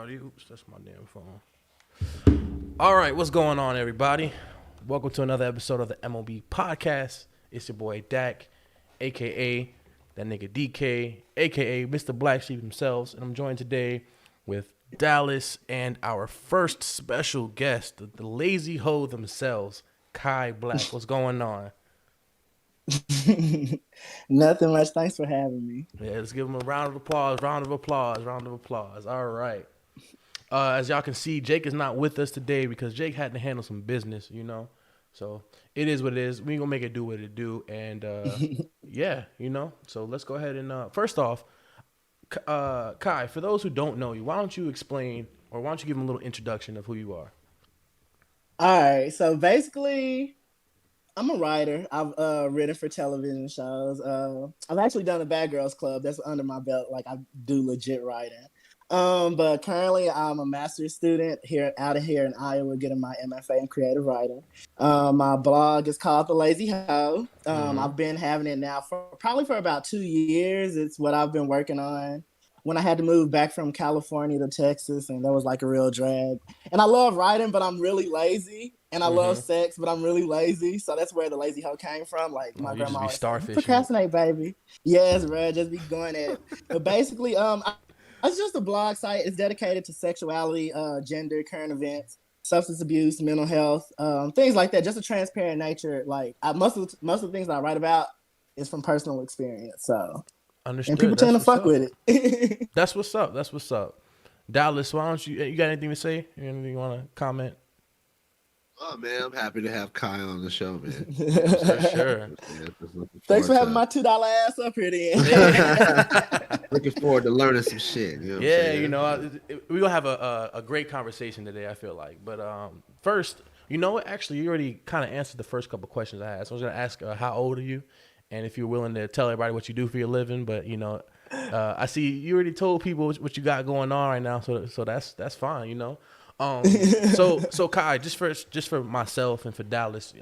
everybody. Oops, that's my damn phone. All right, what's going on, everybody? Welcome to another episode of the M.O.B Podcast. It's your boy Dak, a.k.a. that nigga DK, a.k.a. Mr. Black Sheep themselves. And I'm joined today with Dallas and our first special guest, the Lazy Hoe themselves, Kai Black. What's going on? Nothing much. Thanks for having me. Yeah, let's give him a round of applause. All right. As y'all can see, Jake is not with us today because Jake had to handle some business, you know. So it is what it is. We gonna make it do what it do, and yeah, you know. So let's go ahead and first off, Kai, for those who don't know you, why don't you explain, or why don't you give them a little introduction of who you are? All right. So basically, I'm a writer. I've written for television shows. I've actually done a Bad Girls Club. That's under my belt. Like, I do legit writing. But currently, I'm a master's student out of here in Iowa, getting my MFA in creative writing. My blog is called The Lazy Hoe. I've been having it now for about 2 years. It's what I've been working on when I had to move back from California to Texas, and that was like a real drag. And I love writing, but I'm really lazy. And I love sex, but I'm really lazy. So that's where the Lazy Hoe came from. Like, my grandma always said, procrastinate, baby. Yes, bro, just be going at it. But basically, it's just a blog site. It's dedicated to sexuality, gender, current events, substance abuse, mental health, things like that. Just a transparent nature. Like, most of the things that I write about is from personal experience. So, Understood. And people tend to fuck with it. That's what's up. Dallas, why don't you got anything to say? Anything you want to comment? Oh man, I'm happy to have Kai on the show, man. For sure. Yeah, thanks for having my $2 ass up here then. Looking forward to learning some shit. You know what I'm saying? You know, we're gonna have a great conversation today, I feel like. But first, you know what? Actually, you already kind of answered the first couple questions I had. So I was gonna ask, how old are you, and if you're willing to tell everybody what you do for your living. But you know, I see you already told people what you got going on right now, so that's fine, you know. So Kai, just for myself and for Dallas,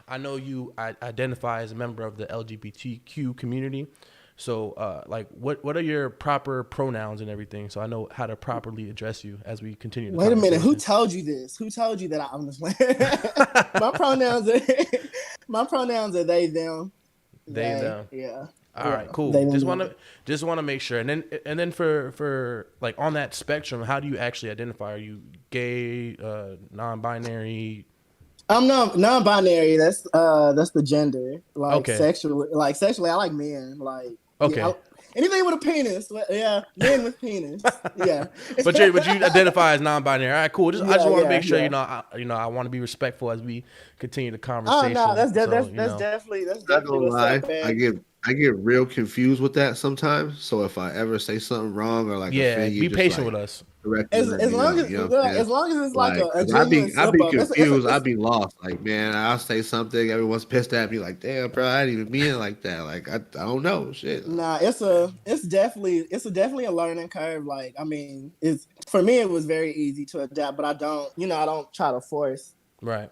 I know you identify as a member of the LGBTQ community. So like, what are your proper pronouns and everything? So I know how to properly address you as we continue. Wait a minute, who told you this? Who told you that I'm just my pronouns are they, them. They, them. Yeah. All right, cool. Just want to make sure, and then for like on that spectrum, how do you actually identify? Are you gay, non-binary? I'm non-binary. That's the gender. Like, okay. Sexually, I like men. Like, okay, yeah, anything with a penis. Yeah, men with penis. Yeah. but you identify as non-binary. All right, cool. I just want to make sure I want to be respectful as we continue the conversation. Oh no, that's definitely what's up, man. I get real confused with that sometimes. So if I ever say something wrong or like offend you, be patient with us. As long as it's like a genuine I'd be confused. I'd be lost. Like, man, I'll say something, everyone's pissed at me. Like, damn, bro, I didn't even mean it like that. Like, I don't know, shit. Nah, it's definitely a learning curve. Like, I mean, for me it was very easy to adapt, but I don't try to force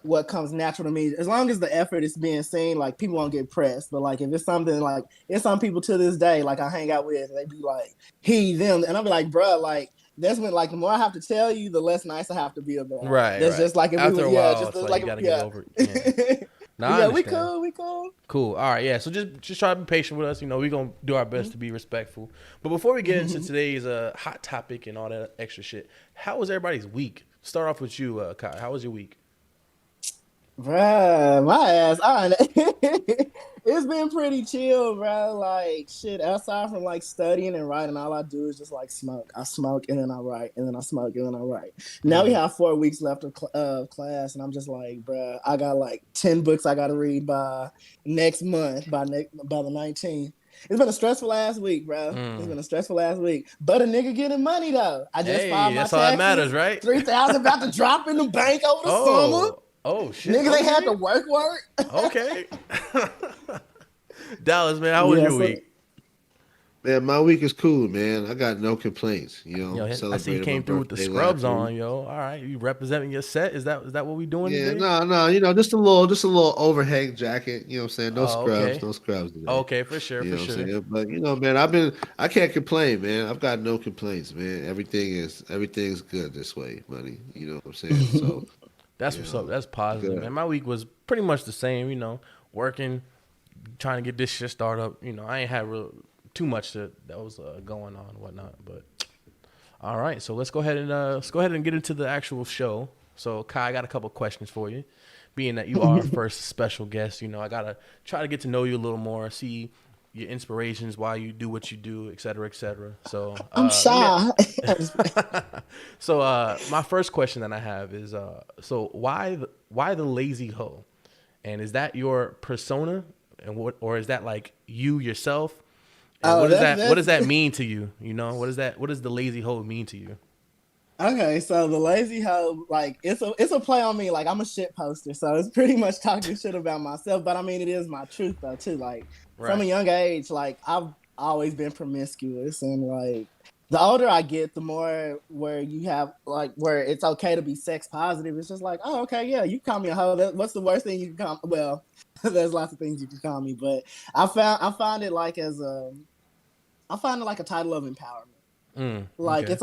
what comes natural to me. As long as the effort is being seen, like, people won't get pressed. But like, if it's something like, it's some people to this day, like, I hang out with, they be like, he, them, and I'll be like, bruh, like, that's when, like, the more I have to tell you, the less nice I have to be about it. Right. That's just like, if after a while, just like you gotta get over it. Yeah. Yeah, we cool. Cool. All right, yeah. So just try to be patient with us. You know, we're gonna do our best to be respectful. But before we get into today's hot topic and all that extra shit, how was everybody's week? Start off with you, Kai. How was your week? Bruh, my ass, it's been pretty chill, bro. Like, shit, aside from like studying and writing, all I do is just like smoke. I smoke and then I write, and then I smoke and then I write. Now we have 4 weeks left of class, and I'm just like, bruh, I got like 10 books I got to read by next month, by the 19th. It's been a stressful ass week, bro. It's been a stressful ass week. But a nigga getting money, though. I just filed my taxes. That's all that matters, right? $3,000 about to drop in the bank over the summer. Oh, shit. Niggas ain't had to work. Okay. Dallas, man, how was your week? Man, my week is cool, man. I got no complaints. I see you Celebrated my came through with the birthday last scrubs week. on, yo. All right, you representing your set? Is that what we doing Yeah, today? no, just a little overhang jacket. You know what I'm saying? No Oh, scrubs, okay. no scrubs today. Okay, for sure, You for know what I'm sure. saying? But man, I can't complain, man. I've got no complaints, man. Everything's good this way, buddy. You know what I'm saying? So, That's what's up. That's positive, good. man. My week was pretty much the same, working, trying to get this shit started up. I ain't had too much that was going on and whatnot. But all right, so let's go ahead and get into the actual show. So Kai, I got a couple questions for you. Being that you are our first special guest, I gotta try to get to know you a little more, see your inspirations, why you do what you do, et cetera, et cetera. So I'm shy. my first question that I have is so why the lazy hoe? And is that your persona? And or is that like you yourself? And Oh, what does that's that mean to you? What does the lazy hoe mean to you? okay. So the lazy hoe, like it's a play on me. Like I'm a shit poster, so it's pretty much talking shit about myself. But I mean, it is my truth though too. Like from a Right. young age, like I've always been promiscuous, and like the older I get, the more where you have like where it's okay to be sex positive. It's just like, oh, okay, yeah, you call me a hoe. What's the worst thing you can call? Well, there's lots of things you can call me, but I find it like I find it like a title of empowerment. Like Okay. it's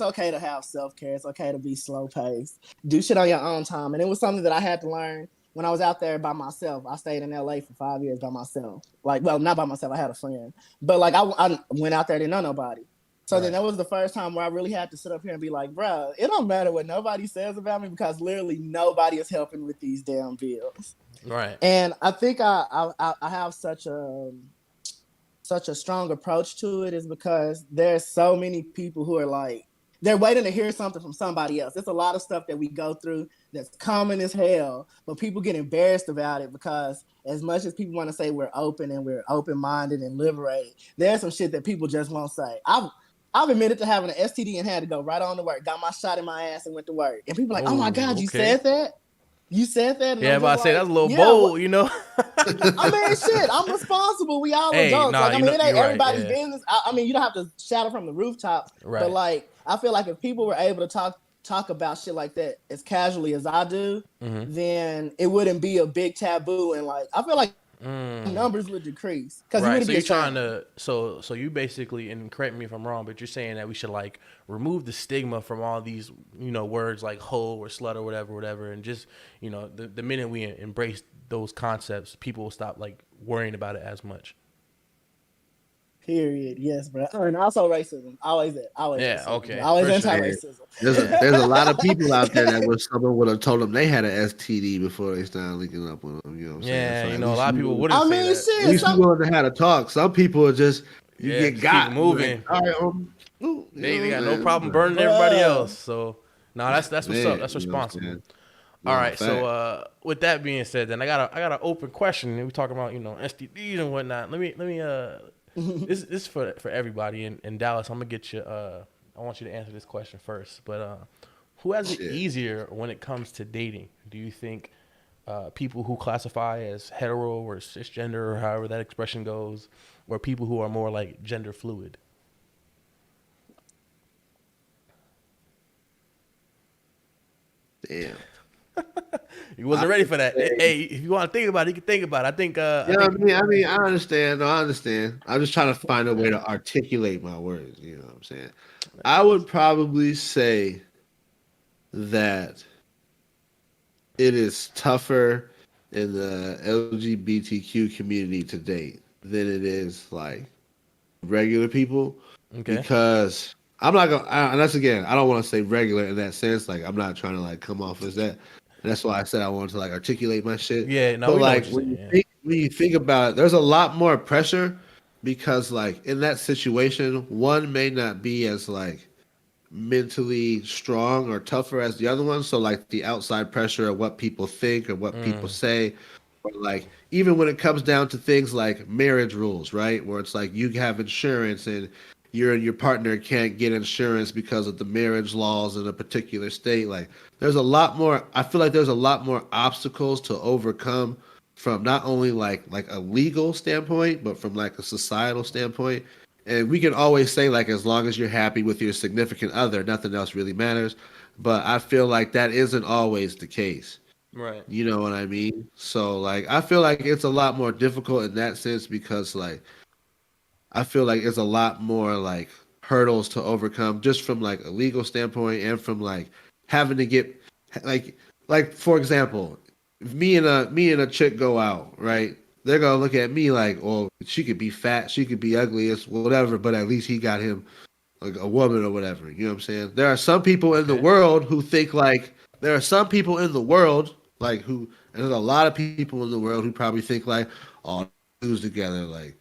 okay to have self care. It's okay to be slow paced. Do shit on your own time. And it was something that I had to learn when I was out there by myself. I stayed in LA for 5 years by myself. Like, well, not by myself. I had a friend, but like I went out there, didn't know nobody. So then Right. that was the first time where I really had to sit up here and be like, bro, it don't matter what nobody says about me because literally nobody is helping with these damn bills. Right. And I think I have such a strong approach to it is because there's so many people who are like they're waiting to hear something from somebody else. There's a lot of stuff that we go through that's common as hell, but people get embarrassed about it because as much as people want to say we're open and we're open minded and liberated, there's some shit that people just won't say. I've admitted to having an STD and had to go right on to work, got my shot in my ass and went to work. And people are like, oh my Oh, God, you okay. said that? You said that? And Yeah, I'm but just I say like, that's a little yeah, bold. I mean, shit, I'm responsible. We all Hey, adults. nah, Like, I mean, it ain't you're right. everybody's Yeah. business. I mean, you don't have to shout it from the rooftops, but Right. like, I feel like if people were able to talk about shit like that as casually as I do, Mm-hmm. then it wouldn't be a big taboo, and like, I feel like numbers would decrease because you Right. wouldn't So be you're trying ashamed. to so you basically, and correct me if I'm wrong, but you're saying that we should like remove the stigma from all these words like hoe or slut or whatever, and just the minute we embrace those concepts, people will stop like worrying about it as much. Period. Yes, bro. And also racism. Always Yeah. racism. Okay. Always For sure. Yeah. anti-racism. There's a lot of people out there that wish someone would have told them they had an STD before they started linking up with them. You know what I'm saying? Yeah. So A lot of people wouldn't I say mean, that. at shit. least be willing to have a talk. Some people are just you Yeah. get Just keep it got. You like, moving. all right, ooh, you They know they what got I'm no saying? problem But, burning everybody else. Bruh. So no, that's what's up. man, That's you know what I'm responsible. saying? All No, right. So fact. with that being said, then I got an open question. We talking about STDs and whatnot. Let me this is for everybody in Dallas. I'm gonna get you. I want you to answer this question first. But who has it Shit. easier when it comes to dating? Do you think people who classify as hetero or cisgender or however that expression goes, or people who are more like gender fluid? Damn. You I wasn't ready would for that. say, Hey, if you want to think about it, you can think about it. I think. I you know think. what I mean? I understand. No, I understand. I'm just trying to find a way to articulate my words. You know what I'm saying? I would probably say that it is tougher in the LGBTQ community to date than it is like regular people Okay. because I'm not gonna. And that's again, I don't want to say regular in that sense. Like I'm not trying to like come off as that. And that's why I said I wanted to like articulate my shit. Yeah. No, But we know what like you're saying. Yeah. when you think about it, there's a lot more pressure because like in that situation, one may not be as like mentally strong or tougher as the other one. So like the outside pressure of what people think or what people say, or like even when it comes down to things like marriage rules, right? Where it's like you have insurance and you and your partner can't get insurance because of the marriage laws in a particular state. Like there's a lot more. I feel like there's a lot more obstacles to overcome from not only like a legal standpoint, but from like a societal standpoint and we can always say like as long as you're happy with your significant other, nothing else really matters. But I feel like that isn't always the case. Right. You know what I mean? So like I feel like it's a lot more difficult in that sense because like I feel like it's a lot more like hurdles to overcome just from like a legal standpoint and from like having to get like for example, if me and a chick go out, right? They're gonna look at me like, oh, she could be fat, she could be ugly, it's whatever, but at least he got him like a woman or whatever. You know what I'm saying? There are some people in the Okay. world who think like there are some people in the world like who and there's a lot of people in the world who probably think like, oh, dudes together, like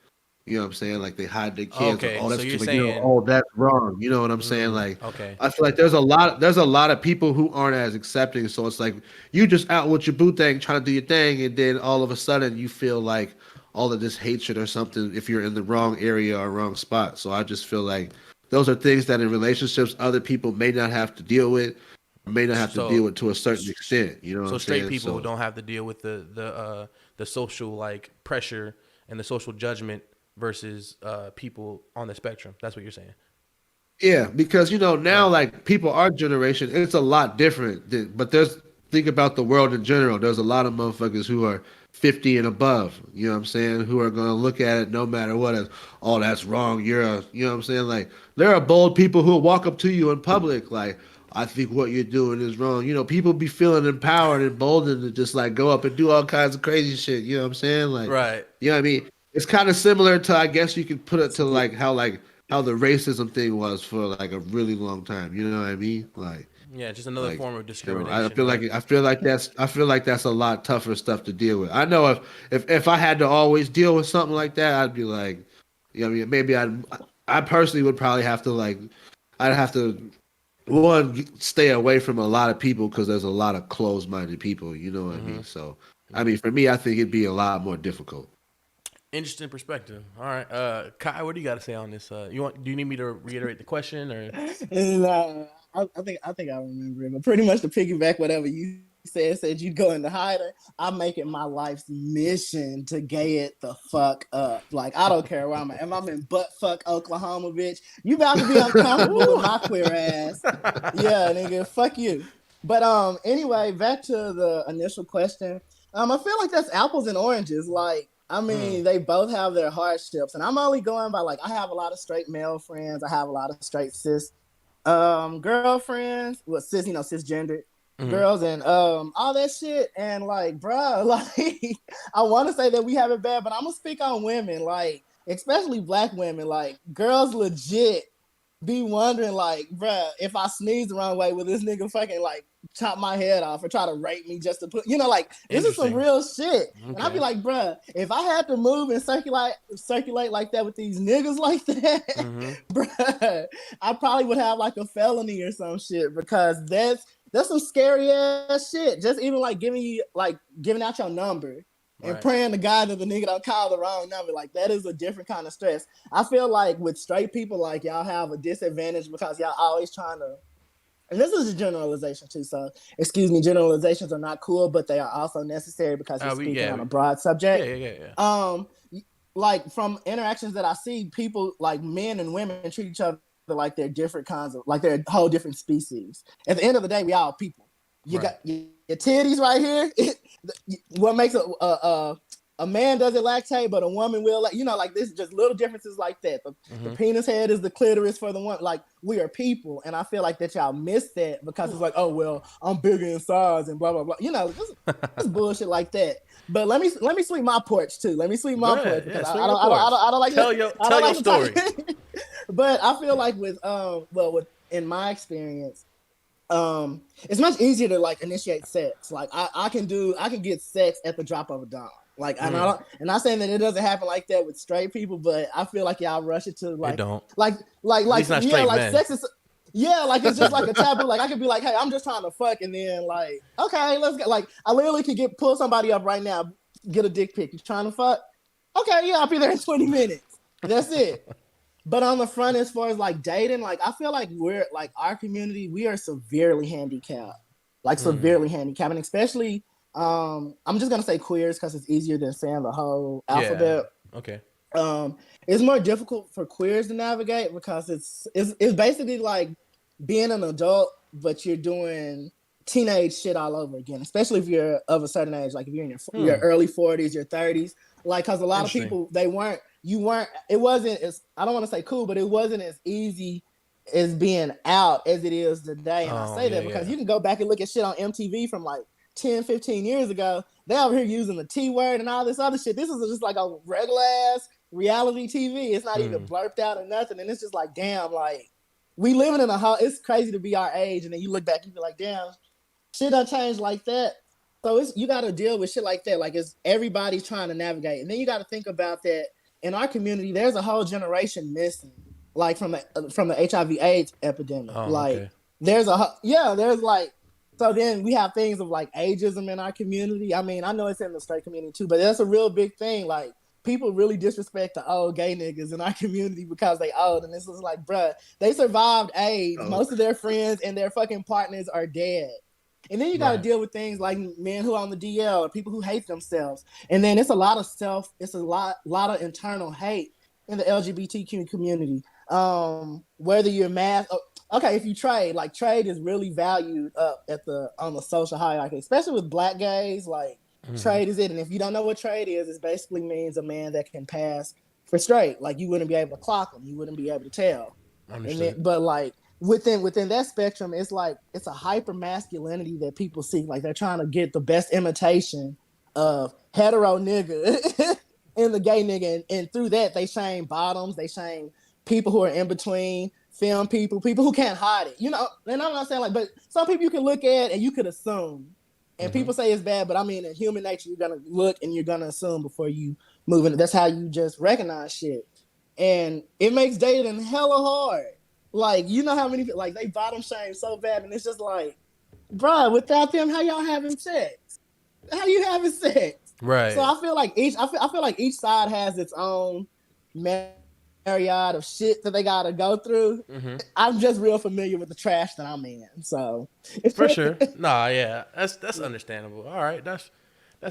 you know what I'm saying? Like they hide their kids. Or, Okay. oh, So that's you're like, saying, oh, that's wrong. You know what I'm saying? Like okay. I feel like there's a lot of people who aren't as accepting. So it's like you just out with your boo thing, trying to do your thing, and then all of a sudden you feel like all of this hatred or something if you're in the wrong area or wrong spot. So I just feel like those are things that in relationships other people may not have to deal with, may not have to deal So with to a certain extent. You know what so I'm straight saying? people So don't have to deal with the social like pressure and the social judgment versus people on the spectrum. That's what you're saying. yeah, because now Right. like people our generation, it's a lot different. But think about the world in general. There's a lot of motherfuckers who are 50 and above. You know what I'm saying? Who are gonna look at it no matter what as, oh, that's wrong. You know what I'm saying? Like there are bold people who will walk up to you in public like, I think what you're doing is wrong. People be feeling empowered and boldened to just like go up and do all kinds of crazy shit. You know what I'm saying? Like, Right. you know what I mean? It's kind of similar to I guess you could put it to like how the racism thing was for like a really long time. You know what I mean? Yeah, just another Like form of I discrimination, feel like right? that's a lot tougher stuff to deal with. I know if I had to always deal with something like that, I'd be like, I mean, maybe I personally would probably have to like I'd have to one stay away from a lot of people because there's a lot of closed-minded people. You know what I Mm-hmm. mean? So I mean, for me, I think it'd be a lot more difficult. Interesting perspective. All right, Kai, what do you got to say on this? Do you need me to reiterate the question or? And I think I remember it, but pretty much to piggyback whatever you said you'd go into hiding. I'm making my life's mission to gay it the fuck up. Like I don't care where I'm at. If I'm in butt fuck Oklahoma, bitch, you about to be uncomfortable with Ooh. my queer ass. Yeah, nigga, fuck you. But anyway, back to the initial question. I feel like that's apples and oranges. Like, I Mm, mean, they both have their hardships, and I'm only going by like I have a lot of straight male friends. I have a lot of straight cis girlfriends, well, cisgendered mm, girls, and all that shit. And like, bruh, like I want to say that we have it bad, but I'm gonna speak on women, like especially black women, like girls legit be wondering, like, bruh, if I sneeze the wrong way, will this nigga fucking like chop my head off or try to rape me just to put, like, this is some interesting. real shit. And I'd be Okay. like, bruh, if I had to move and circulate like that with these niggas like that, Mm-hmm. bruh, I probably would have like a felony or some shit because that's some scary ass shit. Just even like giving out your number and Right. praying to God that the nigga don't call the wrong number. Like that is a different kind of stress. I feel like with straight people, like y'all have a disadvantage because y'all always trying to. And this is a generalization too, so excuse me. Generalizations are not cool, but they are also necessary because you're We speaking yeah on a broad yeah subject. yeah yeah yeah. Um, like from interactions that I see, people like men and women treat each other like they're different kinds of, like they're a whole different species. At the end of the day, we all people. You Right. got your titties right here. What makes a man doesn't lactate, but a woman will. Like like this, just little differences like that. The Mm-hmm. penis head is the clitoris for the one. Like we are people, and I feel like that y'all miss that because it's like, oh well, I'm bigger in size and blah blah blah. This bullshit like that. But let me sweep my porch too. Let me sweep Go my porch ahead. because Yeah. I, Swing I your don't I don't I porch. don't I don't like Tell to your I tell don't your like to story. talk. But I feel like with in my experience, it's much easier to like initiate sex. Like I can get sex at the drop of a dime. Like and I Mm, don't, and not saying that it doesn't happen like that with straight people, but I feel like y'all rush it to it don't. like At least not yeah, straight like men. sex is, yeah, like it's just like a taboo. Like I could be like, hey, I'm just trying to fuck, and then like, okay, let's get, like I literally could pull somebody up right now, get a dick pic. You trying to fuck? Okay, yeah, I'll be there in 20 minutes. That's it. But on the front, as far as like dating, like I feel like we're like our community, we are severely handicapped, like Mm, severely handicapped, and especially I'm just gonna say queers because it's easier than saying the whole yeah. alphabet. Okay. It's more difficult for queers to navigate because it's basically like being an adult, but you're doing teenage shit all over again, especially if you're of a certain age, like if you're in your early 40s, your 30s. Like, because a lot of people, it wasn't as, I don't want to say cool, but it wasn't as easy as being out as it is today. And I say that because you can go back and look at shit on MTV from like 10, 15 years ago. They're over here using the T word and all this other shit. This is just like a regular ass reality TV. It's not even blurped out or nothing. And it's just like, damn, like, we living in it's crazy to be our age. And then you look back, you be like, damn, shit done changed like that. So you got to deal with shit like that. Like, it's everybody's trying to navigate. And then you got to think about that in our community, there's a whole generation missing, like from the HIV/AIDS epidemic. There's like, so then we have things of like ageism in our community. I mean, I know it's in the straight community too, but that's a real big thing. Like, people really disrespect the old gay niggas in our community because they old. And this is like, bruh, they survived AIDS. Most of their friends and their fucking partners are dead. And then you got to deal with things like men who are on the DL or people who hate themselves. And then it's a lot of internal hate in the LGBTQ community. Whether you're if you trade, like, trade is really valued up on the social hierarchy, especially with black gays. Like, trade is it. And if you don't know what trade is, it basically means a man that can pass for straight. Like, you wouldn't be able to clock him. You wouldn't be able to tell. But like, within that spectrum, it's like, it's a hyper masculinity that people seek. Like, they're trying to get the best imitation of hetero nigga in the gay nigga, and through that they shame bottoms, they shame people who are in between, film people who can't hide it, you know. And I'm not saying like, but some people you can look at and you could assume, and people say it's bad, but I mean, in human nature, you're gonna look and you're gonna assume before you move in. That's how you just recognize shit, and it makes dating hella hard. Like, you know how many people, like, they bottom shame so bad, and it's just like, bro, without them, how y'all having sex? How you having sex? Right. So I feel like each side has its own myriad of shit that they gotta go through. I'm just real familiar with the trash that I'm in, so for sure. Nah, yeah, that's understandable. All right, that's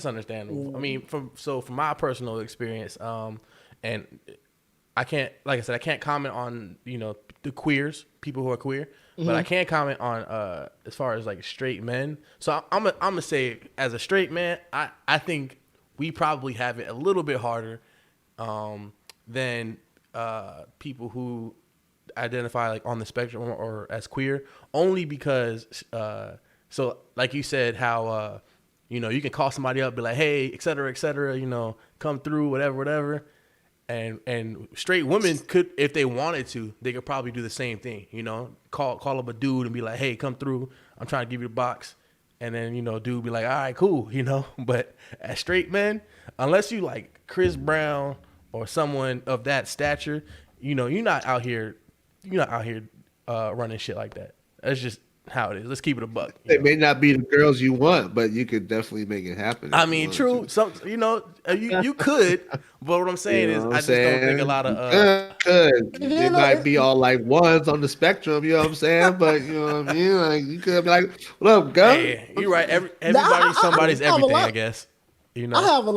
understandable. I mean, from my personal experience, and I can't, like I said, I can't comment on, you know, the queers, people who are queer, but I can comment on as far as like straight men. So I'm gonna say, as a straight man, I think we probably have it a little bit harder than people who identify like on the spectrum or as queer, only because so like you said, how you know, you can call somebody up, be like, hey, et cetera, you know, come through, whatever. And straight women could, if they wanted to, they could probably do the same thing, you know, call up a dude and be like, hey, come through, I'm trying to give you the box. And then, you know, dude be like, all right, cool, you know. But as straight men, unless you like Chris Brown or someone of that stature, you know, you're not out here running shit like that. That's just how it is. Let's keep it a buck. They may not be the girls you want, but you could definitely make it happen. I mean, true. Some, you know, you could, but what I'm saying is, I just don't think a lot of they might be all like ones on the spectrum. You know what I'm saying? But you know what I mean? Like, you could be like, "What up, girl?" Hey, you're right. Everybody's somebody's everything, I guess. You know, I have a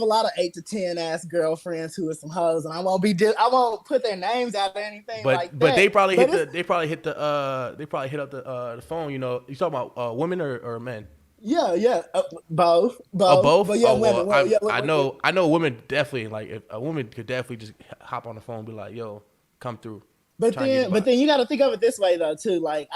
lot of 8 to 10 ass girlfriends who are some hoes, and I won't put their names out or anything like that. But they probably hit up the phone. You know, you talking about women or men? Yeah, both. Both. But yeah, women. Well, I know women definitely, like, if a woman could definitely just hop on the phone and be like, "Yo, come through." But then you got to think of it this way though too. Like,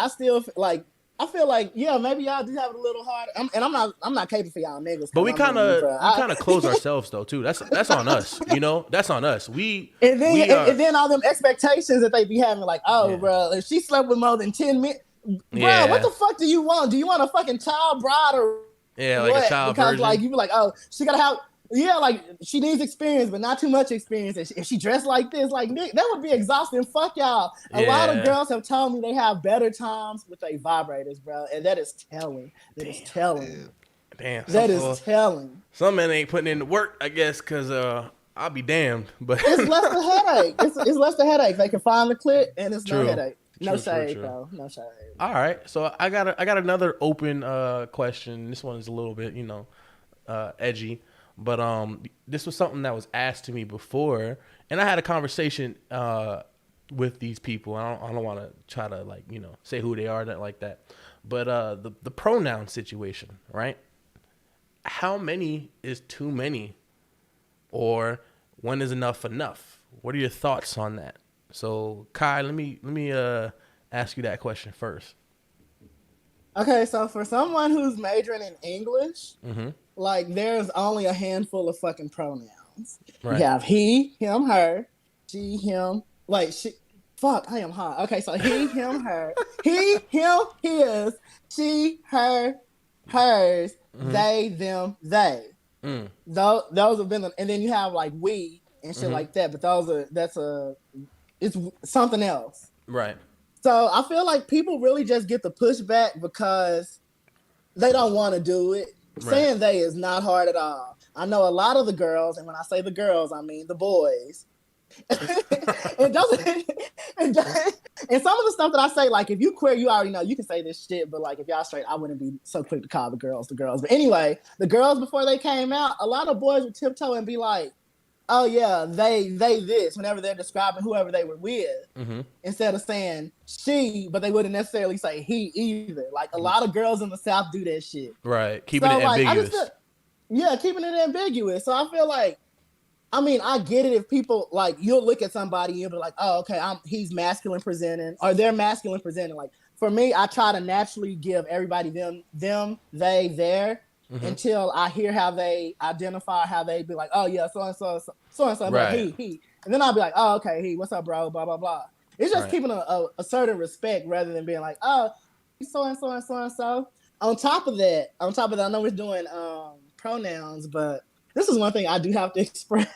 I feel like, yeah, maybe y'all do have it a little hard. I'm not capable for y'all niggas. But we kind of close ourselves though too. That's on us. You know, that's on us. And then all them expectations that they be having, like, oh, bro, if she slept with more than 10 men, bro, what the fuck do you want? Do you want a fucking child bride or like what? a child Because virgin? like, you be like, oh, she gotta have. Yeah, like, she needs experience, but not too much experience. If she dressed like this, like, that would be exhausting. Fuck y'all. A lot of girls have told me they have better times with their vibrators, bro, and that is telling. Damn. That is telling. Some men ain't putting in the work, I guess, because I'll be damned. But it's less the headache. It's less the headache. They can find the clit, and it's True. no headache. No True, shade, true. though. No shade. All right, so I got another open question. This one is a little bit, edgy. But this was something that was asked to me before, and I had a conversation with these people. I don't want to try to like say who they are, that like that. But the pronoun situation, right? How many is too many, or when is enough enough? What are your thoughts on that? So Kai, let me ask you that question first. Okay, so for someone who's majoring in English, like there's only a handful of fucking pronouns. Right. You have he, him, her, she, him, like she. Fuck, I am hot. Okay, so he, him, her, he, him, his, she, her, hers, they, them, they. Those have been, and then you have like we and shit like that. But it's something else. Right. So I feel like people really just get the pushback because they don't want to do it. Right. Saying they is not hard at all. I know a lot of the girls, and when I say the girls, I mean the boys. and some of the stuff that I say, like if you queer, you already know you can say this shit, but like if y'all straight, I wouldn't be so quick to call the girls. But anyway, the girls before they came out, a lot of boys would tiptoe and be like, oh yeah, they this whenever they're describing whoever they were with, instead of saying she, but they wouldn't necessarily say he either. Like a lot of girls in the South do that shit. Right, keeping it ambiguous. Keeping it ambiguous. So I feel like, I mean, I get it if people like you'll look at somebody and you'll be like, oh, okay, he's masculine presenting, or they're masculine presenting. Like for me, I try to naturally give everybody them, they, their. Until I hear how they identify, how they be like, oh yeah, so and so, right. Like, he, and then I'll be like, oh okay, he, what's up, bro, blah blah blah. It's just keeping a certain respect rather than being like, oh, so and so and so and so. On top of that, I know we're doing pronouns, but this is one thing I do have to express.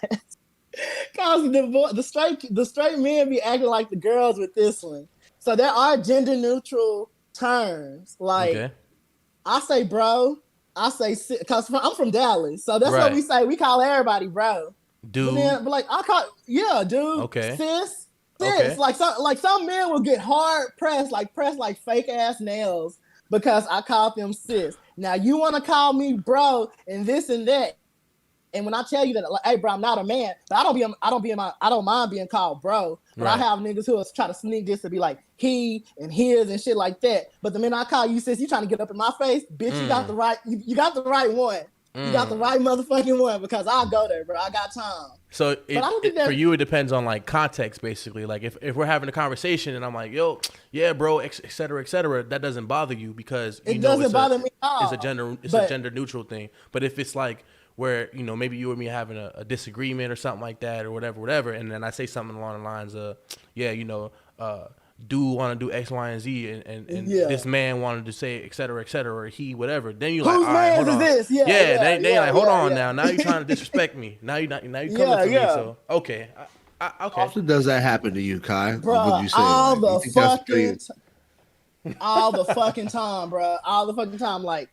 Cause the straight men be acting like the girls with this one. So there are gender neutral terms. Like I say bro. I say, because I'm from Dallas, so that's what we say. We call everybody bro. Dude. But like I call, dude. Okay. Sis. Okay. Like some men will get hard pressed like fake ass nails because I called them sis. Now you want to call me bro and this and that. And when I tell you that, like, hey, bro, I'm not a man, but I don't mind being called bro. But I have niggas who try to sneak this to be like he and his and shit like that. But the minute I call you sis, you trying to get up in my face, bitch. You got the right, you got the right one. You got the right motherfucking one because I'll go there, bro. I got time. So for you, it depends on like context, basically. Like if we're having a conversation and I'm like, yo, yeah, bro, et cetera, that doesn't bother you because it doesn't bother me at all. It's a gender neutral thing. But if it's like where maybe you and me having a disagreement or something like that or whatever, and then I say something along the lines of, dude want to do X, Y, and Z, and this man wanted to say et cetera, or he whatever. Then you like, all right, hold on. This? They like, hold on now. Now you're trying to disrespect me. Now you coming for me. So okay, okay. How often does that happen to you, Kai? Bro, would you say, all the fucking time, bro. All the fucking time, like.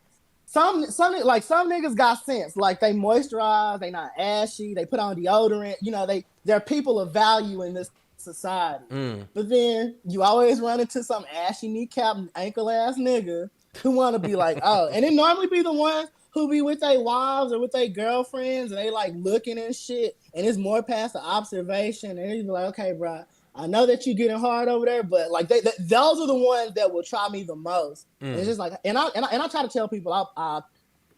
Some niggas got sense. Like they moisturize, they not ashy, they put on deodorant. They're people of value in this society. But then you always run into some ashy kneecap ankle ass nigga who want to be like, oh, and it normally be the ones who be with their wives or with their girlfriends and they like looking and shit, and it's more past the observation, and they be like, okay, bro, I know that you getting hard over there, but like those are the ones that will try me the most. It's just like, and I try to tell people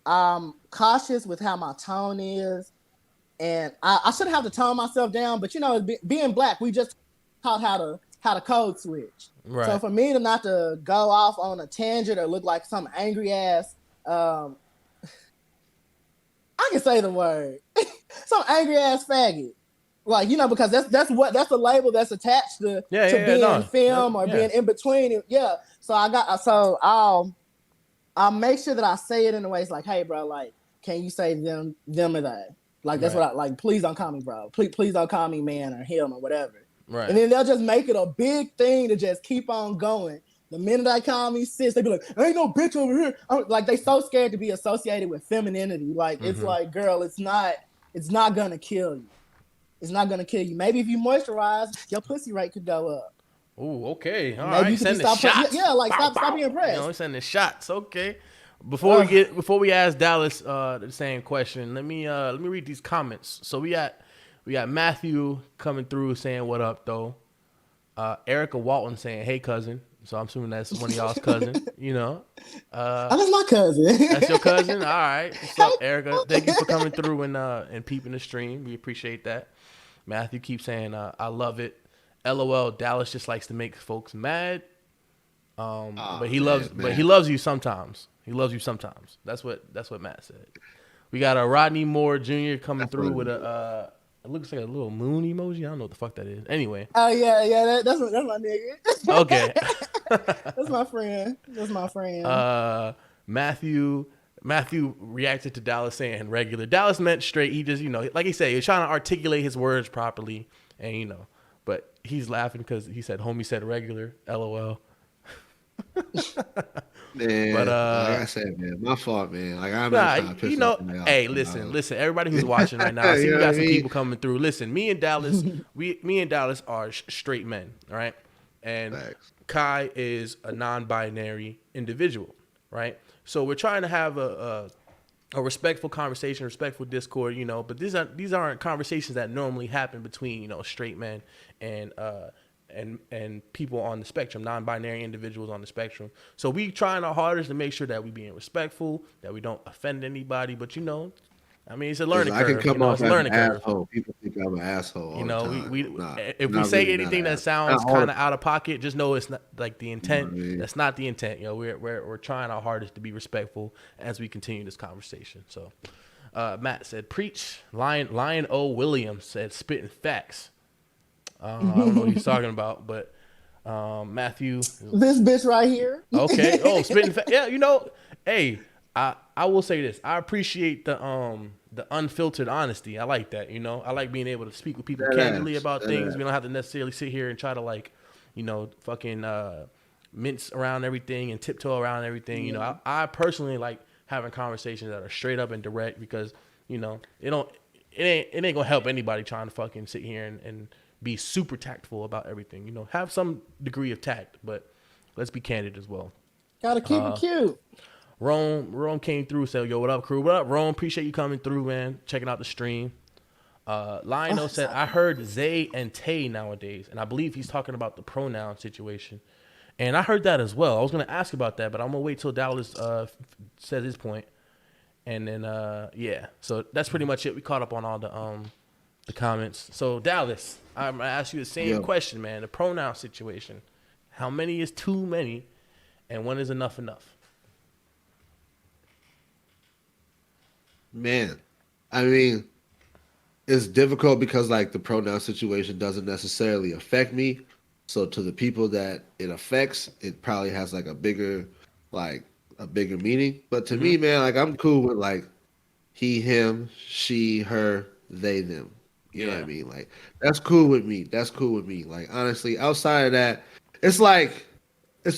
I'm cautious with how my tone is, and I shouldn't have to tone myself down. But being black, we just taught how to code switch. Right. So for me to not to go off on a tangent or look like some angry ass, I can say the word, some angry ass faggot. Like, because that's the label that's attached to being film or being in between. Yeah. So I'll make sure that I say it in a way it's like, hey bro, like, can you say them or they? Like that's what I like, please don't call me bro. Please don't call me man or him or whatever. Right. And then they'll just make it a big thing to just keep on going. The minute I call me sis, they be like, ain't no bitch over here. Like they so scared to be associated with femininity. Like it's like, girl, it's not gonna kill you. It's not gonna kill you. Maybe if you moisturize, your pussy rate could go up. Ooh, okay. All right. Send the shots. Stop being pressed. Send the shots. Okay. Before we ask Dallas the same question, let me read these comments. So we got Matthew coming through saying what up though. Erica Walton saying hey cousin. So I'm assuming that's one of y'all's cousin. You know, that's my cousin. that's your cousin. All right, what's up, Erica? Thank you for coming through and peeping the stream. We appreciate that. Matthew keeps saying I love it. LOL. Dallas just likes to make folks mad. But he loves you sometimes. He loves you sometimes. That's what Matt said. We got a Rodney Moore Jr. coming through with a it looks like a little moon emoji. I don't know what the fuck that is. Anyway. Oh yeah, that's my nigga. Okay. That's my friend. Matthew reacted to Dallas saying regular. Dallas meant straight. He just, like he said, he's trying to articulate his words properly, and but he's laughing because he said homie said regular. LOL. Man, but like I said, man, my fault, man. Like I'm not trying to piss somebody off. Hey, listen, everybody who's watching right now, I see we got some people coming through. Listen, me and Dallas are straight men, all right? And Thanks. Kai is a non-binary individual, right? So we're trying to have a respectful conversation, respectful discord, but these aren't conversations that normally happen between, straight men and people on the spectrum, non-binary individuals on the spectrum. So we trying our hardest to make sure that we being respectful, that we don't offend anybody. But it's a learning curve. I can come off as an asshole. People think I'm an asshole. If we say anything that sounds kind of out of pocket, just know it's not like the intent. That's not the intent. We're trying our hardest to be respectful as we continue this conversation. So, Matt said, "Preach." Lion O. Williams said, "Spitting facts." I don't know what he's talking about, but Matthew. This bitch right here. Okay. Oh, spitting. Yeah, hey, I will say this. I appreciate the unfiltered honesty. I like that. I like being able to speak with people candidly about things. We don't have to necessarily sit here and try to fucking mince around everything and tiptoe around everything. Yeah. I personally like having conversations that are straight up and direct because it ain't gonna help anybody trying to fucking sit here and be super tactful about everything. Have some degree of tact, but let's be candid as well. Gotta keep it cute. Rome came through, said, "Yo, what up, crew? What up, Rome? Appreciate you coming through, man. Checking out the stream." Lionel said, "I heard they and Tay nowadays, and I believe he's talking about the pronoun situation." And I heard that as well. I was gonna ask about that, but I'm gonna wait till Dallas says his point, and then yeah. So that's pretty much it. We caught up on all the comments. So Dallas, I'm gonna ask you the same question, man. The pronoun situation. How many is too many, and when is enough? Man, I mean, it's difficult because like the pronoun situation doesn't necessarily affect me. So to the people that it affects, it probably has like a bigger meaning. But to me, man, like I'm cool with like he, him, she, her, they, them. You know what I mean? Like that's cool with me. Like honestly, outside of that, it's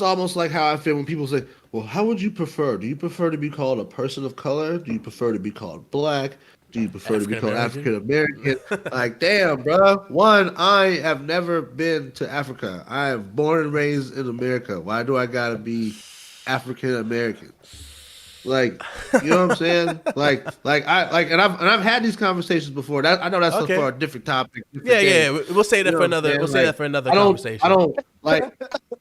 almost like how I feel when people say, well, how would you prefer? Do you prefer to be called a person of color? Do you prefer to be called black? Do you prefer to be called African American? Like, damn, bro. One, I have never been to Africa. I am born and raised in America. Why do I gotta be African American? Like, you know what I'm saying? And I've had these conversations before. That I know that's for a different topic. We'll say that for another. We'll say that for another conversation. I don't like.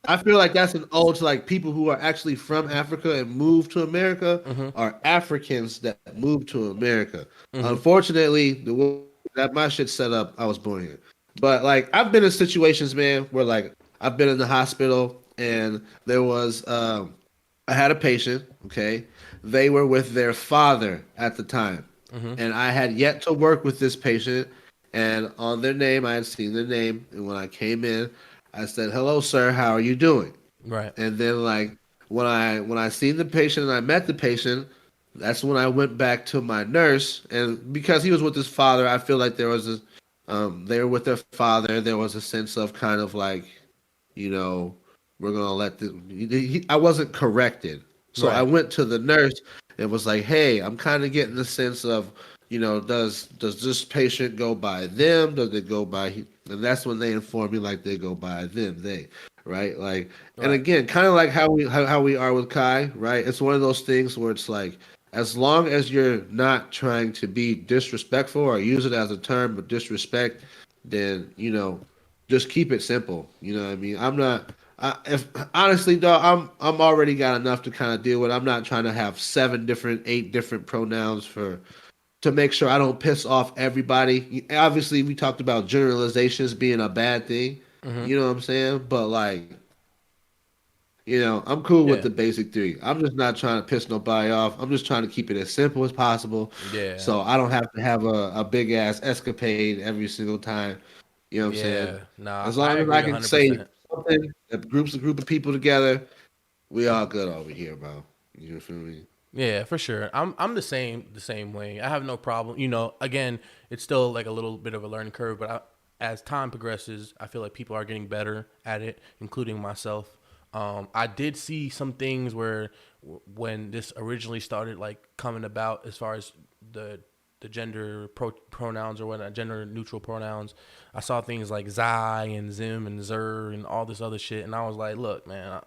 I feel like that's an ode to like people who are actually from Africa and moved to America are Africans that moved to America. Unfortunately, the way that my shit set up, I was born here. But like I've been in situations, man, where like I've been in the hospital and there was I had a patient, okay? They were with their father at the time. And I had yet to work with this patient. And on their name, I had seen their name. And when I came in, I said, "Hello, sir. How are you doing?" Right. And then like when I seen the patient and I met the patient, that's when I went back to my nurse. And because he was with his father, I feel like there was this, they were with their father. There was a sense of kind of like, we're going to let I wasn't corrected. So I went to the nurse and was like, "Hey, I'm kind of getting the sense of, does this patient go by them? Does it go by?" And that's when they informed me like they go by them, they. right? Like, and Right. again, kind of like how we are with Kai, right? It's one of those things where it's like, as long as you're not trying to be disrespectful or use it as a term of disrespect, then just keep it simple. You know what I mean? I'm not. If honestly, though, I'm already got enough to kind of deal with. I'm not trying to have 8 different pronouns for to make sure I don't piss off everybody. Obviously, we talked about generalizations being a bad thing. Mm-hmm. You know what I'm saying? But like, I'm cool with Yeah. the basic three. I'm just not trying to piss nobody off. I'm just trying to keep it as simple as possible, Yeah. so I don't have to have a big ass escapade every single time. You know what I'm saying? Yeah. Nah, As I long as I agree can say 100%. something that groups a group of people together, we all good over here, bro. You feel me? Yeah, for sure. I'm the same way. I have no problem. Again, it's still like a little bit of a learning curve, but as time progresses, I feel like people are getting better at it, including myself. I did see some things where when this originally started like coming about, as far as the gender pronouns or whatnot, gender neutral pronouns, I saw things like Zai and Zim and Zer and all this other shit, and I was like, look, man,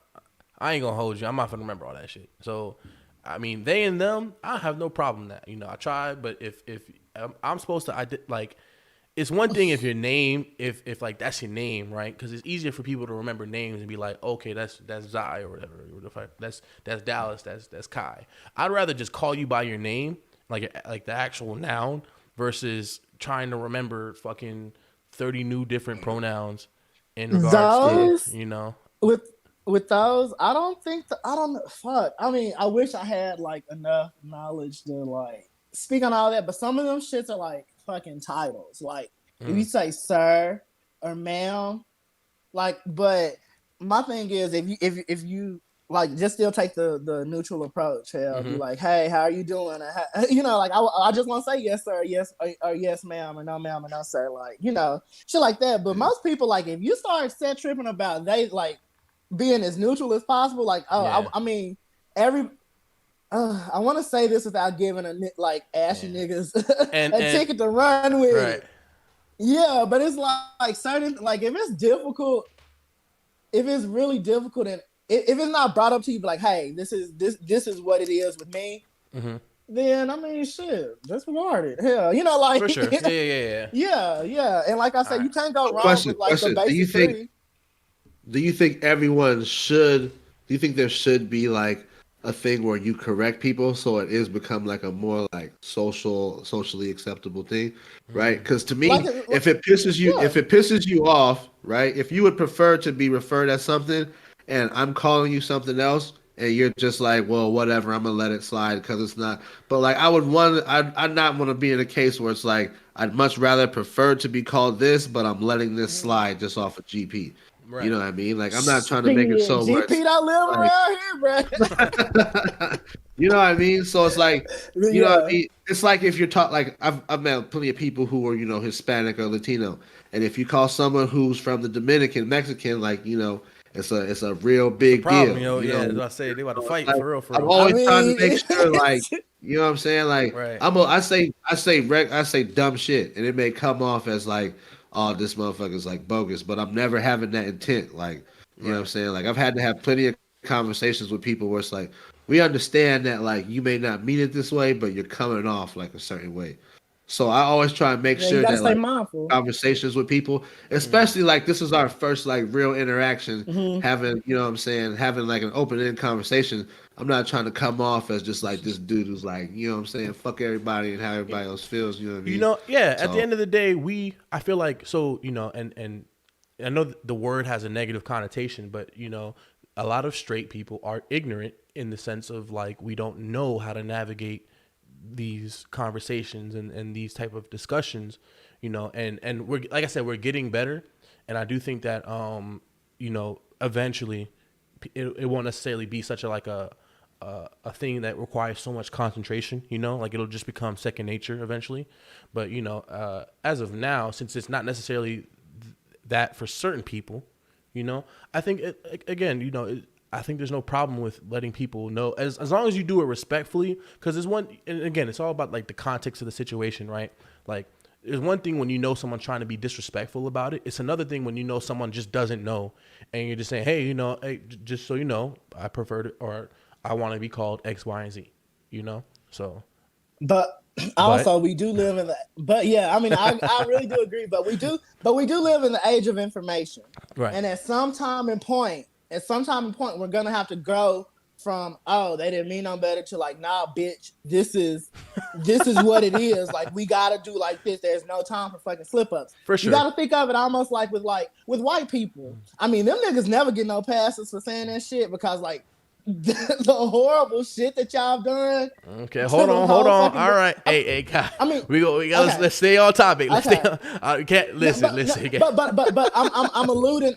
I ain't gonna hold you. I'm not gonna remember all that shit. So, I mean, they and them, I have no problem with that. I tried, but if I'm supposed to, like, it's one thing if your name, if like that's your name, right? Because it's easier for people to remember names and be like, okay, that's Zai or whatever. That's Dallas. That's Kai. I'd rather just call you by your name, like the actual noun, versus trying to remember fucking 30 new different pronouns in regards to Those with those, I don't think I don't know. Fuck. I mean, I wish I had like enough knowledge to like speak on all that, but some of them shits are like fucking titles. Like if you say sir or ma'am, like. But my thing is, if you like just still take the neutral approach. Hell, be Mm-hmm. like, hey, how are you doing? Like I just want to say yes sir, yes or yes ma'am, or no ma'am, or no sir. Like shit like that. But most people, like, if you start set tripping about they like being as neutral as possible, like, Yeah. I mean, every I want to say this without giving like ashy Yeah. niggas And a ticket to run right. with. Yeah, but it's like certain, like, if it's difficult, if it's really difficult, and if it's not brought up to you, like, hey, this is what it is with me, Mm-hmm. then I mean, shit, disregard it. Hell, For like, sure. Yeah. Yeah. Yeah. yeah, and like I All said, right. you can't go wrong Question, with like the question. basic three. Do you think everyone should? Do you think there should be like a thing where you correct people so it is become like a more like socially acceptable thing, right? Mm. Because to Like, me, if yeah. it pisses you off, right? If you would prefer to be referred as something, and I'm calling you something else, and you're just like, well, whatever, I'm gonna let it slide because it's not. But like, I'd not want to be in a case where it's like, I'd much rather prefer to be called this, but I'm letting this slide just off of GP. You Right. know what I mean? Like, I'm not trying to make it Shit, so where GP it's don't live like, around here, bro. you know what I mean? So it's like, you know what I Yeah. mean? It's like if you're talking, like, I've met plenty of people who are, Hispanic or Latino. And if you call someone who's from the Dominican, Mexican, like, it's a real It's a big problem, deal, Yeah, as I say, they about to So it's fight like, for real, for I'm real. I always trying to mean, make sure, like, you know what I'm saying? Like, Right. I say dumb shit, and it may come off as like, oh, this motherfucker's like bogus, but I'm never having that intent. Like, you know what I'm Right. saying? Like, I've had to have plenty of conversations with people where it's like, we understand that like you may not mean it this way, but you're coming off like a certain way. So I always try and make yeah, you sure gotta that stay like mindful. conversations with people, Mm. especially like this is our first like real interaction, Hmm. having you know what I'm saying, having like an open ended conversation. I'm not trying to come off as just like this dude who's like, you know what I'm saying, fuck everybody and how everybody else feels, you know what I mean? Yeah. At the So end of the day, I feel like so. And I know the word has a negative connotation, but a lot of straight people are ignorant in the sense of like we don't know how to navigate these conversations and these type of discussions, and we're like I said, we're getting better, and I do think that eventually it won't necessarily be such a thing that requires so much concentration, like it'll just become second nature eventually. But as of now, since it's not necessarily that for certain people, I think again, I think there's no problem with letting people know as long as you do it respectfully, because there's one, and again, it's all about like the context of the situation, right? Like it's one thing when you know someone trying to be disrespectful about it. It's another thing when you know someone just doesn't know, and you're just saying, hey, hey, just so you know, I prefer to, or I want to be called X, Y, and Z. So. But also we do live in the. But yeah, I mean, I really do agree. But we do live in the age of information, right? And at some time and point, we're gonna have to grow from they didn't mean no better to like, nah, bitch, this is what it is. Like, we gotta do like this. There's no time for fucking slip ups. For sure. You gotta think of it almost like with white people. I mean, them niggas never get no passes for saying that shit because like the horrible shit that y'all done. Okay, hold on. All right, hey, God. I mean, we go. Okay. Let's stay on topic. Let's stay. Can't listen. But I'm alluding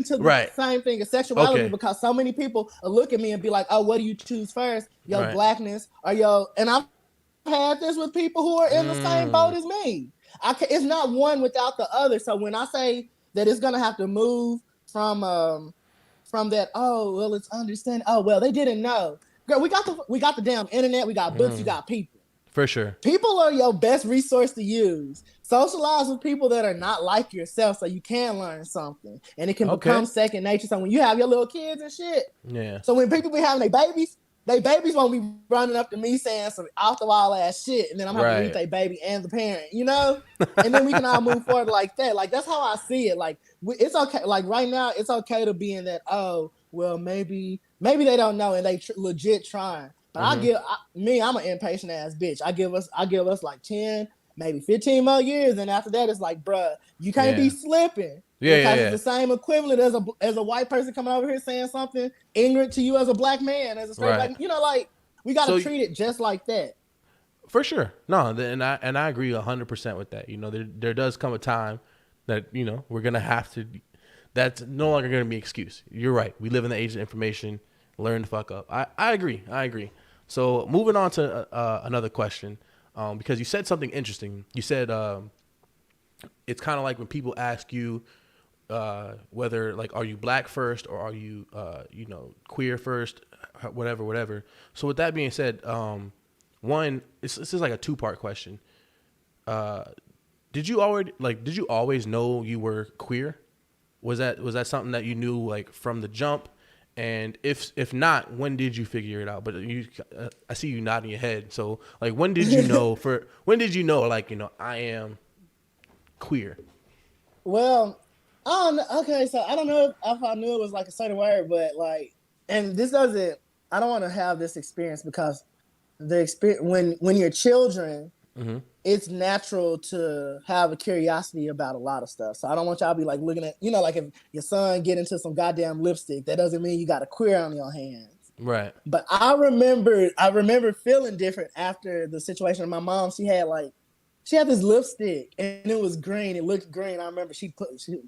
to the same thing as sexuality because so many people look at me and be like, oh, what do you choose first, your blackness or your? And I've had this with people who are in the same boat as me. It's not one without the other. So when I say that it's gonna have to move from that, it's understanding. Oh, well, they didn't know. Girl, we got the damn internet. We got books. You got people. For sure. People are your best resource to use. Socialize with people that are not like yourself so you can learn something. And it can become second nature. So when you have your little kids and shit. Yeah. So when people be having their babies won't be running up to me saying some off the wall ass shit. And then I'm having to read their baby and the parent, And then we can all move forward like that. Like, that's how I see it. Like, it's okay. Like, right now, it's okay to be in that, maybe they don't know and they legit trying. But I'm an impatient ass bitch. I give us like 10, maybe 15 more years. And after that, it's like, bruh, you can't be slipping. Because it's the same equivalent as a white person coming over here saying something ignorant to you as a black man, as a straight black, like, we got to treat it just like that. For sure. No, and I agree 100% with that. There does come a time that, we're going to have to, that's no longer going to be an excuse. You're right. We live in the age of information. Learn the fuck up. I agree. So moving on to another question, because you said something interesting. You said it's kind of like when people ask you whether, like, are you black first or are you queer first, whatever. So with that being said, one, this is like a 2-part question. Did you always know you were queer? Was that something that you knew like from the jump? And if not, when did you figure it out? But I see you nodding your head. So like, when did you know? I am queer? Well, okay, so I don't know if I knew it was like a certain word, but like, and this doesn't. I don't want to have this experience because the experience when you're children, it's natural to have a curiosity about a lot of stuff. So I don't want y'all to be like looking at, like if your son get into some goddamn lipstick, that doesn't mean you got a queer on your hands. Right. But I remember feeling different after the situation with my mom. She had this lipstick and it was green. It looked green. I remember she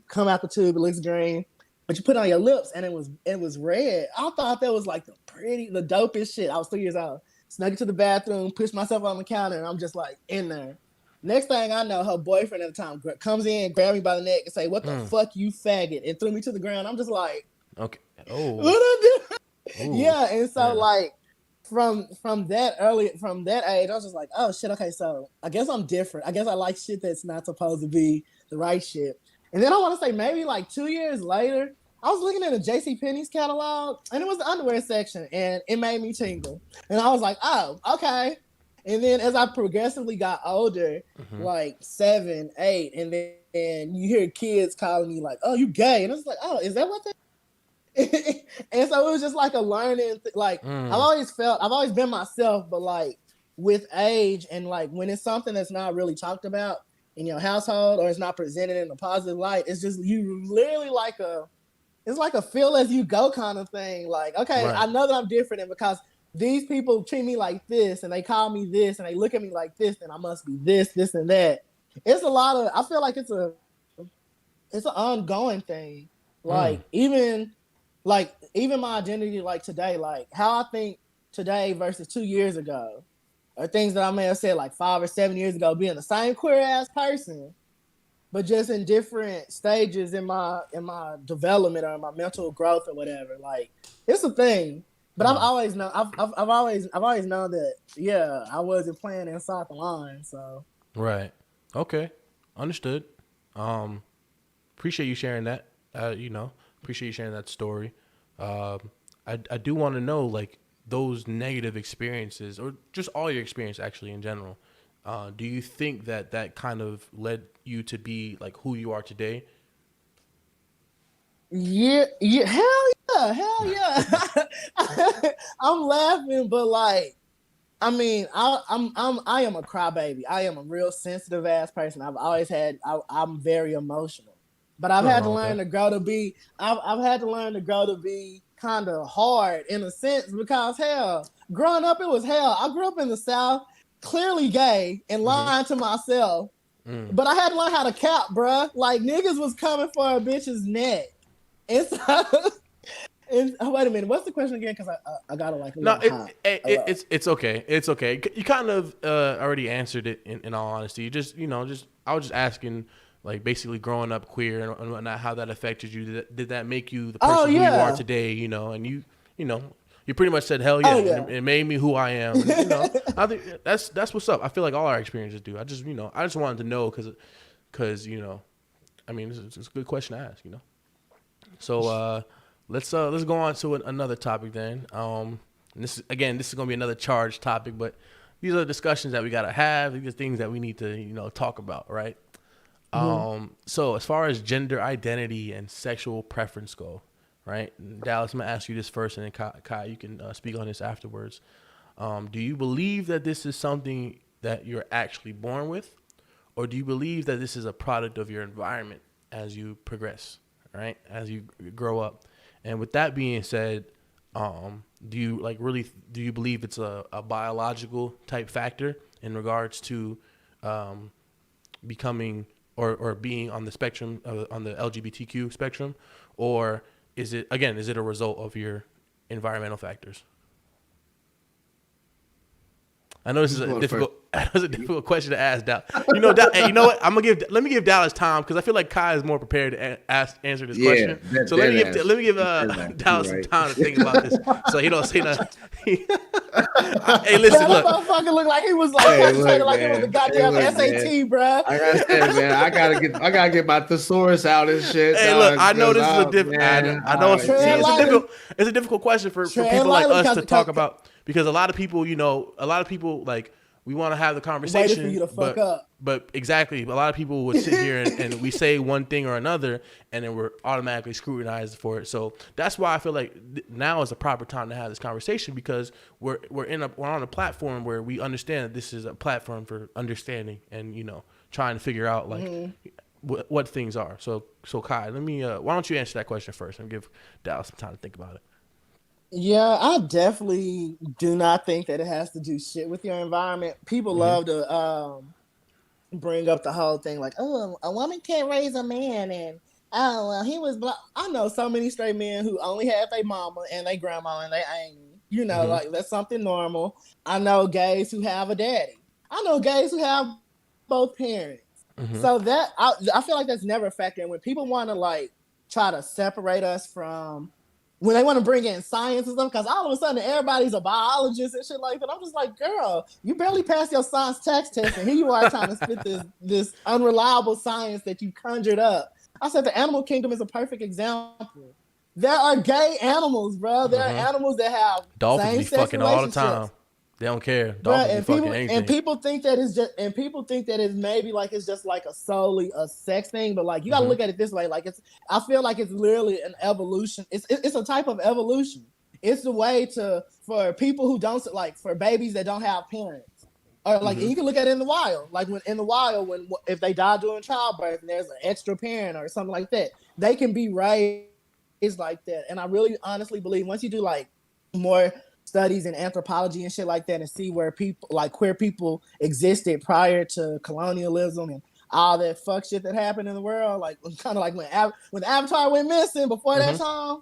come out the tube, it looks green, but you put it on your lips and it was red. I thought that was like the dopest shit. I was 3 years old. Snuck into the bathroom, pushed myself on the counter, and I'm just like in there. Next thing I know, her boyfriend at the time comes in, grab me by the neck, and say, "What the fuck, you faggot?" and threw me to the ground. I'm just like, okay, oh, what I do? Yeah, and so like from that age, I was just like, oh shit, okay, so I guess I'm different. I guess I like shit that's not supposed to be the right shit. And then I want to say maybe like 2 years later, I was looking at a JCPenney's catalog, and it was the underwear section, and it made me tingle. And I was like, oh, okay. And then as I progressively got older, like 7, 8, and then you hear kids calling me like, oh, you gay. And I was like, oh, is that what they... And so it was just like a learning, I've always been myself, but like with age and like when it's something that's not really talked about in your household or it's not presented in a positive light, it's just, you literally it's like a feel as you go kind of thing. Like, okay, right. I know that I'm different, and because these people treat me like this and they call me this and they look at me like this, then I must be this, and that. It's a lot of, I feel like it's an ongoing thing. Like even my identity, like today, like how I think today versus 2 years ago, or things that I may have said like 5 or 7 years ago, being the same queer ass person, but just in different stages in my development or my mental growth or whatever. Like, it's a thing. But I've always known that, yeah, I wasn't playing inside the line. So right, okay. Understood. Appreciate you sharing that. Appreciate you sharing that story. I do want to know, like, those negative experiences, or just all your experience actually in general. Do you think that kind of led you to be like who you are today? Yeah, hell yeah. I'm laughing, but like, I mean, I am a crybaby. I am a real sensitive ass person. I've always I'm very emotional, but I've Nothing had to wrong with learn that. to grow to be. I've had to learn to grow to be kind of hard in a sense because hell, growing up it was hell. I grew up in the South, clearly gay and Mm-hmm. lying to myself, Mm. but I had to learn how to cap, bruh. Like niggas was coming for a bitch's neck, and so. And, oh, wait a minute. What's the question again? Because I got to like a No, little hot. it's okay. It's okay. You kind of already answered it. In all honesty, you just I was just asking, like, basically growing up queer and whatnot, how that affected you. Did that make you the Oh person who you are yeah. today? And you know you pretty much said hell yeah, Oh and yeah. it made me who I am. And I think that's what's up. I feel like all our experiences do. I just wanted to know because I mean it's a good question to ask. So let's go on to another topic then. And this is gonna be another charged topic, but these are discussions that we gotta have. These are things that we need to talk about, right? Mm-hmm. So as far as gender identity and sexual preference go, right? And Dallas, I'm gonna ask you this first, and then Kai, you can speak on this afterwards. Do you believe that this is something that you're actually born with, or do you believe that this is a product of your environment as you progress, right? As you grow up. And with that being said, do you believe it's a biological type factor in regards to becoming or being on the spectrum on the LGBTQ spectrum, or is it a result of your environmental factors? I know this is Who's a going first? difficult. That was a difficult question to ask, Dallas. You know what? Let me give Dallas time because I feel like Kai is more prepared to answer this Yeah, question. that So dead ass. let me give Dead ass. You Dallas some right. time to think about this, so he don't say nothing. Hey, Man, listen, that look. motherfucker looked like he was like Hey, concentrating look, like it was the man. Hey, goddamn look, man. SAT, bruh. Like I said, man, I gotta get my thesaurus out and shit, Hey, look. dog. I know Because this is man, I know Tread lightly. it's a difficult question for Tread people like lightly, us cause, to talk about because a lot of people, like we want to have the waited for you conversation, to fuck up. but exactly, a lot of people would sit here and we say one thing or another, and then we're automatically scrutinized for it. So that's why I feel like now is the proper time to have this conversation because we're on a platform where we understand that this is a platform for understanding and trying to figure out like what things are. So Kai, let me why don't you answer that question first and give Dallas some time to think about it. Yeah, I definitely do not think that it has to do shit with your environment. People Mm-hmm. love to bring up the whole thing like, oh, a woman can't raise a man, and oh, well, he was black. I know so many straight men who only had their mama and their grandma and they auntie. Mm-hmm. Like that's something normal. I know gays who have a daddy. I know gays who have both parents. Mm-hmm. So that I feel like that's never a factor. And when people want to like try to separate us from when they want to bring in science and stuff, because all of a sudden everybody's a biologist and shit like that. I'm just like, girl, you barely passed your science tax test, and here you are trying to spit this unreliable science that you conjured up. I said the animal kingdom is a perfect example. There are gay animals, bro. There are animals that have Dolphins be same-sex fucking all the relationships. time. They don't care. Bruh, Dolphins be fucking anything. people think that it's maybe like it's just like a solely a sex thing, but like you gotta Mm-hmm. look at it this way. Like I feel like it's literally an evolution. It's a type of evolution. It's the way for people who don't like for babies that don't have parents. Or like Mm-hmm. you can look at it in the wild. Like when in the wild, when if they die during childbirth and there's an extra parent or something like that, they can be raised like that. And I really honestly believe once you do like more studies in anthropology and shit like that and see where people like queer people existed prior to colonialism and all that fuck shit that happened in the world, like kind of like when Avatar went missing before that time,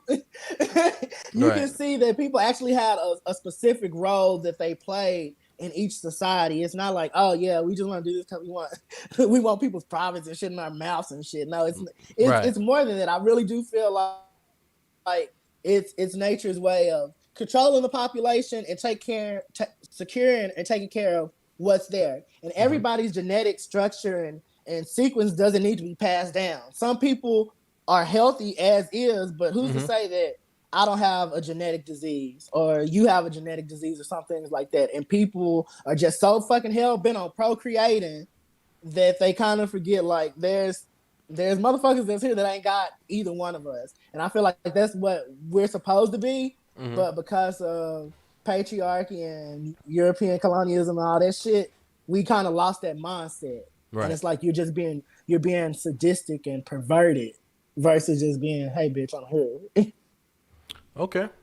you can Right. see that people actually had a specific role that they played in each society. It's not like, oh yeah, we just want to do this because we want people's privates and shit in our mouths and shit. No, Right. it's more than that. I really do feel like it's nature's way of controlling the population and securing and taking care of what's there. And Mm-hmm. everybody's genetic structure and sequence doesn't need to be passed down. Some people are healthy as is, but who's to say that I don't have a genetic disease or you have a genetic disease or something like that? And people are just so fucking hell bent on procreating that they kind of forget like there's motherfuckers that's here that ain't got either one of us. And I feel like that's what we're supposed to be, but because of patriarchy and European colonialism and all that shit, we kind of lost that mindset. Right. And it's like you're being sadistic and perverted versus just being, hey bitch, I'm here.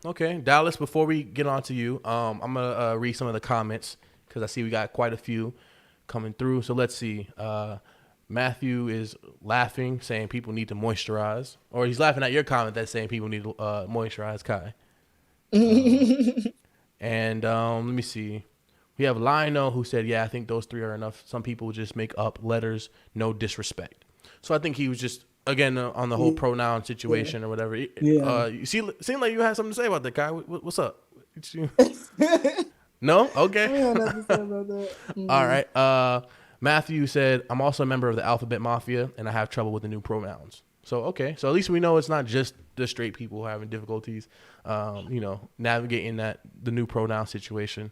Okay. Dallas, before we get on to you, I'm gonna read some of the comments because I see we got quite a few coming through. So let's see. Matthew is laughing, saying people need to moisturize, or he's laughing at your comment that's saying people need to moisturize. Kai. And let me see. We have Lionel who said, "Yeah, I think those three are enough. Some people just make up letters, no disrespect." So I think he was just again on the whole pronoun situation or whatever. Yeah. You seem like you had something to say about that, Kai. What's up? No? Okay. I don't have nothing to say about that. All right. Matthew said, I'm also a member of the Alphabet Mafia, and I have trouble with the new pronouns. So, okay. So at least we know it's not just the straight people having difficulties, navigating the new pronoun situation.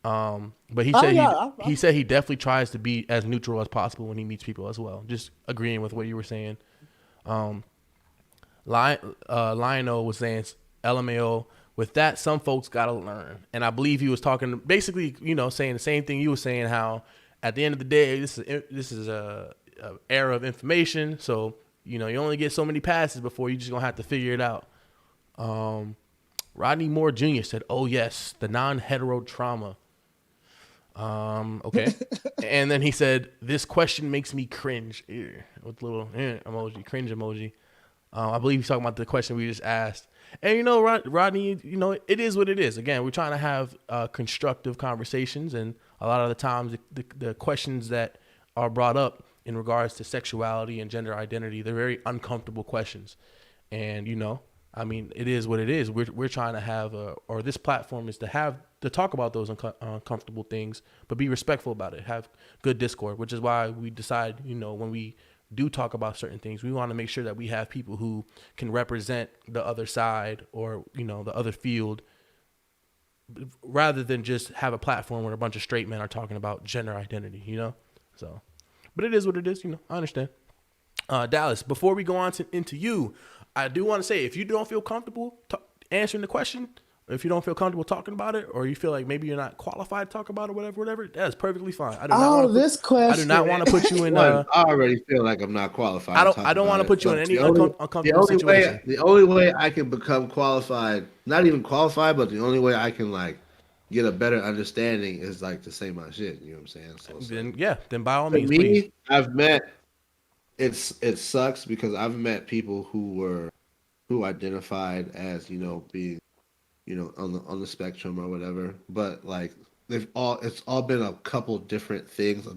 But he said he said he definitely tries to be as neutral as possible when he meets people as well. Just agreeing with what you were saying. Lionel was saying, LMAO, with that, some folks got to learn. And I believe he was talking basically, saying the same thing you were saying, how at the end of the day, this is a era of information. So, you only get so many passes before you just going to have to figure it out. Rodney Moore Jr. said, oh, yes, the non-hetero trauma. Okay. And then he said, this question makes me cringe. With a little emoji, cringe emoji. I believe he's talking about the question we just asked. And, Rodney, it is what it is. Again, we're trying to have constructive conversations. And a lot of the times the questions that are brought up in regards to sexuality and gender identity, they're very uncomfortable questions. And, it is what it is. We're trying to have, or this platform is to talk about those uncomfortable things, but be respectful about it. Have good discord, which is why we decide, when we do talk about certain things, we want to make sure that we have people who can represent the other side or, the other field, rather than just have a platform where a bunch of straight men are talking about gender identity, So, but it is what it is, I understand. Dallas, before we go on into you, I do want to say, if you don't feel comfortable answering the question, if you don't feel comfortable talking about it, or you feel like maybe you're not qualified to talk about it, whatever, that's perfectly fine. I do not want to put you in. I already feel like I'm not qualified. I don't want to put you in any uncomfortable situation. The only way I can become qualified, not even qualified, but the only way I can get a better understanding is to say my shit. You know what I'm saying? So then by all means, me, please. I've met. It sucks because I've met people who identified as being on the spectrum or whatever, but it's all been a couple different things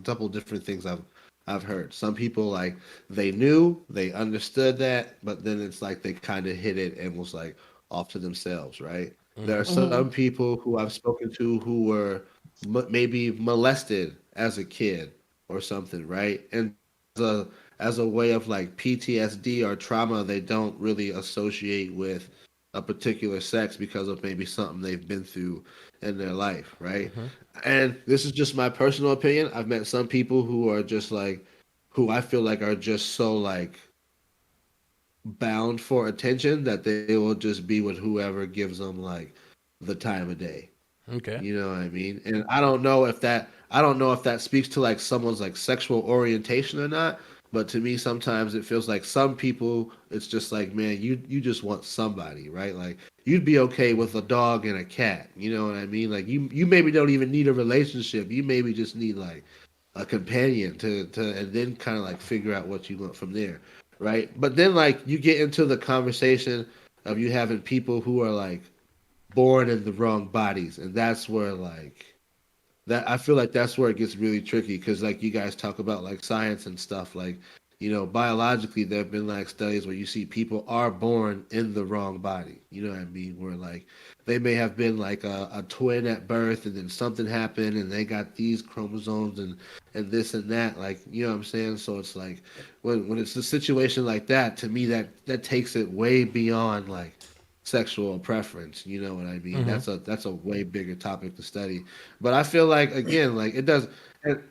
I've heard. Some people they knew, they understood that, but then it's they kind of hit it and was off to themselves, right? Mm-hmm. There are some people who I've spoken to who were maybe molested as a kid or something, right? And as a way of PTSD or trauma, they don't really associate with a particular sex because of maybe something they've been through in their life, right? Mm-hmm. And this is just my personal opinion. I've met some people who are just who I feel are just so bound for attention that they will just be with whoever gives them the time of day. Okay. You know what I mean? And I don't know if that speaks to someone's sexual orientation or not. But to me, sometimes it feels like some people, it's just man, you just want somebody, right? You'd be okay with a dog and a cat, you know what I mean? You maybe don't even need a relationship. You maybe just need a companion to and then kind of figure out what you want from there, right? But then you get into the conversation of you having people who are born in the wrong bodies, and that's where that I feel that's where it gets really tricky because you guys talk about science and stuff biologically there have been studies where you see people are born in the wrong body, you know what I mean, where they may have been a twin at birth and then something happened and they got these chromosomes and and this and that, like, you know what I'm saying? So it's like when it's a situation like that, to me that takes it way beyond like sexual preference. You know what I mean? Mm-hmm. That's a way bigger topic to study. But I feel like again, like it does,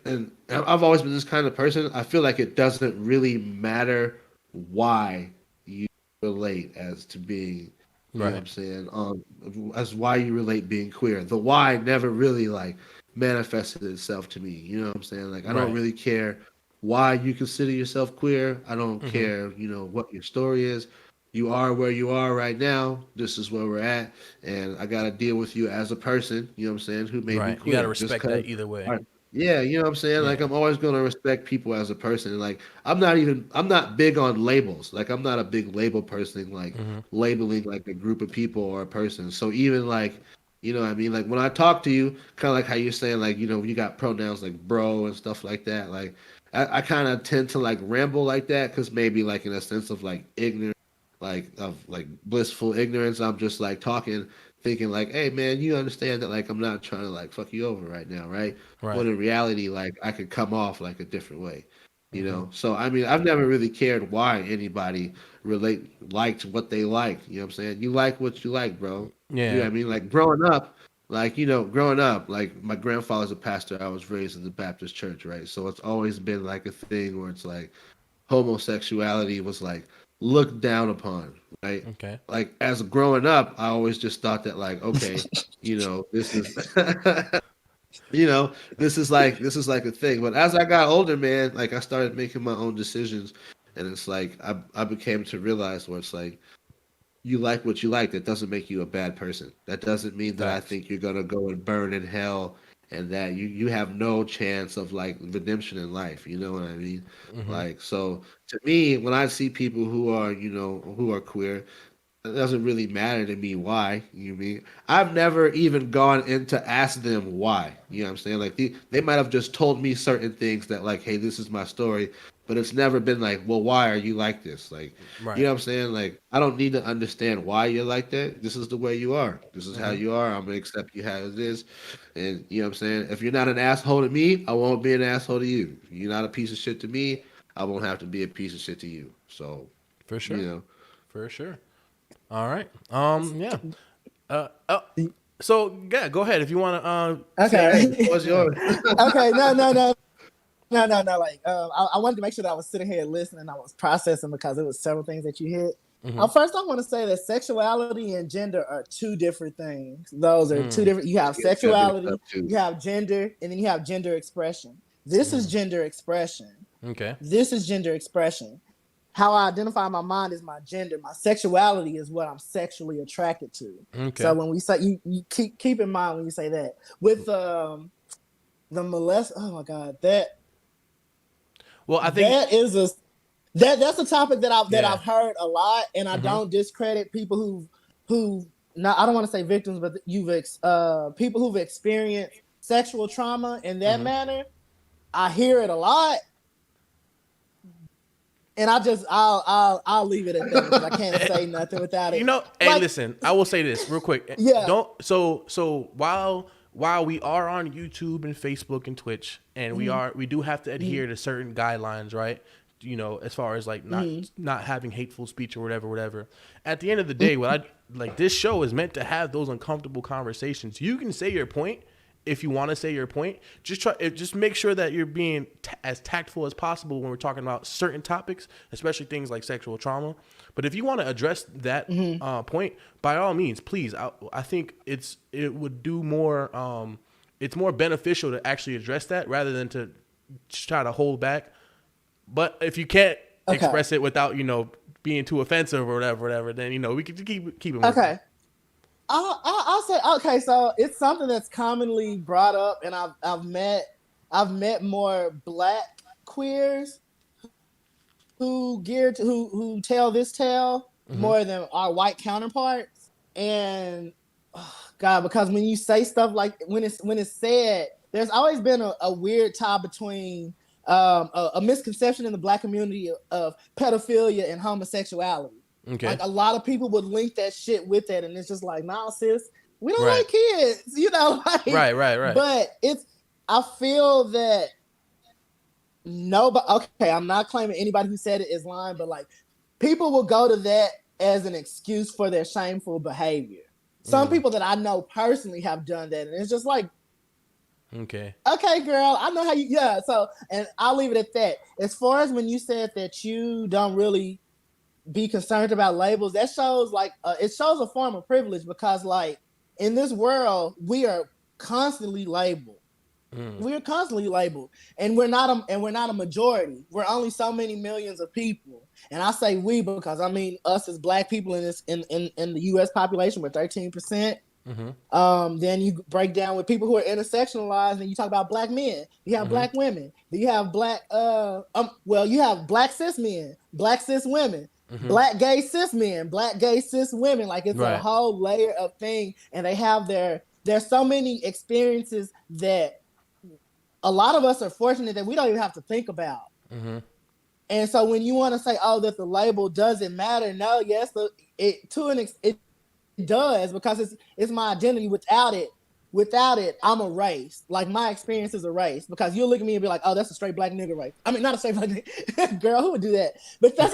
and I've always been this kind of person. I feel like it doesn't really matter why you relate as to being, you know what Right. I'm saying, as why you relate being queer. The why never really like manifested itself to me. You know what I'm saying? Like I don't Right. really care why you consider yourself queer. I don't Mm-hmm. care, you know, what your story is. You are where you are right now. This is where we're at, and I gotta deal with you as a person. You know what I'm saying? Who may be Right. You got to queer, just respect cause. that either way. Right. Yeah, you know what I'm saying? Like Yeah. I'm always gonna respect people as a person. And like I'm not big on labels. Like I'm not a big label person. Like Mm-hmm. labeling like a group of people or a person. So even like, you know what I mean? Like when I talk to you, kind of like how you're saying, like, you know, you got pronouns like bro and stuff like that. Like I kind of tend to like ramble like that because maybe like in a sense of like ignorance, like of like blissful ignorance, I'm just like talking, thinking like, hey man, you understand that like I'm not trying to like fuck you over right now, right? Right. When in reality, like I could come off like a different way, you Mm-hmm. know? So I mean, I've never really cared why anybody liked what they liked. You know what I'm saying? You like what you like, bro. You know Yeah. what I mean? Like growing up, like my grandfather's a pastor. I was raised in the Baptist church, right? So it's always been like a thing where it's like homosexuality was like looked down upon, right? Okay. Like as growing up, I always just thought that like, okay, this is this is like a thing. But as I got older, man, like I started making my own decisions, and it's like I became to realize where it's like you like what you like. That doesn't make you a bad person. That doesn't mean that I Facts. think you're gonna go and burn in hell and that you have no chance of like redemption in life. You know what I mean? Mm-hmm. Like so to me, when I see people who are, who are queer, it doesn't really matter to me why. You mean I've never even gone in to ask them why. You know what I'm saying? Like they might have just told me certain things that like, hey, this is my story, but it's never been like, well, why are you like this? Like, you Right. know what I'm saying? Like, I don't need to understand why you're like that. This is the way you are. This is how Mm-hmm. you are. I'm gonna accept you how it is. And you know what I'm saying? If you're not an asshole to me, I won't be an asshole to you. If you're not a piece of shit to me, I won't have to be a piece of shit to you. So, For you sure. know. For sure. All right. Yeah. Uh. uh so yeah, go ahead if you want to. Say. Hey, the Okay. floor's Yeah. yours. Okay. No. Like, I wanted to make sure that I was sitting here listening. I was processing because it was several things that you hit. Mm-hmm. First, I want to say that sexuality and gender are two different things. Those are two Mm. different. You have Get that mixed sexuality, up too. you have gender, and then you have gender expression. This is Mm. gender expression. Okay. This is gender expression. How I identify my mind is my gender. My sexuality is what I'm sexually attracted to. So Okay. when we say you keep in mind when you say that with the molest. Oh my God, Well, I think. that is a that's a topic that Yeah. I've heard a lot, and I Mm-hmm. don't discredit people who not I don't want to say victims, but people who've experienced sexual trauma in that Mm-hmm. manner. I hear it a lot, and I'll leave it at that because I can't say nothing without You it. know, hey, Like, listen, I will say this real quick. yeah, Don't so while we are on YouTube and Facebook and Twitch, and mm-hmm, we do have to mm-hmm, adhere to certain guidelines, right? You know, as far as like mm-hmm, not having hateful speech or whatever. At the end of the day, what I like this show is meant to have those uncomfortable conversations. You can say your point if you want to say your point. Just make sure that you're being as tactful as possible when we're talking about certain topics, especially things like sexual trauma. But if you want to address that mm-hmm. point, by all means, please. I think it would do more. It's more beneficial to actually address that rather than to try to hold back. But if you can't Okay, express it without being too offensive or whatever, then we can keep it moving. okay. I'll say okay. So it's something that's commonly brought up, and I've met more Black queers who tell this tale Mm-hmm. more than our white counterparts. And oh God, because when you say stuff like when it's said, there's always been a weird tie between a misconception in the Black community of pedophilia and homosexuality. Okay. Like a lot of people would link that shit with that, and it's just like, nah, sis, we don't Right. like kids, Right. Right. Right. But I feel that No, but okay, I'm not claiming anybody who said it is lying, but like people will go to that as an excuse for their shameful behavior. Some people that I know personally have done that, and it's just like, Okay. okay, girl, I know how you. Yeah, so and I'll leave it at that. As far as when you said that you don't really be concerned about labels, that shows like it shows a form of privilege because like in this world we are constantly labeled. We're constantly labeled, and we're not a majority. We're only so many millions of people, and I say we because I mean us as Black people in this in the U.S. population, we're 13%. Then you break down with people who are intersectionalized, and you talk about Black men. You have Black women. You have Black you have Black cis men, Black cis women. Black gay cis men, Black gay cis women. Like it's a whole layer of thing, and they have there's so many experiences that a lot of us are fortunate that we don't even have to think about. And so when you want to say, oh, that the label doesn't matter, no, yes, it does because it's my identity. Without it, I'm erased. Like my experience is erased because you'll look at me and be like, oh, that's a straight Black nigga, right? I mean, not a straight Black nigga. Girl, who would do that? But that's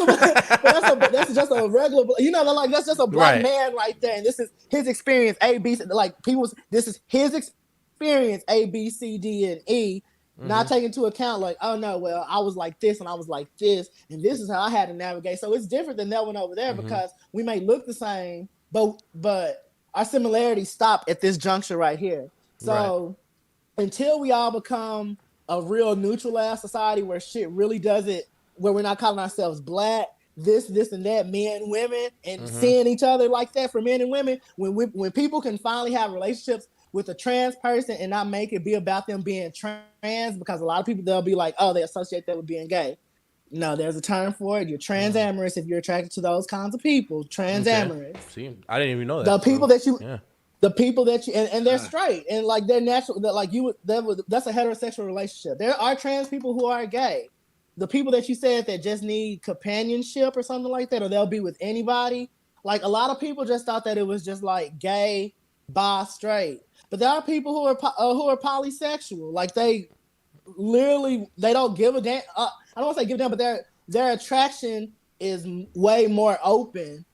just a regular, like that's just a Black man right there. And this is his experience, A, B, like this is his experience, A, B, C, D, and E. Not taking into account like, oh no, well, I was like this and I was like this, and this is how I had to navigate. So it's different than that one over there because we may look the same, but our similarities stop at this juncture right here. So until we all become a real neutral ass society where shit really doesn't, where we're not calling ourselves Black, this and that, men, women, and seeing each other like that for men and women, when people can finally have relationships with a trans person and not make it be about them being trans, because a lot of people, they'll be like, oh, they associate that with being gay. No, there's a term for it. You're transamorous if you're attracted to those kinds of people. Transamorous. See, I didn't even know that. The people that you, and they're straight and like they're natural. That like that's a heterosexual relationship. There are trans people who are gay. The people that you said that just need companionship or something like that, or they'll be with anybody. Like a lot of people just thought that it was just like gay, bi, straight. But there are people who are polysexual. Like they literally, they don't give a damn. I don't want to say give a damn, but their attraction is way more open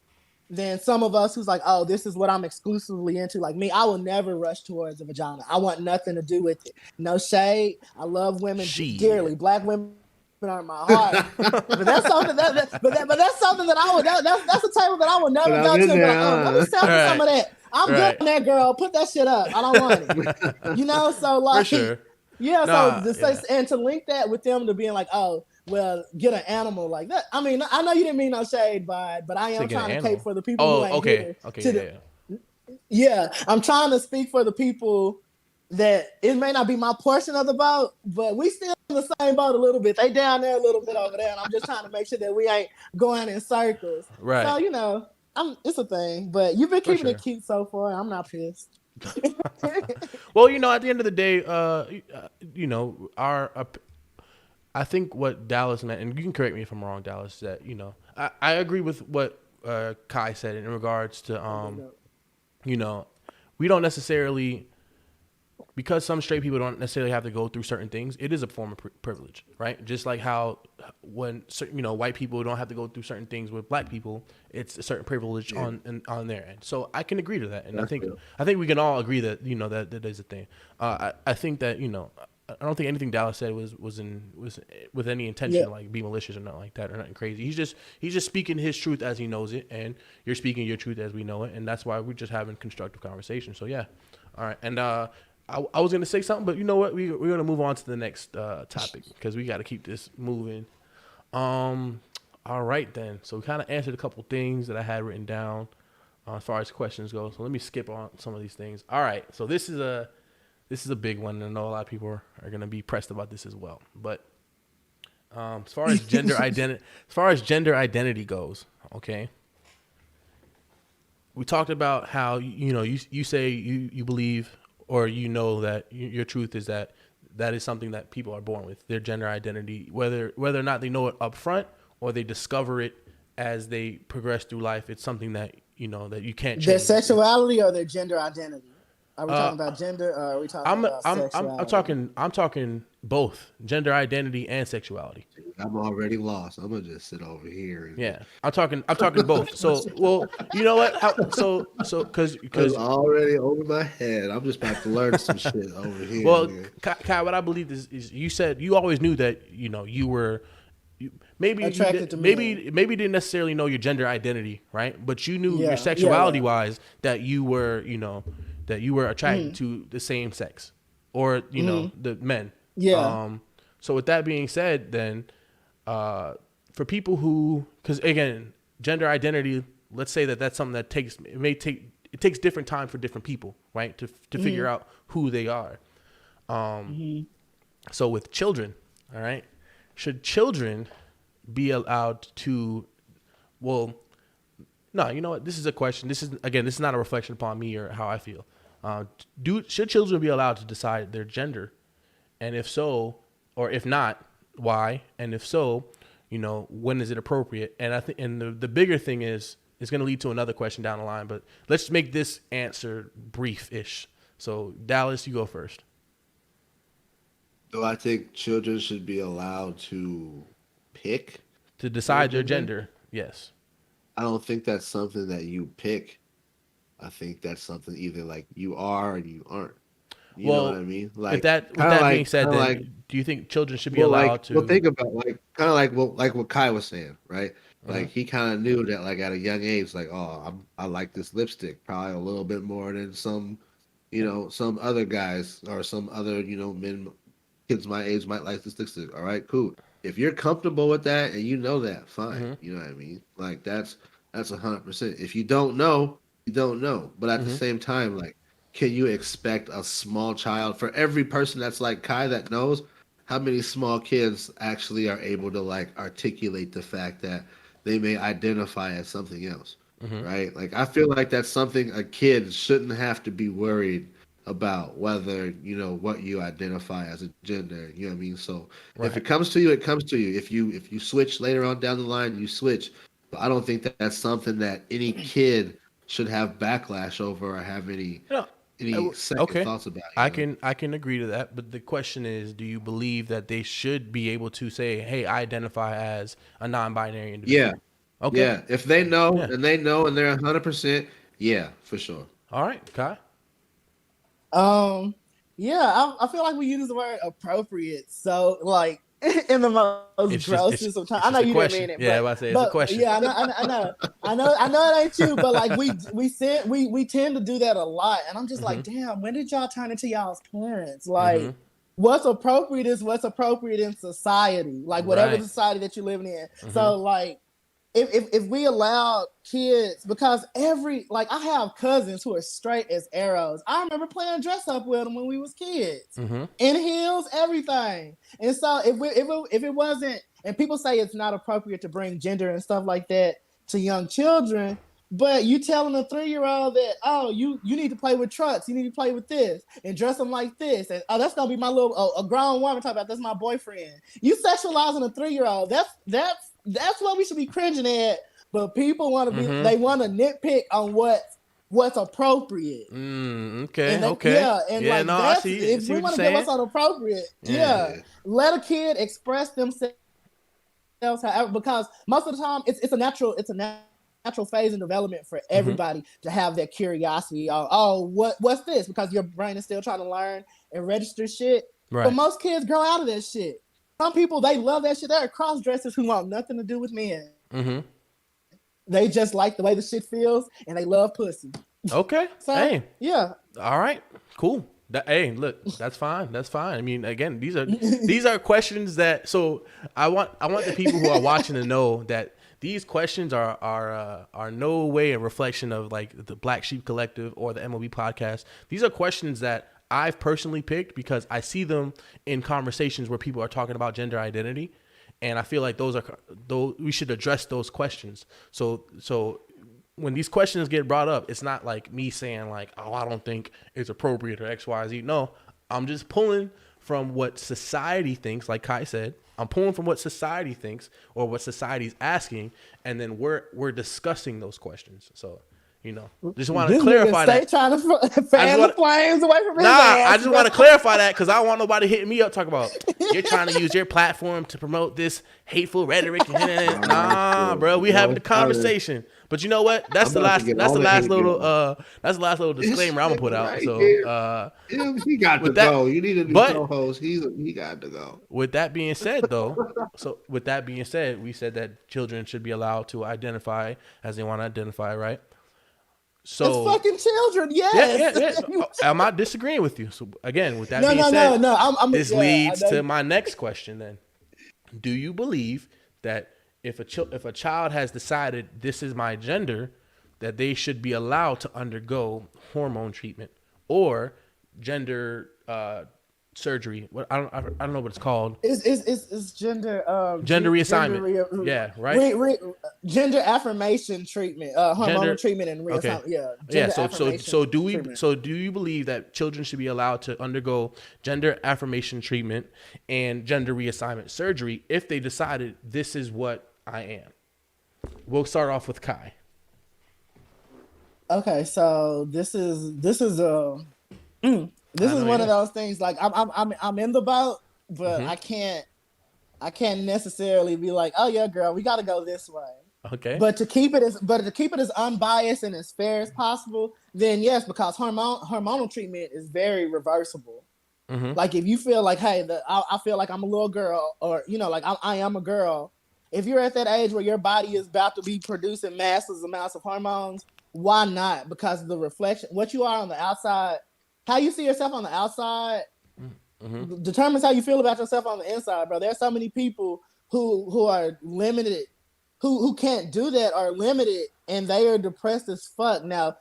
than some of us who's like, oh, this is what I'm exclusively into. Like me, I will never rush towards a vagina. I want nothing to do with it. No shade. I love women dearly. Black women are my heart. But that's something that's something that I would. That's a table that I would never go to. Like, oh, let me sell some of that. I'm good on that, girl. Put that shit up. I don't want it. So like. For sure. Yeah, and to link that with them to being like, oh, well, get an animal like that. I mean, I know you didn't mean no shade by it, but I am trying to cape for the people who ain't here. Yeah, I'm trying to speak for the people that it may not be my portion of the boat, but we still in the same boat a little bit. They down there a little bit over there, and I'm just trying to make sure that we ain't going in circles. Right. So, it's a thing, but you've been keeping it cute so far. I'm not pissed. Well, at the end of the day, I think what Dallas meant, and you can correct me if I'm wrong, Dallas, that I agree with what Kai said in regards to we don't necessarily, because some straight people don't necessarily have to go through certain things. It is a form of privilege, right? Just like how when white people don't have to go through certain things with Black people, it's a certain privilege on their end. So I can agree to that, and I think we can all agree that that is a thing. I think that I don't think anything Dallas said was with any intention to like be malicious or nothing like that or nothing crazy. He's just speaking his truth as he knows it, and you're speaking your truth as we know it, and that's why we're just having constructive conversation. So yeah, all right, and I was gonna say something, but you know what? We're gonna move on to the next topic because we got to keep this moving. All right then. So we kind of answered a couple things that I had written down as far as questions go. So let me skip on some of these things. All right. So this is a big one, and I know a lot of people are gonna be pressed about this as well. But as far as gender identity goes, okay. We talked about how you say you believe, or that your truth is that is something that people are born with, their gender identity, whether or not they know it up front or they discover it as they progress through life. It's something that that you can't change. Their sexuality or their gender identity. Are we talking about gender, or are we talking about sexuality? I'm talking Both gender identity and sexuality. I'm already lost. I'm gonna just sit over here. And Yeah, I'm talking both. So, well, you know what? Because it's already over my head. I'm just about to learn some shit over here. well, Man. Kai, what I believe is you said you always knew that you were maybe attracted to maybe didn't necessarily know your gender identity, right? But you knew Yeah, your sexuality yeah. wise that you were attracted to the same sex or the men. Yeah. So with that being said, then for people who, because again, gender identity, let's say that that's something that it takes different time for different people, right? To figure out who they are. So with children, all right, should children be allowed to, well, no, you know what? This is a question. This is not a reflection upon me or how I feel. Should children be allowed to decide their gender? And if so, or if not, why? And if so, when is it appropriate? And I think, and the bigger thing is, it's going to lead to another question down the line, but let's make this answer brief-ish. So Dallas, you go first. Do I think children should be allowed to pick? To decide their gender, yes. I don't think that's something that you pick. I think that's something either like you are or you aren't. You know what I mean? Like with that being said, then do you think children should be allowed to? Well, think about kind of like what Kai was saying, right? Like he kind of knew that like at a young age, like I like this lipstick probably a little bit more than some other guys or some other men, kids my age might like this lipstick. All right, cool. If you're comfortable with that and you know that, fine. You know what I mean? Like that's 100%. If you don't know, you don't know. But at the same time, like, can you expect a small child, for every person that's like Kai that knows, how many small kids actually are able to like articulate the fact that they may identify as something else, right? Like I feel like that's something a kid shouldn't have to be worried about, whether what you identify as a gender. You know what I mean? So if it comes to you, it comes to you. If you switch later on down the line, you switch. But I don't think that that's something that any kid should have backlash over or have any second thoughts about. I can agree to that, but the question is, do you believe that they should be able to say, "Hey, I identify as a non-binary individual"? Yeah. Okay. Yeah. If they know and they're 100%, yeah, for sure. All right, Kai. Yeah, I feel like we use the word appropriate. So like in the most grossest of times. I know you didn't mean it. Yeah, I say it's a question. Yeah, I know it ain't you, but like we tend to do that a lot, and I'm just like, damn, when did y'all turn into y'all's parents? Like, what's appropriate is what's appropriate in society, like whatever society that you're living in. So like, if we allow kids, because I have cousins who are straight as arrows. I remember playing dress up with them when we was kids, in heels, everything. And so if it wasn't, and people say it's not appropriate to bring gender and stuff like that to young children, but you telling a 3-year-old that, you need to play with trucks, you need to play with this and dress them like this, and that's gonna be my little a grown woman talking about, that's my boyfriend. You sexualizing a 3-year-old. That's what we should be cringing at. But people want to be, they want to nitpick on what's appropriate. Okay. Yeah, and I see. If we want to give us on appropriate, let a kid express themselves however, because most of the time it's a natural phase in development for everybody to have that curiosity. What's this? Because your brain is still trying to learn and register shit. Right. But most kids grow out of that shit. Some people, they love that shit. There are cross-dressers who want nothing to do with men. They just like the way the shit feels, and they love pussy. Okay. So, hey. Yeah. All right. Cool. Hey, look, that's fine. That's fine. I mean, again, these are questions that. So I want the people who are watching to know that these questions are no way a reflection of like the Black Sheep Collective or the M.O.B Podcast. These are questions that I've personally picked because I see them in conversations where people are talking about gender identity, and I feel like those we should address those questions. So when these questions get brought up, it's not like me saying like, "Oh, I don't think it's appropriate" or X, Y, Z. No, I'm just pulling from what society thinks. Like Kai said, I'm pulling from what society thinks or what society's asking, and then we're discussing those questions. So, Just want to This clarify nigga that. stay trying to fan the flames away from his ass. I just want to clarify that because I don't want nobody hitting me up talking about you're trying to use your platform to promote this hateful rhetoric. Nah, bro, we having the conversation. But you know what? That's the last little disclaimer I'm gonna put out. Right, So he got to go. You need a new co-host. He got to go. With that being said, we said that children should be allowed to identify as they want to identify, right? So it's fucking children, yes. Yeah. I'm not disagreeing with you. So again, with that being said, this leads to my next question. Then, do you believe that if a child has decided this is my gender, that they should be allowed to undergo hormone treatment or gender surgery? I don't know what it's called. It's gender reassignment. Yeah, right. Gender affirmation treatment, hormonal treatment and reassignment. Okay. So do you believe that children should be allowed to undergo gender affirmation treatment and gender reassignment surgery if they decided this is what I am? We'll start off with Kai. Okay, so this is one of those things. Like I'm in the boat, but I can't necessarily be like, oh yeah, girl, we got to go this way. Okay. But to keep it as unbiased and as fair as possible, then yes, because hormonal treatment is very reversible. Mm-hmm. Like if you feel like, hey, I feel like I'm a little girl, or like I am a girl. If you're at that age where your body is about to be producing massive amounts of hormones, why not? Because the reflection, what you are on the outside. How you see yourself on the outside determines how you feel about yourself on the inside, bro. There's so many people who are limited, who can't do that, are limited, and they are depressed as fuck. Now,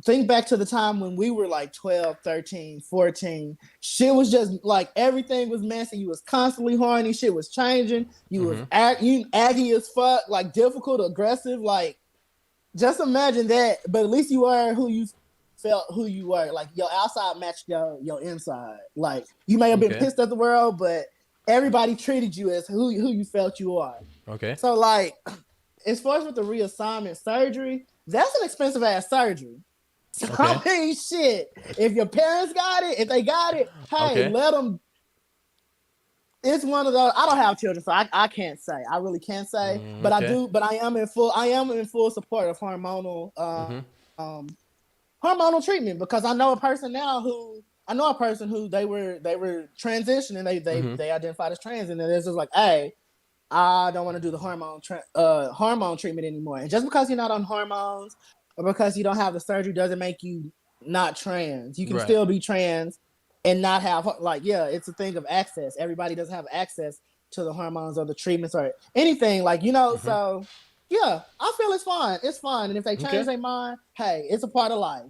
think back to the time when we were like 12, 13, 14. Shit was just like everything was messy. You was constantly horny. Shit was changing. You was aggy as fuck, like difficult, aggressive. Like, just imagine that. But at least you are who you felt who you were. Like your outside matched your inside. Like you may have been pissed at the world, but everybody treated you as who you felt you are. Okay. So like, as far as with the reassignment surgery, that's an expensive ass surgery. So I mean, shit. If your parents got it, if they got it, hey, let them. It's one of those. I don't have children, so I can't say. I really can't say, but I do. But I am in full support of hormonal hormonal treatment, because I know a person who they were transitioning. They identified as trans, and they're just like, hey, I don't want to do the hormone treatment anymore. And just because you're not on hormones or because you don't have the surgery doesn't make you not trans. You can still be trans and not have, like, it's a thing of access. Everybody doesn't have access to the hormones or the treatments or anything, like, so yeah, I feel it's fine. It's fine. And if they change their mind, hey, it's a part of life.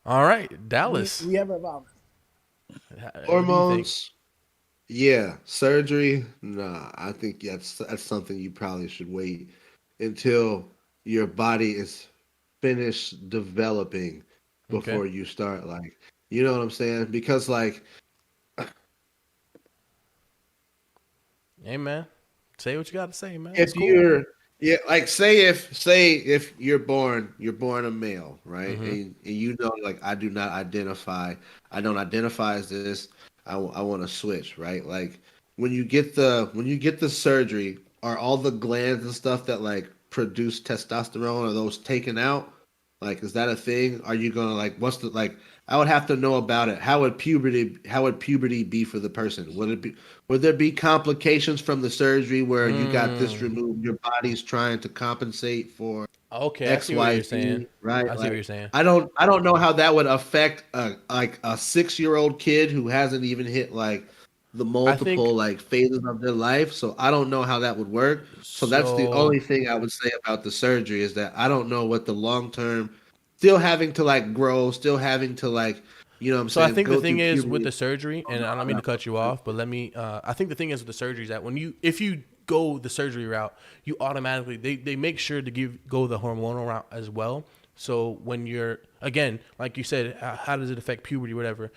All right, Dallas. We ever evolve. Hormones. Yeah, surgery. Nah, I think that's something you probably should wait until your body is finished developing before you start, like, you know what I'm saying? Because like, hey man, say what you got to say, man. If you're like, say if you're born a male, right? And you know, like, I don't identify as this. I want to switch, right? Like, when you get the surgery, are all the glands and stuff that like produce testosterone, are those taken out? Like, is that a thing? Are you gonna, like, what's the, like, I would have to know about it. How would puberty be for the person? Would there be complications from the surgery where you got this removed? Your body's trying to compensate for X, Y, what you're saying. Right? I see what you're saying. I don't know how that would affect a 6-year-old kid who hasn't even hit like the multiple like phases of their life. So I don't know how that would work. So that's the only thing I would say about the surgery, is that I don't know what the long term, still having to like grow, still having to like, you know what I'm saying? So I think the thing is with the surgery, and I don't mean to cut you off, but let me, I think the thing is with the surgery is that if you go the surgery route, you automatically, they make sure to go the hormonal route as well. So when you're, again, like you said, how does it affect puberty, whatever,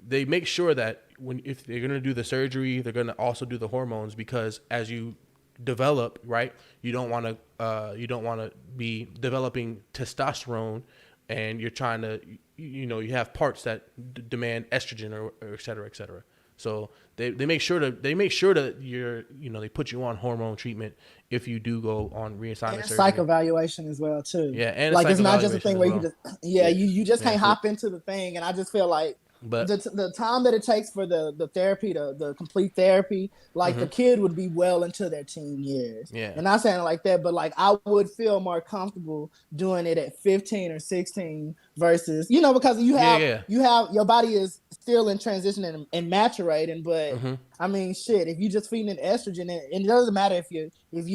they make sure that if they're going to do the surgery, they're going to also do the hormones, because as you develop, right? You don't want to be developing testosterone, and you're trying to, you have parts that demand estrogen or et cetera, et cetera. So they make sure that you're, they put you on hormone treatment if you do go on reassignment and surgery. Psych evaluation as well too. Yeah, and like it's not just a thing where well. you just can't hop into the thing. And I just feel like the time that it takes for the therapy, the complete therapy, like the kid would be well into their teen years. Yeah. And not saying like that, but like I would feel more comfortable doing it at 15 or 16 versus, because you have your body is still in transition and maturating, but I mean, shit, if you just feeding it estrogen, and it doesn't matter if you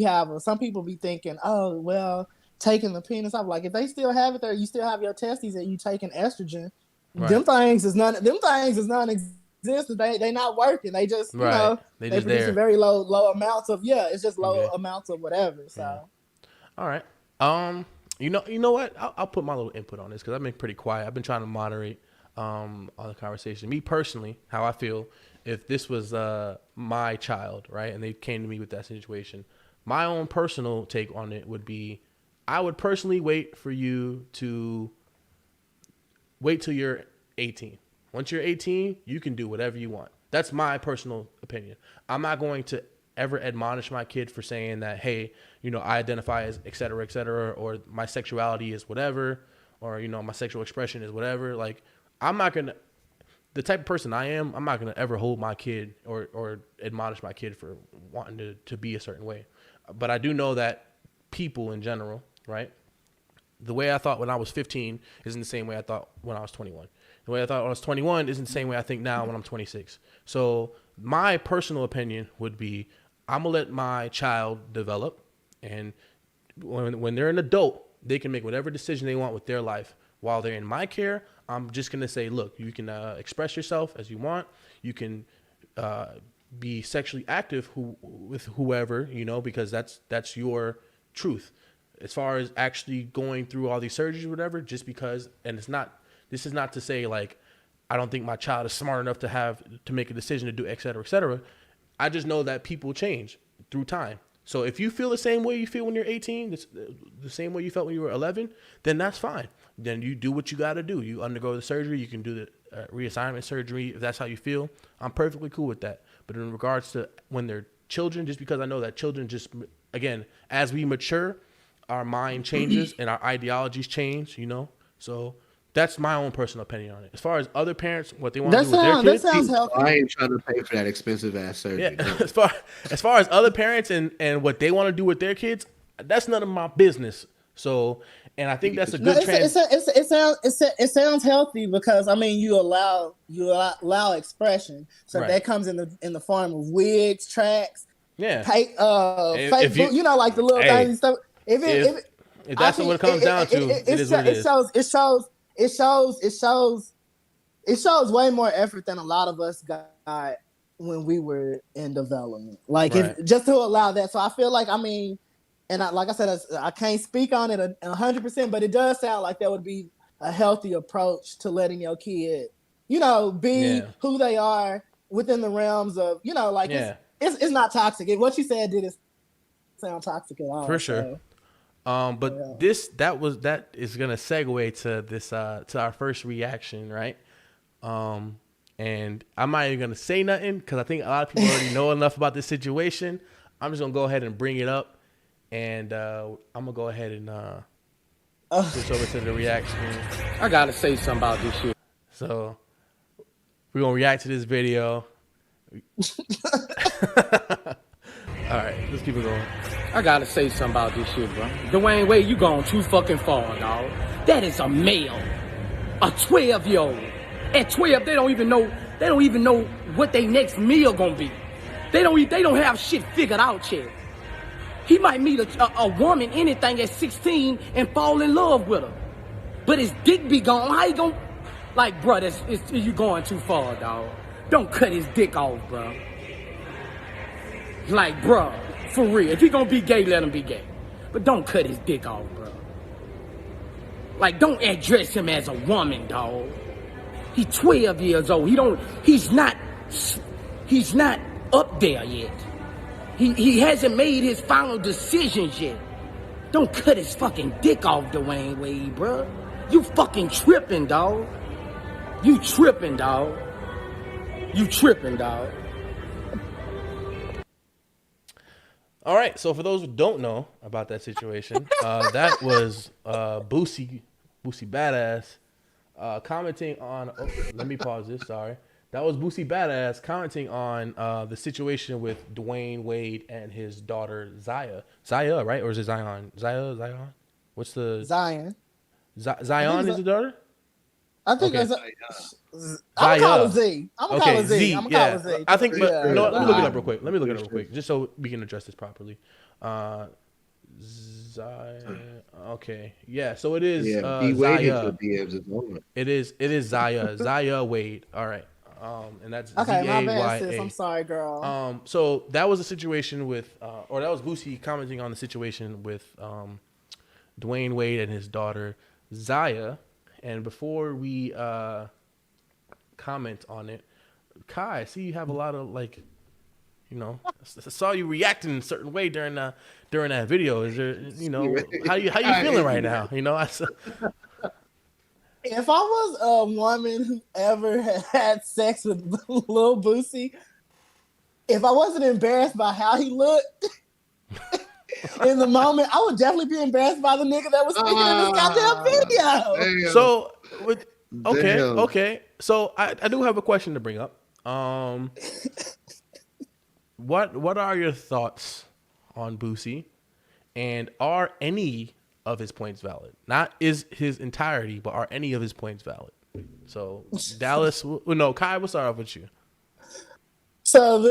have, some people be thinking, oh, well, taking the penis off, like if they still have it there, you still have your testes and you taking estrogen. Right. Them things is non-existent. They not working. They just they produce there. Very low amounts of it's just low amounts of whatever. So, all right. You know what? I'll put my little input on this because I've been pretty quiet. I've been trying to moderate on the conversation. Me personally, how I feel if this was my child, right, and they came to me with that situation, my own personal take on it would be, I would personally wait till you're 18. Once you're 18, you can do whatever you want. That's my personal opinion. I'm not going to ever admonish my kid for saying that, hey, I identify as et cetera, or my sexuality is whatever, or, my sexual expression is whatever. Like, the type of person I am, I'm not going to ever hold my kid or admonish my kid for wanting to be a certain way. But I do know that people in general, right? The way I thought when I was 15 isn't the same way I thought when I was 21. The way I thought when I was 21 isn't the same way I think now when I'm 26. So my personal opinion would be, I'm going to let my child develop. And when they're an adult, they can make whatever decision they want with their life. While they're in my care, I'm just going to say, look, you can express yourself as you want. You can be sexually active with whoever, because that's your truth. As far as actually going through all these surgeries or whatever, just because, and this is not to say like, I don't think my child is smart enough to make a decision to do et cetera, et cetera. I just know that people change through time. So if you feel the same way you feel when you're 18, the same way you felt when you were 11, then that's fine. Then you do what you got to do. You undergo the surgery. You can do the reassignment surgery if that's how you feel. I'm perfectly cool with that. But in regards to when they're children, just because I know that children just, again, as we mature, our mind changes and our ideologies change, So that's my own personal opinion on it. As far as other parents, what they want to do with their kids, that sounds healthy. I ain't trying to pay for that expensive ass surgery. Yeah. as far as other parents and what they want to do with their kids, that's none of my business. So, and I think that's a good it sounds healthy because I mean you allow expression. So that comes in the form of wigs, tracks, fake like the little things and stuff. If that's what it comes down to, it is what it is. It shows way more effort than a lot of us got when we were in development. Like just to allow that. So I feel like, I mean, and like I said, I can't speak on it 100%, but it does sound like that would be a healthy approach to letting your kid, be who they are within the realms of, it's not toxic. What you said didn't sound toxic at all. For sure. So. But that is gonna segue to this to our first reaction, right? And I'm not even gonna say nothing because I think a lot of people already know enough about this situation. I'm just gonna go ahead and bring it up, and I'm gonna go ahead and switch over to the reaction. I gotta say something about this shit. So we're gonna react to this video. All right, let's keep it going. I gotta say something about this shit, bro. Dwayne Wade, you going too fucking far, dog. That is a male. A 12-year-old. At 12, they don't even know what their next meal gonna be. They don't have shit figured out yet. He might meet a woman, anything, at 16 and fall in love with her. But his dick be gone. How you gonna... Like, bro, you going too far, dog. Don't cut his dick off, bro. Like, bro, for real. If he gonna be gay, let him be gay. But don't cut his dick off, bro. Like, don't address him as a woman, dog. He's 12 years old. He's not up there yet. He hasn't made his final decisions yet. Don't cut his fucking dick off, Dwayne Wade, bruh. You fucking tripping, dog. You tripping, dog. You tripping, dog. All right, so for those who don't know about that situation, that was Boosie Badass commenting on. Oh, let me pause this. Sorry, that was Boosie Badass commenting on the situation with Dwayne Wade and his daughter Zaya. Zaya, right? Or is it Zion? Zion. What's the Zion? Zion is the daughter. I think Okay. it's. I'm gonna call it Z. I'm gonna call it Z. I'm gonna call it Z. I think, but Yeah. you know what? Let me look it up real quick. Just so we can address this properly. Okay, yeah. So it is Zaya. It is Zaya Wade. All right. And that's Okay, my bad, Z-A-Y-A. sis. I'm sorry, girl. So that was a situation with, or that was Boosie commenting on the situation with Dwayne Wade and his daughter Zaya. And before we comment on it, Kai, I see you have a lot of I saw you reacting a certain way during that video. Is there, how you feeling right now? If I was a woman who ever had sex with Lil Boosie, if I wasn't embarrassed by how he looked in the moment, I would definitely be embarrassed by the nigga that was speaking in this goddamn video. Damn. So, okay. So I do have a question to bring up. What are your thoughts on Boosie, and are any of his points valid? Not is his entirety, but are any of his points valid? So Dallas, Kai, we'll start off with you. So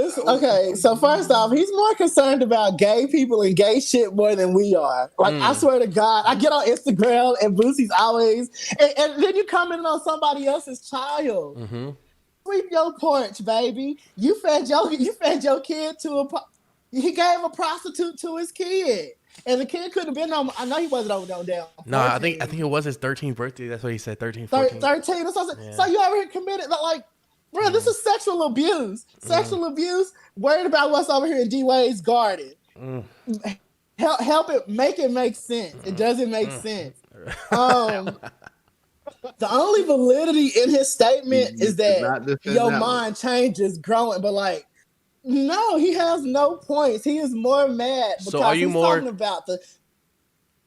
first off, he's more concerned about gay people and gay shit more than we are. I swear to God, I get on Instagram and Boosie's always, and then you comment on somebody else's child. Mm-hmm. Sweep your porch, baby. You fed your kid he gave a prostitute to his kid. And the kid couldn't have been on. I know he wasn't over no damn. 14. No, I think it was his 13th birthday. That's what he said. 13, 14. 13. So you over here committed bro, this is sexual abuse. Sexual abuse. Worried about what's over here in D-Wade's garden. Help it make sense. It doesn't make sense. The only validity in his statement is that your mind changes growing, but no, he has no points. He is more mad because talking about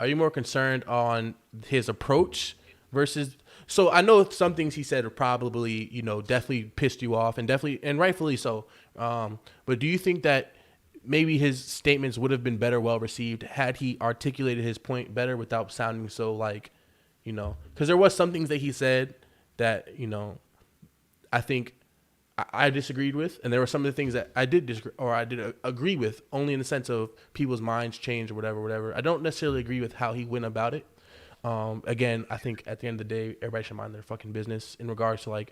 Are you more concerned on his approach versus? So I know some things he said are probably, definitely pissed you off and rightfully so. But do you think that maybe his statements would have been well received had he articulated his point better without sounding so because there was some things that he said that, I think I disagreed with, and there were some of the things that I did disagree or I did agree with, only in the sense of people's minds change or whatever. I don't necessarily agree with how he went about it. Again, I think at the end of the day, everybody should mind their fucking business in regards to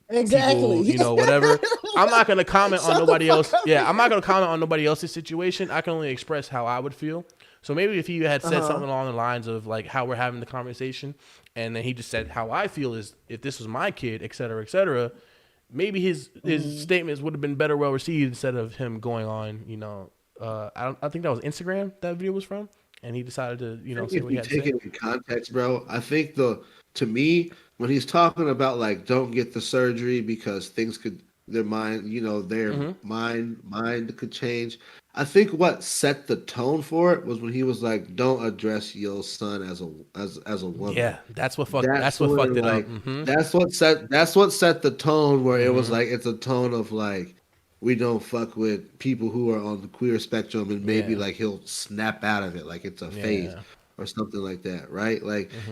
exactly people, whatever. I'm not gonna comment on nobody else. Yeah, I'm not gonna comment on nobody else's situation. I can only express how I would feel. So maybe if he had said something along the lines of how we're having the conversation, and then he just said how I feel is if this was my kid, et cetera, maybe his statements would have been well received instead of him going on. I think that was Instagram that video was from. And he decided to, say what he had to say. If you take it in context, bro, I think to me, when he's talking about don't get the surgery because things could, their mind, their mind could change. I think what set the tone for it was when he was don't address your son as a woman. Yeah, that's what fucked it up. Mm-hmm. That's what set the tone where it was it's a tone of we don't fuck with people who are on the queer spectrum, and maybe he'll snap out of it it's a phase or something like that, right?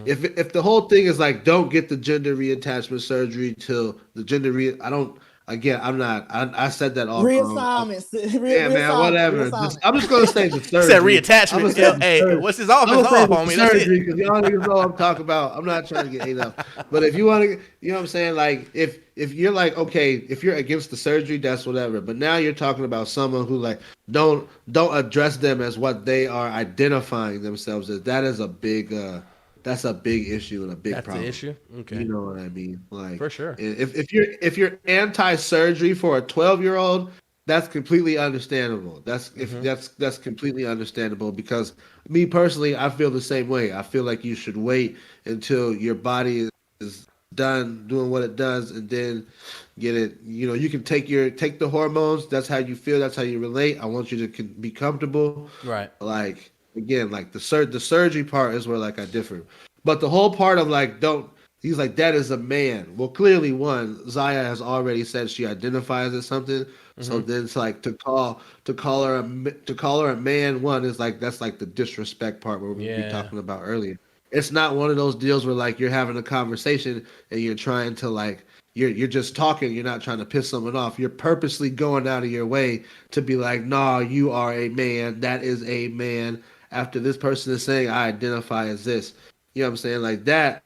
If the whole thing is don't get the gender reattachment surgery till the I said that all reassignment. Yeah, man, whatever. I'm just gonna say the surgery. Said reattachment. Hey, what's his office off, homie? Surgery, because y'all niggas know what I'm talking about. I'm not trying to get ate up. But if you want to, you know what I'm saying? If you're okay, if you're against the surgery, that's whatever. But now you're talking about someone who don't address them as what they are identifying themselves as. That is a big that's a big issue and a big problem. That's the issue? Okay. You know what I mean? For sure. If you're anti-surgery for a 12-year-old, that's completely understandable. That's completely understandable because me personally, I feel the same way. I feel like you should wait until your body is done doing what it does and then get it. You can take the hormones. That's how you feel. That's how you relate. I want you to be comfortable. Right. Like again, like the surgery part is where like I differ. But the whole part of like don't. He's like, that is a man. Well, clearly, Zaya has already said she identifies as something. So then it's like to call her a man. One is like that's like the disrespect part where we were talking about earlier. It's not one of those deals where like you're having a conversation and you're trying to like you're just talking. You're not trying to piss someone off. You're purposely going out of your way to be like, nah, you are a man. That is a man. After this person is saying, I identify as this. You know what I'm saying? Like that's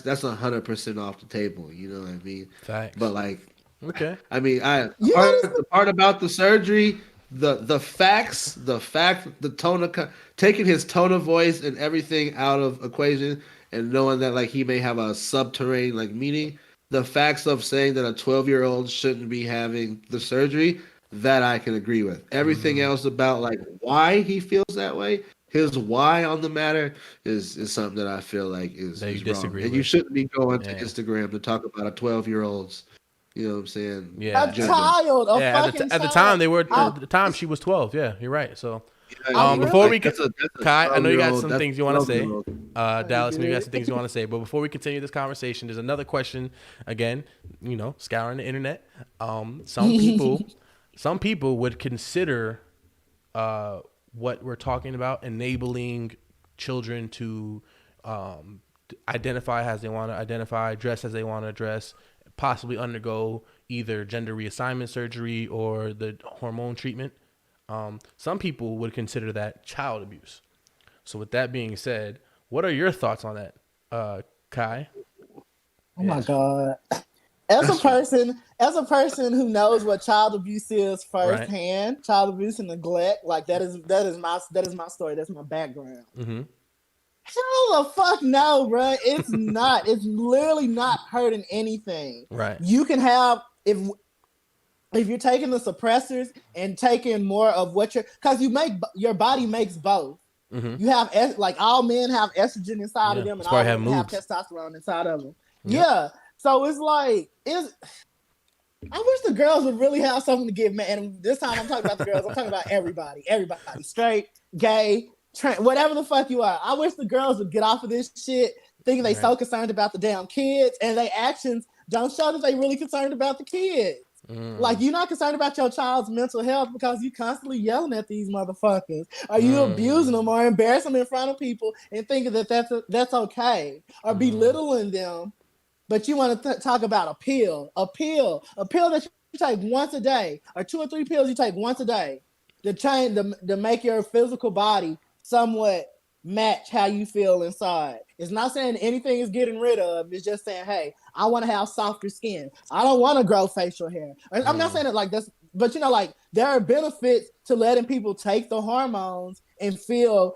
100% off the table. You know what I mean? Facts. But like, okay. I mean, the part about the surgery, the facts, the tone of taking his tone of voice and everything out of equation, and knowing that like he may have a subterranean like meaning, the facts of saying that a 12-year-old shouldn't be having the surgery, that I can agree with. Everything else about like why he feels that way. His why on the matter is something that I feel like is wrong. And you shouldn't be going to Instagram to talk about a 12-year-old's, you know what I'm saying? Yeah. A child. At the time they were at the time she was 12. Yeah, you're right. So before we Kai, I know you got some things you want to say. Dallas, maybe you got some things you want to say. But before we continue this conversation, there's another question. Again, scouring the internet. Some people would consider what we're talking about, enabling children to identify as they want to identify, dress as they want to dress, possibly undergo either gender reassignment surgery or the hormone treatment. Some people would consider that child abuse. So with that being said, what are your thoughts on that, Kai? Oh my God. As a person who knows what child abuse is firsthand, right. Child abuse and neglect, like that is my story. That's my background. Mm-hmm. Hell the fuck no, bro. It's not. It's literally not hurting anything. Right. You can have if you're taking the suppressors and taking more of what because your body makes both. Mm-hmm. You have like all men have estrogen inside of them, and all women have testosterone inside of them. Yep. Yeah. So it's like, I wish the girls would really have something to give, man. And this time I'm talking about the girls. I'm talking about everybody, straight, gay, whatever the fuck you are. I wish the girls would get off of this shit, thinking they so concerned about the damn kids, and their actions don't show that they really concerned about the kids. Like, you're not concerned about your child's mental health because you constantly yelling at these motherfuckers. Are you abusing them or embarrassing them in front of people and thinking that that's okay, or belittling them? But you want to talk about a pill that you take once a day, or 2 or 3 pills you take once a day to make your physical body somewhat match how you feel inside. It's not saying anything is getting rid of. It's just saying, hey, I want to have softer skin. I don't want to grow facial hair. I'm not saying it like this, but like there are benefits to letting people take the hormones and feel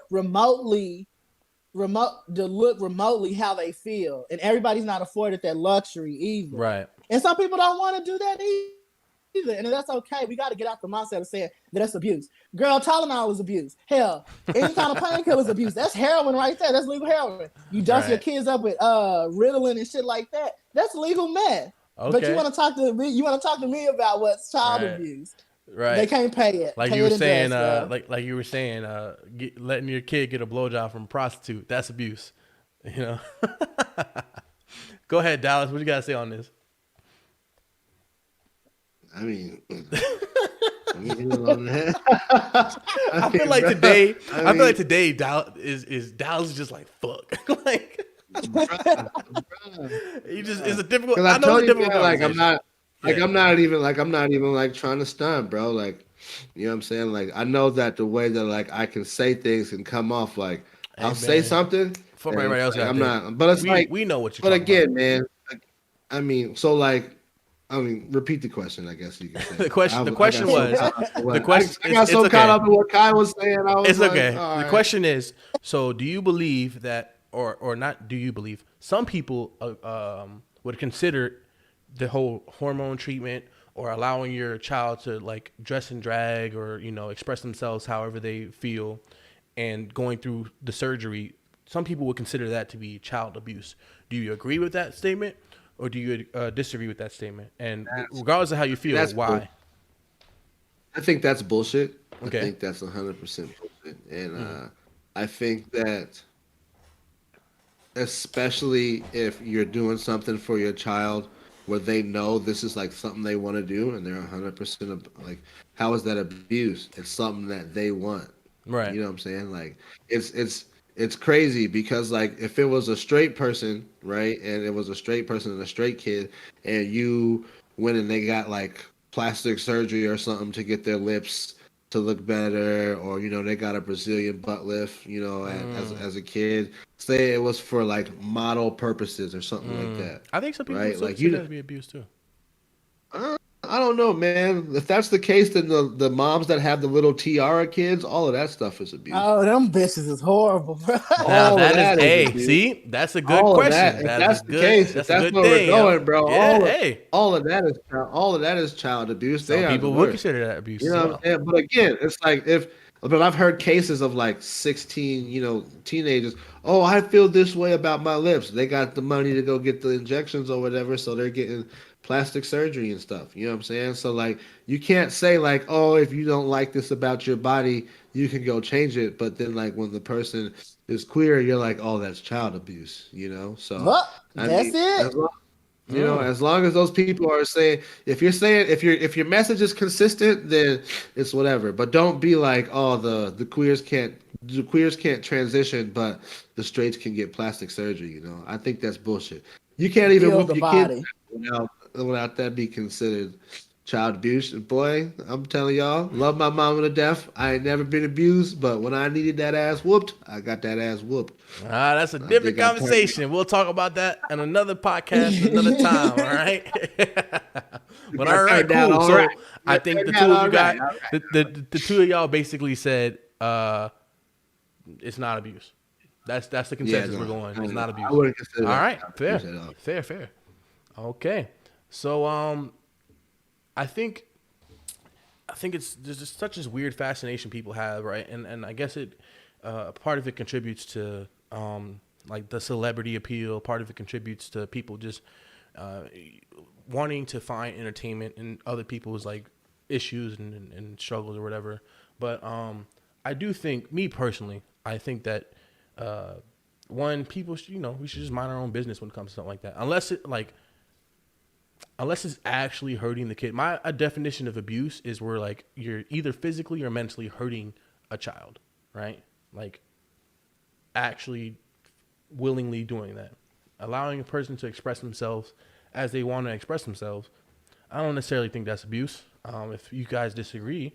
to look remotely how they feel, and everybody's not afforded that luxury either. Right. And some people don't want to do that either, and that's okay. We got to get out the mindset of saying that that's abuse. Girl, Tylenol is abuse. Hell, any kind of painkiller is abuse. That's heroin right there. That's legal heroin. You dose your kids up with Ritalin and shit like that. That's legal meth. Okay. But you want to talk to me about what's child abuse. Right. They can't pay it. Like you were saying, like you were saying, letting your kid get a blowjob from a prostitute. That's abuse. Go ahead, Dallas. What you got to say on this? I mean, I feel like today, Dallas is just like fuck. Like, he just is a difficult. I know it's a difficult. Like I'm not. Like I'm not even like trying to stunt, bro. Like, you know what I'm saying? Like I know that the way that like I can say things and come off like I'll say something. Fuck everybody else. Like, I'm not, but it's we know what you're. But again, man, I mean, repeat the question. I guess you can say. The question was. I got so caught up in what Kai was saying. It's okay. The question is: so, do you believe that, or not? Do you believe some people would consider the whole hormone treatment or allowing your child to like dress and drag or, express themselves however they feel and going through the surgery, some people would consider that to be child abuse. Do you agree with that statement or do you disagree with that statement? And regardless of how you feel, why? I think that's bullshit. Okay. I think that's 100% bullshit. And I think that especially if you're doing something for your child where they know this is like something they want to do and they're 100% like, how is that abuse? It's something that they want. Right. You know what I'm saying? Like it's crazy because like if it was a straight person, right, and it was a straight person and a straight kid, and you went and they got like plastic surgery or something to get their lips to look better, or they got a Brazilian butt lift, as a kid. Say it was for like model purposes or something like that. I think some people right? like that to be abuse too. I don't know, man. If that's the case, then the moms that have the little tiara kids, all of that stuff is abuse. Oh, them bitches is horrible, bro. Now that is see, that's a good question. If that's the case, if that's where we're going, bro. Yeah, all of that is child abuse. Some people would consider that abuse. You know what I'm saying? But again, it's like but I've heard cases of like 16, teenagers. Oh, I feel this way about my lips. They got the money to go get the injections or whatever, so they're getting plastic surgery and stuff. You know what I'm saying? So like, you can't say like, oh, if you don't like this about your body, you can go change it. But then like when the person is queer, you're like, oh, that's child abuse. So well, that's it. As long as those people are saying, if your message is consistent, then it's whatever. But don't be like, oh, the queers can't transition, but the straights can get plastic surgery. I think that's bullshit. You can't even whoop your kids without that be considered child abuse. And boy, I'm telling y'all, love my mama to death. I ain't never been abused, but when I needed that ass whooped, I got that ass whooped. That's a different conversation. We'll talk about that in another podcast another time, all right? But all right, cool. So I think the two of you guys, the two of y'all basically said it's not abuse. That's the consensus we're going. It's not abuse. All right, fair. Okay. So I think there's just such a weird fascination people have, right? And I guess it part of it contributes to like the celebrity appeal. Part of it contributes to people just wanting to find entertainment in other people's like issues and struggles or whatever. But I do think, me personally, I think that one, people we should just mind our own business when it comes to something like that, unless it's actually hurting the kid. My definition of abuse is where like you're either physically or mentally hurting a child, right? Like actually willingly doing that, allowing a person to express themselves as they want to express themselves. I don't necessarily think that's abuse. If you guys disagree,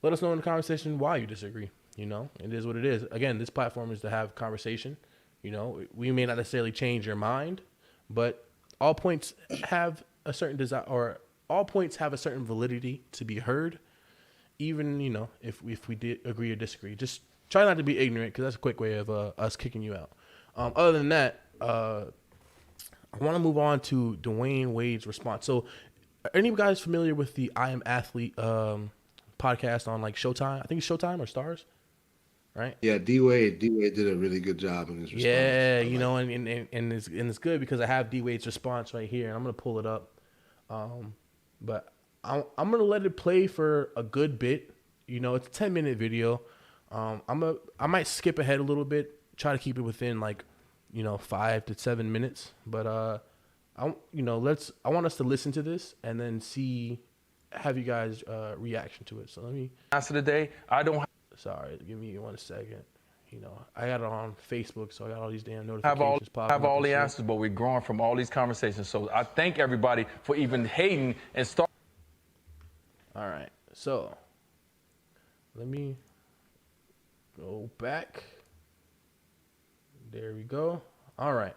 let us know in the conversation why you disagree. It is what it is. Again, this platform is to have conversation. We may not necessarily change your mind, but all points have a certain desire, or all points have a certain validity to be heard, even if we did agree or disagree. Just try not to be ignorant, because that's a quick way of us kicking you out. Other than that, I want to move on to Dwayne Wade's response. So, are any of you guys familiar with the I Am Athlete podcast on like Showtime? I think it's Showtime or Stars, right? Yeah, D Wade did a really good job in his response. Yeah, and it's good because I have D Wade's response right here, and I'm gonna pull it up. But I'm gonna let it play for a good bit. It's a 10-minute video. I might skip ahead a little bit, try to keep it within like 5 to 7 minutes. But I want us to listen to this and then have you guys reaction to it. So let me answer today. Sorry, give me 1 second. I got it on Facebook, so I got all these damn notifications popping up. Have all the answers, but we're growing from all these conversations. So I thank everybody for even hating and start. All right, so let me go back. There we go. All right.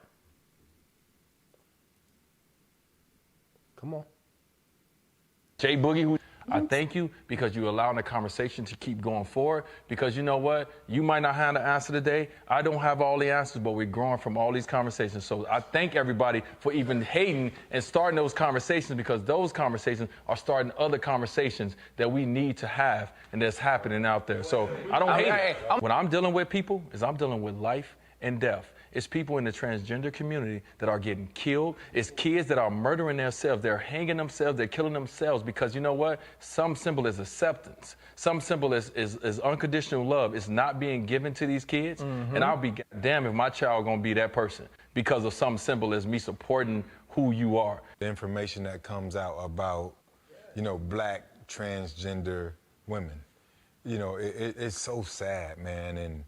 Come on. Jay Boogie, who I thank you because you're allowing the conversation to keep going forward, because you know what? You might not have the answer today. I don't have all the answers, but we're growing from all these conversations. So I thank everybody for even hating and starting those conversations, because those conversations are starting other conversations that we need to have and that's happening out there. So I don't hate it. When I'm dealing with people, is I'm dealing with life and death. It's people in the transgender community that are getting killed. It's kids that are murdering themselves. They're hanging themselves. They're killing themselves because you know what? Some symbol is acceptance. Some symbol is unconditional love. It's not being given to these kids. And I'll be damned if my child gonna be that person because of some symbol is me supporting who you are. The information that comes out about, you know, black transgender women, you know, it's so sad, man. And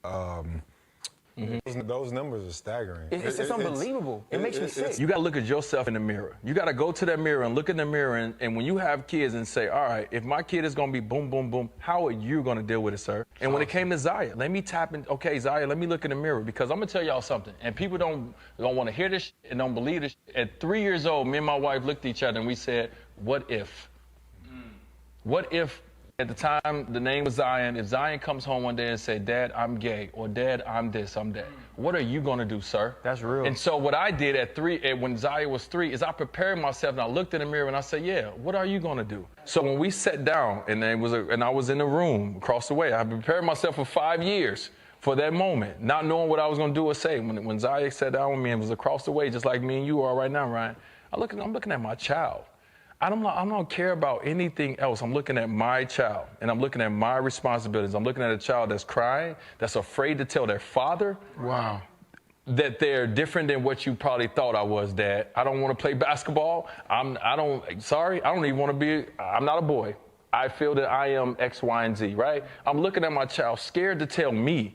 those numbers are staggering. It's unbelievable. It makes me sick. You got to look at yourself in the mirror. You got to go to that mirror and look in the mirror. And when you have kids and say, all right, if my kid is going to be boom, boom, boom, how are you going to deal with it, sir? And when it came to Zaya, let me tap in. Okay, Zaya, let me look in the mirror, because I'm going to tell y'all something. And people don't want to hear this and don't believe this. At 3 years old, me and my wife looked at each other and we said, what if? What if at the time the name was Zion, if Zion comes home one day and say, Dad, I'm gay, or Dad, I'm this, I'm that, what are you gonna do, sir? That's real. And so what I did at 3, when Zion was 3, is I prepared myself and I looked in the mirror and I said, yeah, what are you gonna do? So when we sat down and I was in the room across the way, I prepared myself for 5 years for that moment, not knowing what I was gonna do or say. When Zion sat down with me and was across the way, just like me and you are right now, Ryan, I'm looking at my child. I don't care about anything else. I'm looking at my child, and I'm looking at my responsibilities. I'm looking at a child that's crying, that's afraid to tell their father that they're different than what you probably thought I was, Dad. I don't want to play basketball. I'm not a boy. I feel that I am X, Y, and Z, right? I'm looking at my child scared to tell me,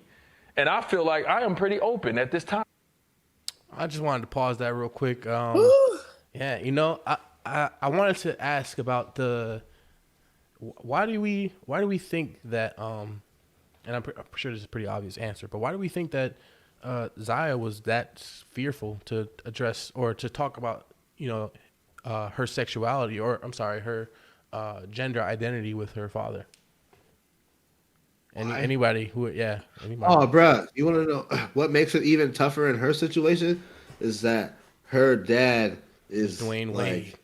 and I feel like I am pretty open at this time. I just wanted to pause that real quick. Yeah, you know, I wanted to ask about why do we think that and I'm sure this is a pretty obvious answer, but why do we think that Zaya was that fearful to address or to talk about, you know, her sexuality, or I'm sorry, her gender identity with her father? Anybody. Oh, bruh, you want to know what makes it even tougher in her situation is that her dad is Dwayne Wade.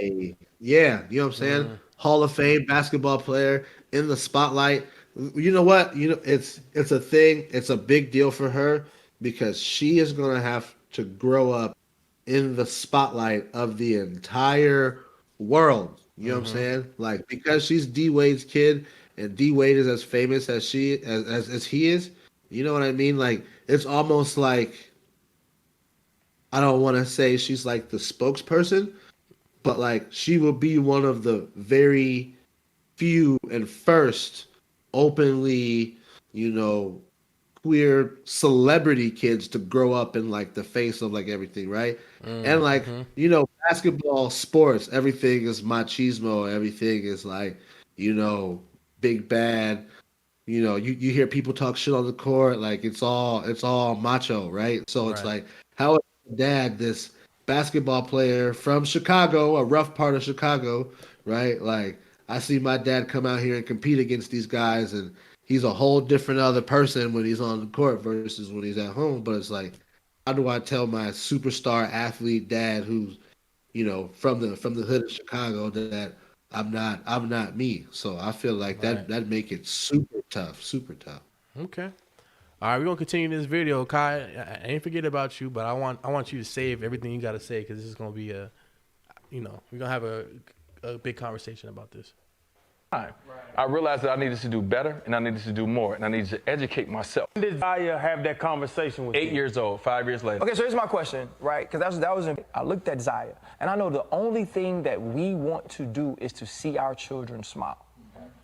You know what I'm saying? Hall of Fame basketball player in the spotlight. You know what? You know, it's a thing. It's a big deal for her because she is going to have to grow up in the spotlight of the entire world. You know what I'm saying? Like, because she's D Wade's kid and D Wade is as famous as he is. You know what I mean? Like, it's almost like, I don't want to say she's like the spokesperson, but like she will be one of the very few and first openly, you know, queer celebrity kids to grow up in like the face of like everything, right? And like, you know, basketball, sports, everything is machismo, everything is like, you know, big bad. You know, you hear people talk shit on the court, like it's all macho, right? So it's like, how is dad, this basketball player from Chicago, a rough part of Chicago, right? Like, I see my dad come out here and compete against these guys, and he's a whole different other person when he's on the court versus when he's at home. But it's like, how do I tell my superstar athlete dad, who's, you know, from the hood of Chicago, that I'm not me? So I feel like that make it super tough. Okay. All right, we're gonna continue this video, Kai. I ain't forget about you, but I want you to save everything you gotta say, because this is gonna be we're gonna have a big conversation about this. I realized that I needed to do better, and I needed to do more, and I needed to educate myself. When did Zaya have that conversation with you? 8 years old, 5 years later. Okay, so here's my question, right? Because I looked at Zaya, and I know the only thing that we want to do is to see our children smile,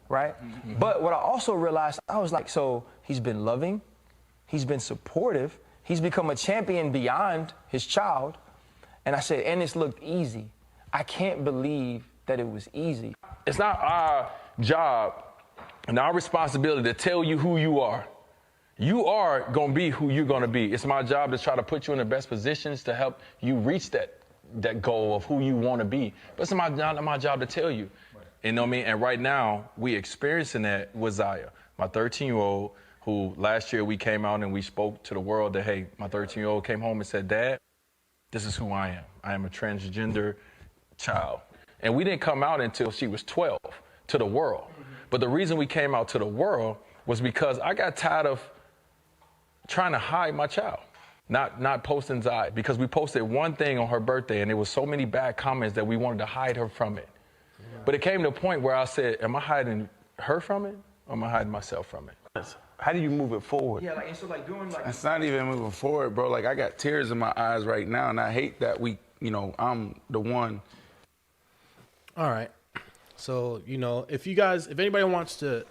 right? But what I also realized, I was like, so he's been loving, he's been supportive, he's become a champion beyond his child, and I said, and it's looked easy. I can't believe that it was easy. It's not our job and our responsibility to tell you who you are. You are going to be who you're going to be. It's my job to try to put you in the best positions to help you reach that goal of who you want to be. But it's not my job to tell you. You know what I mean? And right now, we experiencing that with Zaya, my 13-year-old, who last year we came out and we spoke to the world that, hey, my 13-year-old came home and said, Dad, this is who I am. I am a transgender child. And we didn't come out until she was 12 to the world. But the reason we came out to the world was because I got tired of trying to hide my child, not posting Zaya, because we posted one thing on her birthday and there was so many bad comments that we wanted to hide her from it. But it came to a point where I said, am I hiding her from it or am I hiding myself from it? How do you move it forward? Yeah, like, and so like doing like. It's not even moving forward, bro. Like I got tears in my eyes right now, and I hate that I'm the one. All right. So, if anybody wants the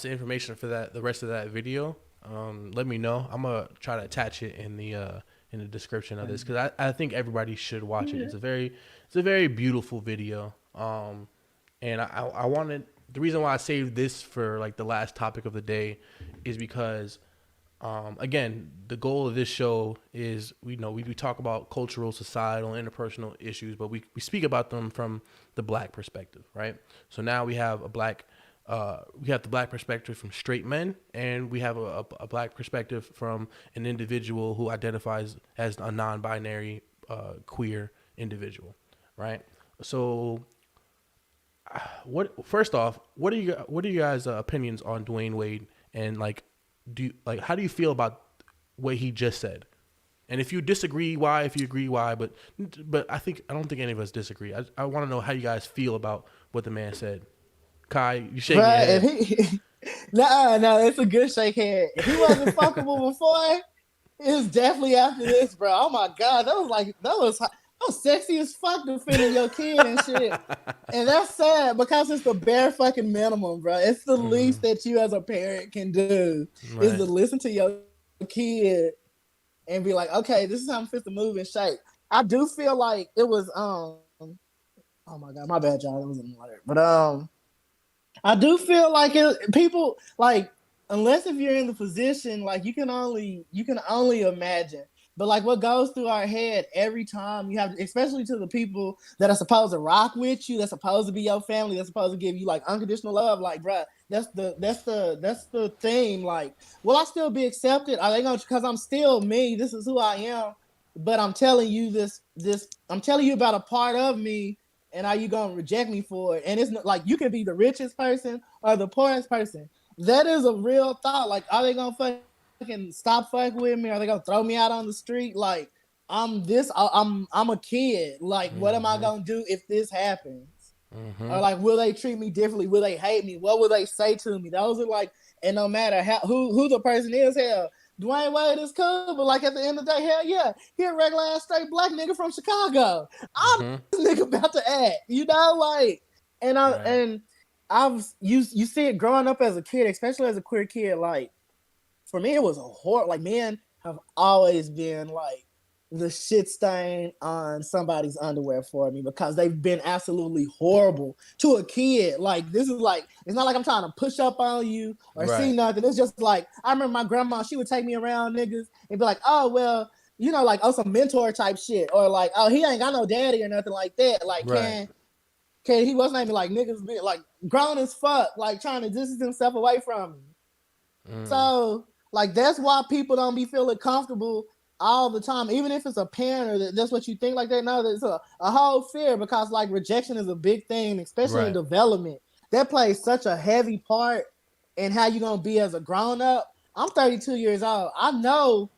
information for the rest of that video, let me know. I'm gonna try to attach it in the description of this because I think everybody should watch it. It's a very beautiful video. And I wanted. The reason why I saved this for like the last topic of the day is because, again, the goal of this show is we talk about cultural, societal, interpersonal issues, but we speak about them from the black perspective, right? So now we have the black perspective from straight men, and we have a black perspective from an individual who identifies as a non-binary queer individual, right? So. First off, what are you guys' opinions on Dwayne Wade, and how do you feel about what he just said? And if you disagree, why? If you agree, why? But I don't think any of us disagree. I want to know how you guys feel about what the man said. Kai, you shaking your head. No, it's a good shake head. If he wasn't fuckable before, it's definitely after this, bro. Oh my god, that was sexy as fuck defending your kid and shit. And that's sad because it's the bare fucking minimum, bro. It's the least that you as a parent can do is to listen to your kid and be like, okay, this is how I'm fit to move and shake. I do feel like it was oh my god, my bad, y'all. It was in the water. But I do feel like people like, unless if you're in the position, like you can only imagine. But like what goes through our head every time you have, especially to the people that are supposed to rock with you, that's supposed to be your family, that's supposed to give you like unconditional love, like bruh, that's the theme. Like, will I still be accepted? Are they gonna, because I'm still me, this is who I am, but I'm telling you I'm telling you about a part of me, and are you gonna reject me for it? And it's not, like you can be the richest person or the poorest person. That is a real thought. Like, are they gonna fucking stop fucking with me? Are they gonna throw me out on the street? Like, I'm a kid. Like, what am I gonna do if this happens? Or like, will they treat me differently? Will they hate me? What will they say to me? Those are like, and no matter who the person is, hell, Dwayne Wade is cool, but like at the end of the day, hell yeah, he a regular ass straight black nigga from Chicago. I'm this nigga about to act, like, and you see it growing up as a kid, especially as a queer kid. Like, for me, it was a horror. Like, men have always been like the shit stain on somebody's underwear for me because they've been absolutely horrible to a kid. Like, this is like, it's not like I'm trying to push up on you or see nothing. It's just like, I remember my grandma, she would take me around niggas and be like, oh, well, like, oh, some mentor type shit. Or like, oh, he ain't got no daddy or nothing like that. Like, can he wasn't even like niggas be like grown as fuck, like trying to distance himself away from me. So, like, that's why people don't be feeling comfortable all the time, even if it's a parent or that's what you think like that. No, there's a whole fear because like rejection is a big thing, especially in development. That plays such a heavy part in how you're gonna be as a grown up. I'm 32 years old. I know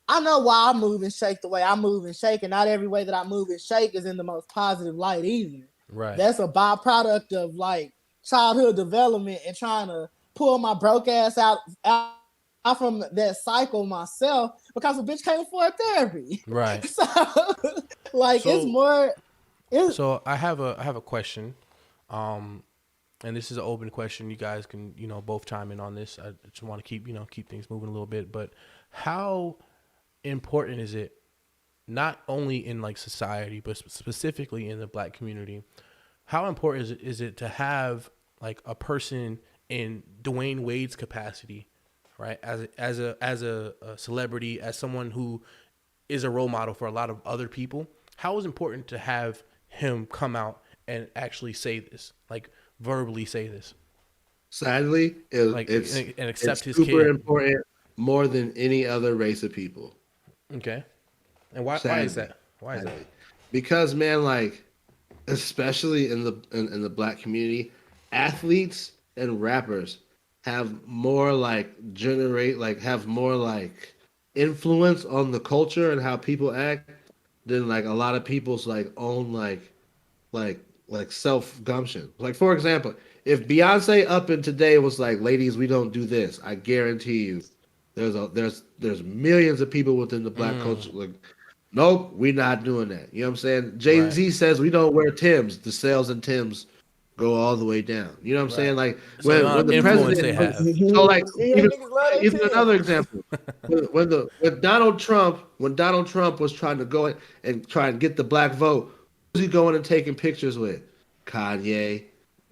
why I move and shake the way I move and shake, and not every way that I move and shake is in the most positive light either. Right. That's a byproduct of like childhood development and trying to pull my broke ass out from that cycle myself because a bitch can't afford therapy. Right. So it's more. So I have a question, and this is an open question. You guys can both chime in on this. I just want to keep things moving a little bit. But how important is it, not only in like society, but specifically in the black community? How important is it to have like a person in Dwayne Wade's capacity, right? As a celebrity, as someone who is a role model for a lot of other people, how is it important to have him come out and actually say this, like verbally say this. Sadly, it's and accept his super kid. important more than any other race of people. Okay. And why is that? Why is that? Because man, like especially in the black community, athletes and rappers have more have more like influence on the culture and how people act than like a lot of people's like own like self gumption. Like for example, if Beyonce up in today was like, "Ladies, we don't do this," I guarantee you, there's millions of people within the black culture like, "Nope, we're not doing that." You know what I'm saying? Jay-Z says we don't wear Timbs. The sales in Timbs go all the way down. You know what I'm saying? Like So when the influence president, they have. so like even niggas another example, when Donald Trump was trying to go and try and get the black vote, who's he going and taking pictures with? Kanye,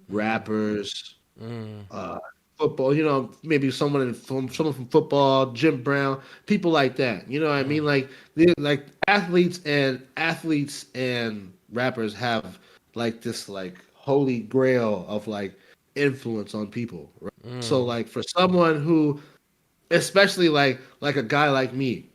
rappers, football. You know, maybe someone from football, Jim Brown, people like that. You know what I mean? Like athletes and rappers have like this like holy grail of like influence on people. Right? So like for someone who, especially like a guy like me,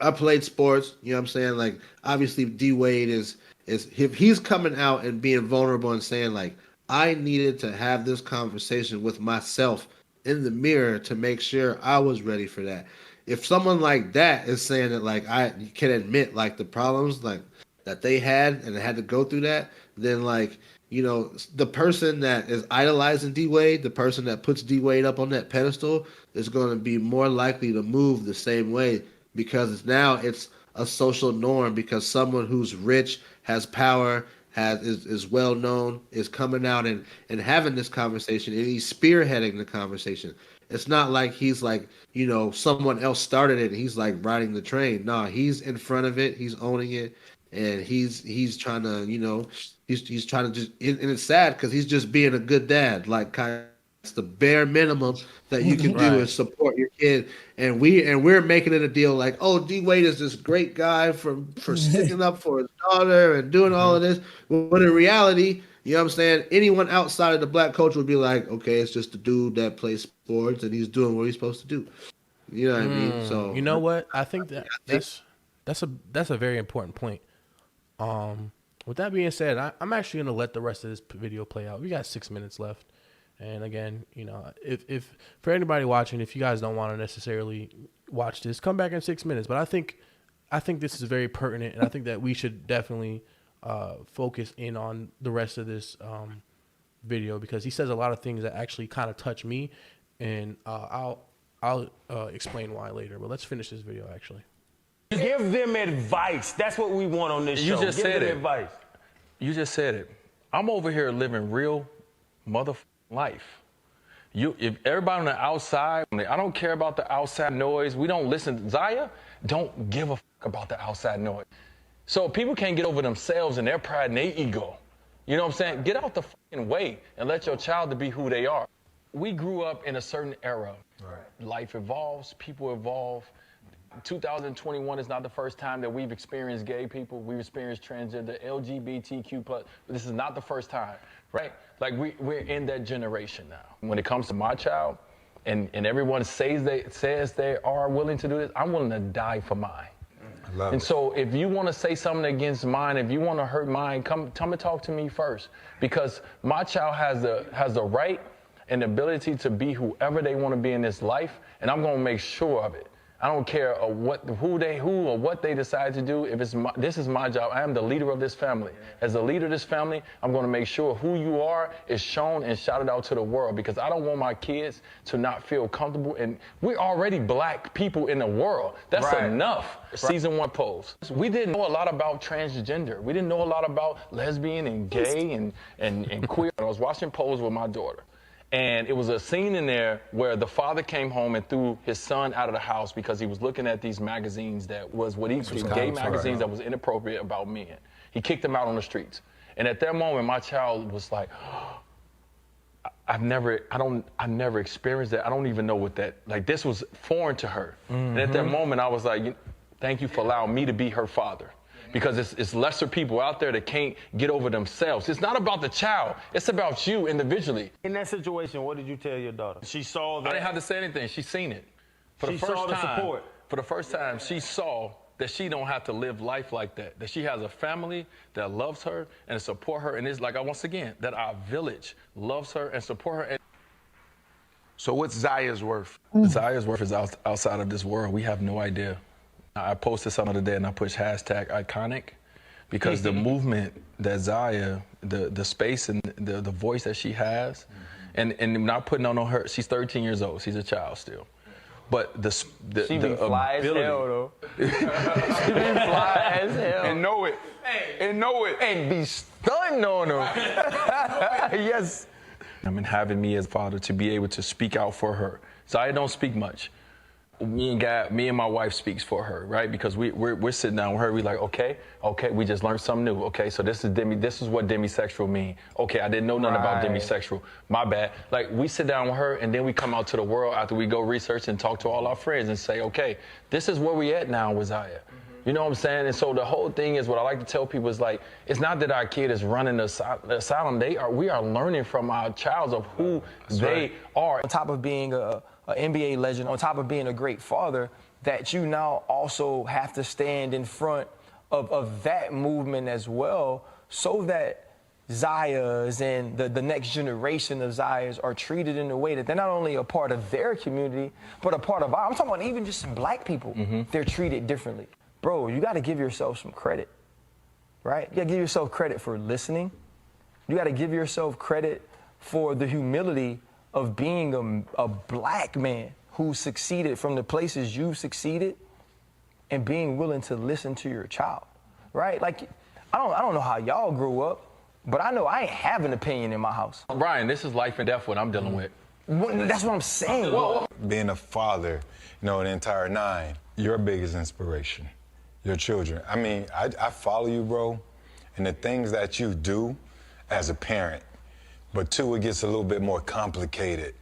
I played sports. You know what I'm saying? Like obviously D Wade is if he's coming out and being vulnerable and saying like, I needed to have this conversation with myself in the mirror to make sure I was ready for that. If someone like that is saying that like I can admit like the problems like that they had and had to go through that, then like, you know, the person that is idolizing D Wade, the person that puts D Wade up on that pedestal is going to be more likely to move the same way because it's a social norm because someone who's rich, has power, is well known, is coming out and having this conversation, and he's spearheading the conversation. It's not like he's like, you know, someone else started it and he's like riding the train. No, he's in front of it, he's owning it, and he's trying to, you know, he's trying to just, and it's sad because he's just being a good dad. Like kind of, it's the bare minimum that you can do is support your kid, and we're making it a deal like, oh, D Wade is this great guy for sticking up for his daughter and doing all of this. When in reality, you know what I'm saying, anyone outside of the black culture would be like, okay, it's just a dude that plays sports and he's doing what he's supposed to do. You know what I mean? So you know what? I think that's a very important point. With that being said, I'm actually gonna let the rest of this video play out. We got 6 minutes left. And again, you know, if for anybody watching, if you guys don't want to necessarily watch this, come back in 6 minutes. But I think this is very pertinent, and I think that we should definitely focus in on the rest of this video because he says a lot of things that actually kind of touch me, and I'll explain why later. But let's finish this video actually. Give them advice. That's what we want on this show. You just Give said them it. advice. You just said it. I'm over here living real motherfucking life. If everybody on the outside, I don't care about the outside noise. We don't listen. Zaya don't give a fuck about the outside noise. So people can't get over themselves and their pride and their ego. You know what I'm saying? Get out the fucking way and let your child to be who they are. We grew up in a certain era. Right. Life evolves, people evolve. 2021 is not the first time that we've experienced gay people. We've experienced transgender, LGBTQ+. But this is not the first time, right? Like we're in that generation now. When it comes to my child, and everyone says they are willing to do this, I'm willing to die for mine. And so if you want to say something against mine, if you want to hurt mine, come and talk to me first, because my child has the right and the ability to be whoever they want to be in this life, and I'm going to make sure of it. I don't care who or what they decide to do. If this is my job. I am the leader of this family. As the leader of this family, I'm going to make sure who you are is shown and shouted out to the world, because I don't want my kids to not feel comfortable. And we're already black people in the world. That's enough. Season 1 pose. We didn't know a lot about transgender. We didn't know a lot about lesbian and gay and queer. I was watching Pose with my daughter. And it was a scene in there where the father came home and threw his son out of the house because he was looking at these magazines that was gay magazines that was inappropriate about men. He kicked them out on the streets. And at that moment, my child was like, I've never experienced that. I don't even know what that, like, this was foreign to her. And at that moment, I was like, thank you for allowing me to be her father. because it's lesser people out there that can't get over themselves. It's not about the child. It's about you individually. In that situation, what did you tell your daughter? She saw that. I didn't have to say anything. She seen it. For the first time, she saw that she don't have to live life like that. That she has a family that loves her and support her. And it's like, once again, that our village loves her and support her. So what's Zaya's worth? Zaya's worth is outside of this world. We have no idea. I posted something today and I pushed hashtag iconic because the movement that Zaya, the space and the voice that she has, and not putting on her, she's 13 years old. She's a child still. But she be fly as hell, though. She be fly as hell. And know it. And be stunting on her. Yes. I mean, having me as father to be able to speak out for her. Zaya don't speak much. Me and my wife speaks for her, right? Because we're sitting down with her. We like, okay, we just learned something new. Okay, so this is what demisexual mean. Okay, I didn't know nothing about demisexual. My bad. Like, we sit down with her and then we come out to the world after we go research and talk to all our friends and say, okay, this is where we at now with Zaya. You know what I'm saying? And so the whole thing is, what I like to tell people is, like, it's not that our kid is running the asylum. We are learning from our child of who they are. On top of being an NBA legend, on top of being a great father, that you now also have to stand in front of that movement as well, so that Zayas and the next generation of Zayas are treated in a way that they're not only a part of their community, but a part of I'm talking about even just some black people. They're treated differently. Bro, you got to give yourself some credit, right? You got to give yourself credit for listening. You got to give yourself credit for the humility of being a black man who succeeded from the places you succeeded, and being willing to listen to your child, right? Like, I don't know how y'all grew up, but I know I ain't have an opinion in my house. Brian, this is life and death what I'm dealing with. That's what I'm saying. Being a father, the entire nine, your biggest inspiration. Your children. I mean, I follow you, bro, and the things that you do as a parent, but too, it gets a little bit more complicated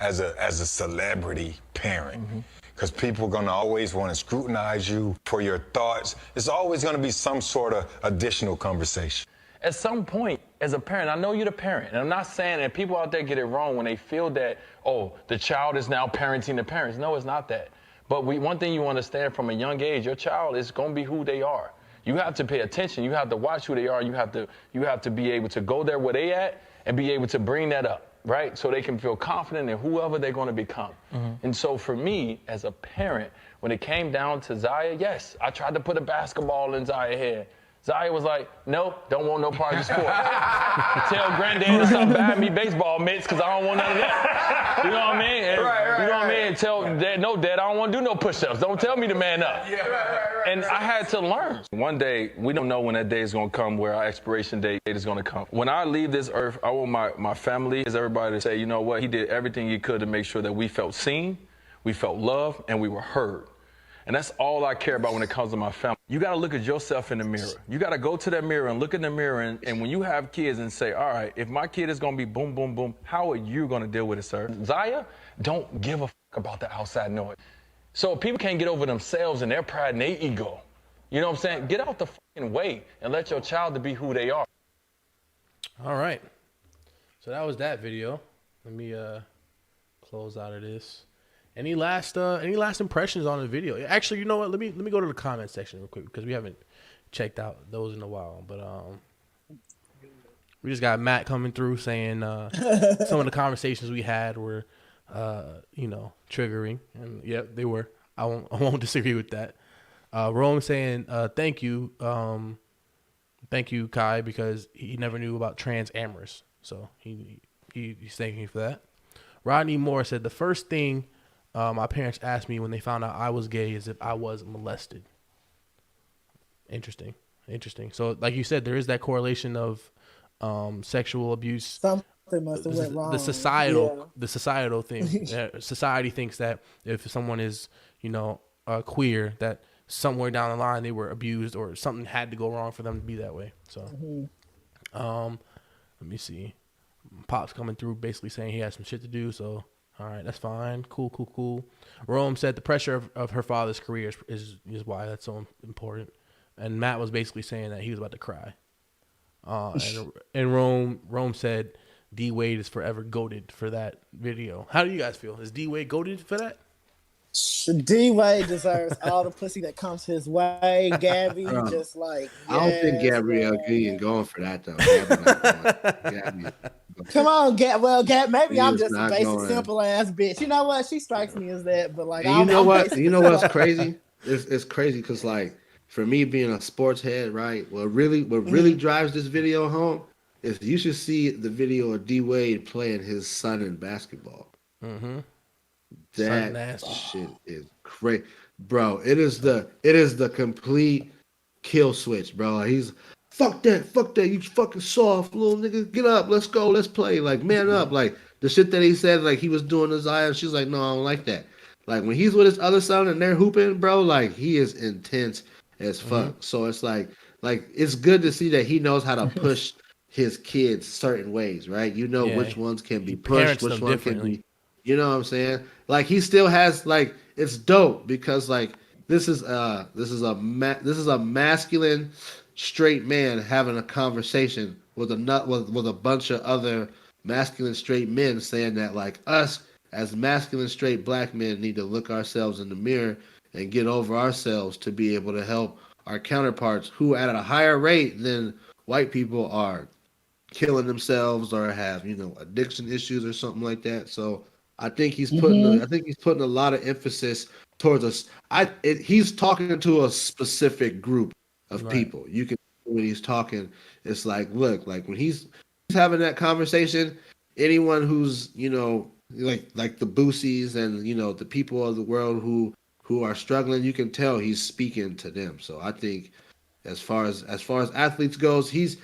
as a celebrity parent. Because people are gonna always want to scrutinize you for your thoughts. It's always gonna be some sort of additional conversation. At some point, as a parent, I know you're the parent, and I'm not saying that people out there get it wrong when they feel that, oh, the child is now parenting the parents. No, it's not that. But one thing you understand from a young age, your child is going to be who they are. You have to pay attention. You have to watch who they are. You have to be able to go there where they at and be able to bring that up, right? So they can feel confident in whoever they're going to become. And so for me, as a parent, when it came down to Zaya, yes, I tried to put a basketball in Zaya's head. Zaya was like, no, don't want no part of the sport. Tell granddad to stop buying me baseball mitts because I don't want none of that. You know what I mean? And, you know what I mean? And tell dad, no, dad, I don't want to do no push-ups. Don't tell me to man up. And I had to learn. One day, we don't know when that day is going to come, where our expiration date is going to come. When I leave this earth, I want my family, as everybody, to say, you know what? He did everything he could to make sure that we felt seen, we felt loved, and we were heard. And that's all I care about when it comes to my family. You got to look at yourself in the mirror. You got to go to that mirror and look in the mirror. And when you have kids and say, all right, if my kid is going to be boom, boom, boom, how are you going to deal with it, sir? Zaya, don't give a fuck about the outside noise. So people can't get over themselves and their pride and their ego. You know what I'm saying? Get out the fucking way and let your child to be who they are. All right. So that was that video. Let me close out of this. Any last impressions on the video? Actually, you know what? Let me go to the comment section real quick because we haven't checked out those in a while. But we just got Matt coming through saying some of the conversations we had were triggering, and yeah, they were. I won't disagree with that. Rome saying thank you Kai, because he never knew about trans amorous, so he's thanking you for that. Rodney Moore said the first thing my parents asked me when they found out I was gay is if I was molested. Interesting. So like you said, there is that correlation of sexual abuse. Something must have went wrong. The societal thing. Society thinks that if someone is, queer, that somewhere down the line they were abused or something had to go wrong for them to be that way. So, let me see. Pop's coming through basically saying he has some shit to do. So, all right, that's fine. Cool. Rome said the pressure of her father's career is why that's so important. and Matt was basically saying that he was about to cry. And Rome said D Wade is forever goated for that video. How do you guys feel? Is D Wade goated for that? D Wade deserves all the pussy that comes his way. Gabby, just like I don't think Gabrielle Union going for that though. Gabby. Come on, Gab. Maybe I'm just a not basic, going. simple ass bitch. You know what? She strikes me as that, but like, And you know what? You know what's crazy? It's crazy because like for me being a sports head, right? What really drives this video home is you should see the video of D Wade playing his son in basketball. Mm-hmm. That shit is crazy, bro. It is the complete kill switch, bro. He's fuck that, you fucking soft little nigga. Get up, let's go, let's play. Like man up, like the shit that he said, like he was doing his eye. She's like, no, I don't like that. Like when he's with his other son and they're hooping, bro, like he is intense as fuck. So it's like it's good to see that he knows how to push his kids certain ways, right? You know which ones can be pushed, which one can be. You know what I'm saying? Like he still has like it's dope because like this is a masculine straight man having a conversation with a bunch of other masculine straight men saying that like us as masculine straight black men need to look ourselves in the mirror and get over ourselves to be able to help our counterparts who at a higher rate than white people are killing themselves or have addiction issues or something like that. So I think he's putting a lot of emphasis towards us. He's talking to a specific group of people. You can when he's talking, it's like look, like when he's having that conversation, anyone who's like the Boosies and the people of the world who are struggling, you can tell he's speaking to them. So I think as far as athletes goes, he's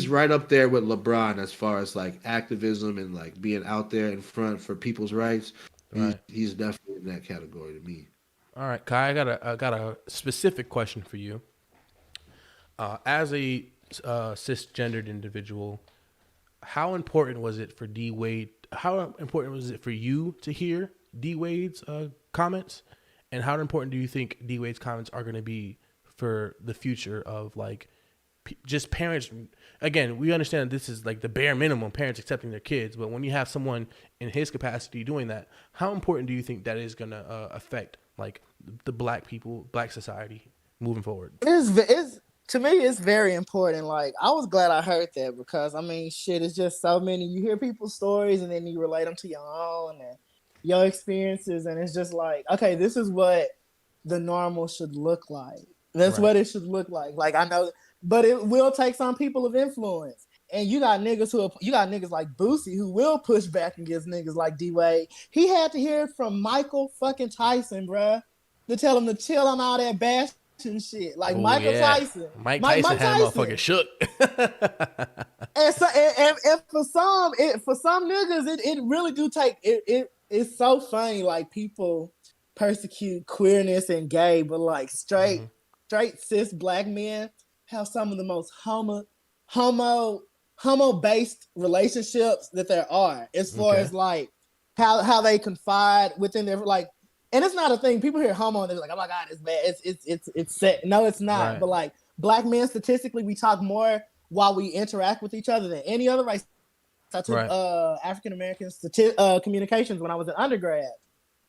right up there with LeBron as far as like activism and like being out there in front for people's rights. Right. He's definitely in that category to me. All right, Kai, I got a specific question for you. As a cisgendered individual, how important was it for D Wade? How important was it for you to hear D Wade's comments? And how important do you think D Wade's comments are going to be for the future of like just parents? Again, we understand this is like the bare minimum, parents accepting their kids. But when you have someone in his capacity doing that, how important do you think that is going to affect like the black people, black society moving forward? To me, it's very important. Like, I was glad I heard that because, I mean, shit, it's just so many. You hear people's stories and then you relate them to your own and your experiences. And it's just like, okay, this is what the normal should look like. That's what it should look like. Like, I know, but it will take some people of influence. And you got niggas like Boosie who will push back against niggas like D Wade. He had to hear it from Michael fucking Tyson, bruh, to tell him to chill on all that bash and shit. Like Tyson. Mike Tyson had a motherfucker shook. and for some niggas, it really do take it's so funny. Like people persecute queerness and gay, but like straight cis black men have some of the most homo based relationships that there are, as far as like how they confide within their like. And it's not a thing. People hear homo and they're like, "Oh my god, it's bad. It's set." No, it's not. Right. But like black men, statistically, we talk more while we interact with each other than any other race. I took African American communications when I was an undergrad,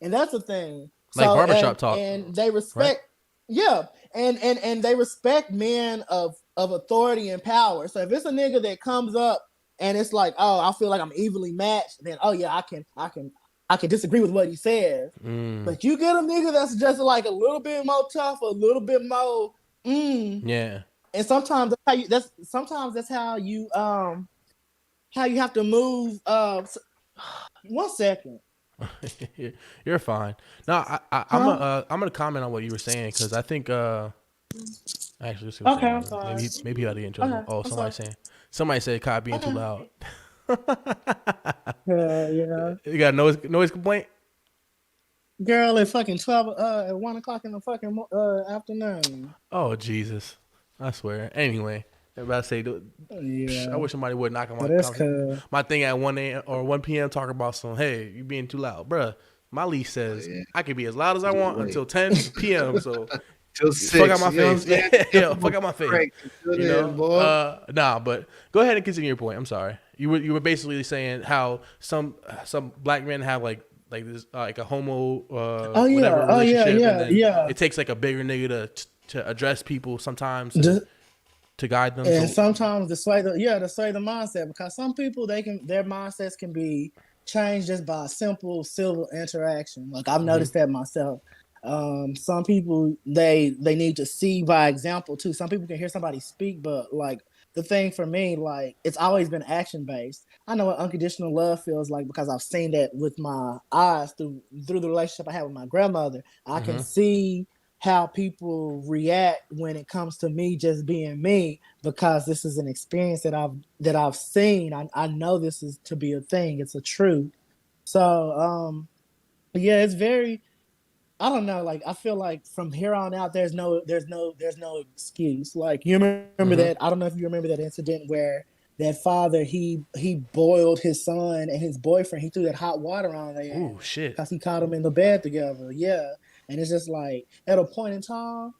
and that's a thing. Like barbershop talk, and they respect, and they respect men of authority and power. So if it's a nigga that comes up and it's like, "Oh, I feel like I'm evenly matched," then I can disagree with what he says, but you get a nigga that's just like a little bit more tough, a little bit more, and sometimes that's how you have to move. 1 second. You're fine. No, I'm gonna comment on what you were saying because I think actually I'm sorry. Maybe I didn't intro. Somebody said Kai being too loud. Yeah. You got a noise complaint? Girl, at fucking 12 at 1 o'clock in the fucking afternoon. Oh Jesus. I swear. Anyway, everybody say I wish somebody would knock on my thing at 1 a.m. or 1 p.m. talk about some, hey, you being too loud. Bruh, my lease says I can be as loud as I want until 10 p.m. So till 6. Fuck out my You know what I'm face. saying? Yeah, fuck out my face. Break. You know, nah, but go ahead and continue your point. I'm sorry. You were basically saying how some black men have like this like a homo whatever relationship, and then it takes like a bigger nigga to address people sometimes to guide them. And sometimes to sway the mindset, because some people their mindsets can be changed just by a simple civil interaction. Like I've noticed that myself. Some people they need to see by example too. Some people can hear somebody speak, but like the thing for me, like it's always been action based. I know what unconditional love feels like because I've seen that with my eyes through the relationship I had with my grandmother. I can see how people react when it comes to me just being me, because this is an experience that I've seen. I know this is to be a thing. It's a truth. So yeah, it's very, I don't know. Like I feel like from here on out, there's no excuse. Like you remember that? I don't know if you remember that incident where that father he boiled his son and his boyfriend. He threw that hot water on there. Oh shit! Because he caught them in the bed together. Yeah, and it's just like at a point in time,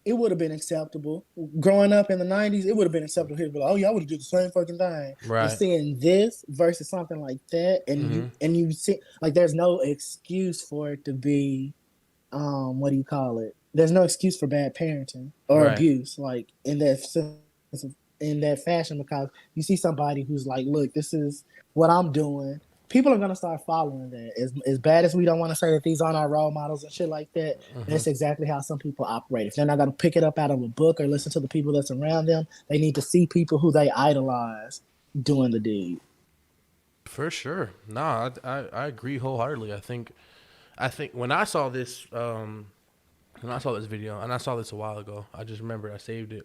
it would have been acceptable. Growing up in the '90s, it would have been acceptable. He'd be like, "Oh yeah, I would have did the same fucking thing." Right. But seeing this versus something like that, and you see, like, there's no excuse for it to be. What do you call it? There's no excuse for bad parenting or abuse, like in that sense, in that fashion, because you see somebody who's like, look, this is what I'm doing. People are going to start following that. As bad as we don't want to say that these aren't our role models and shit like that, that's exactly how some people operate. If they're not going to pick it up out of a book or listen to the people that's around them, they need to see people who they idolize doing the deed. For sure. No, I agree wholeheartedly. I think when I saw this video, and I saw this a while ago, I just remember I saved it,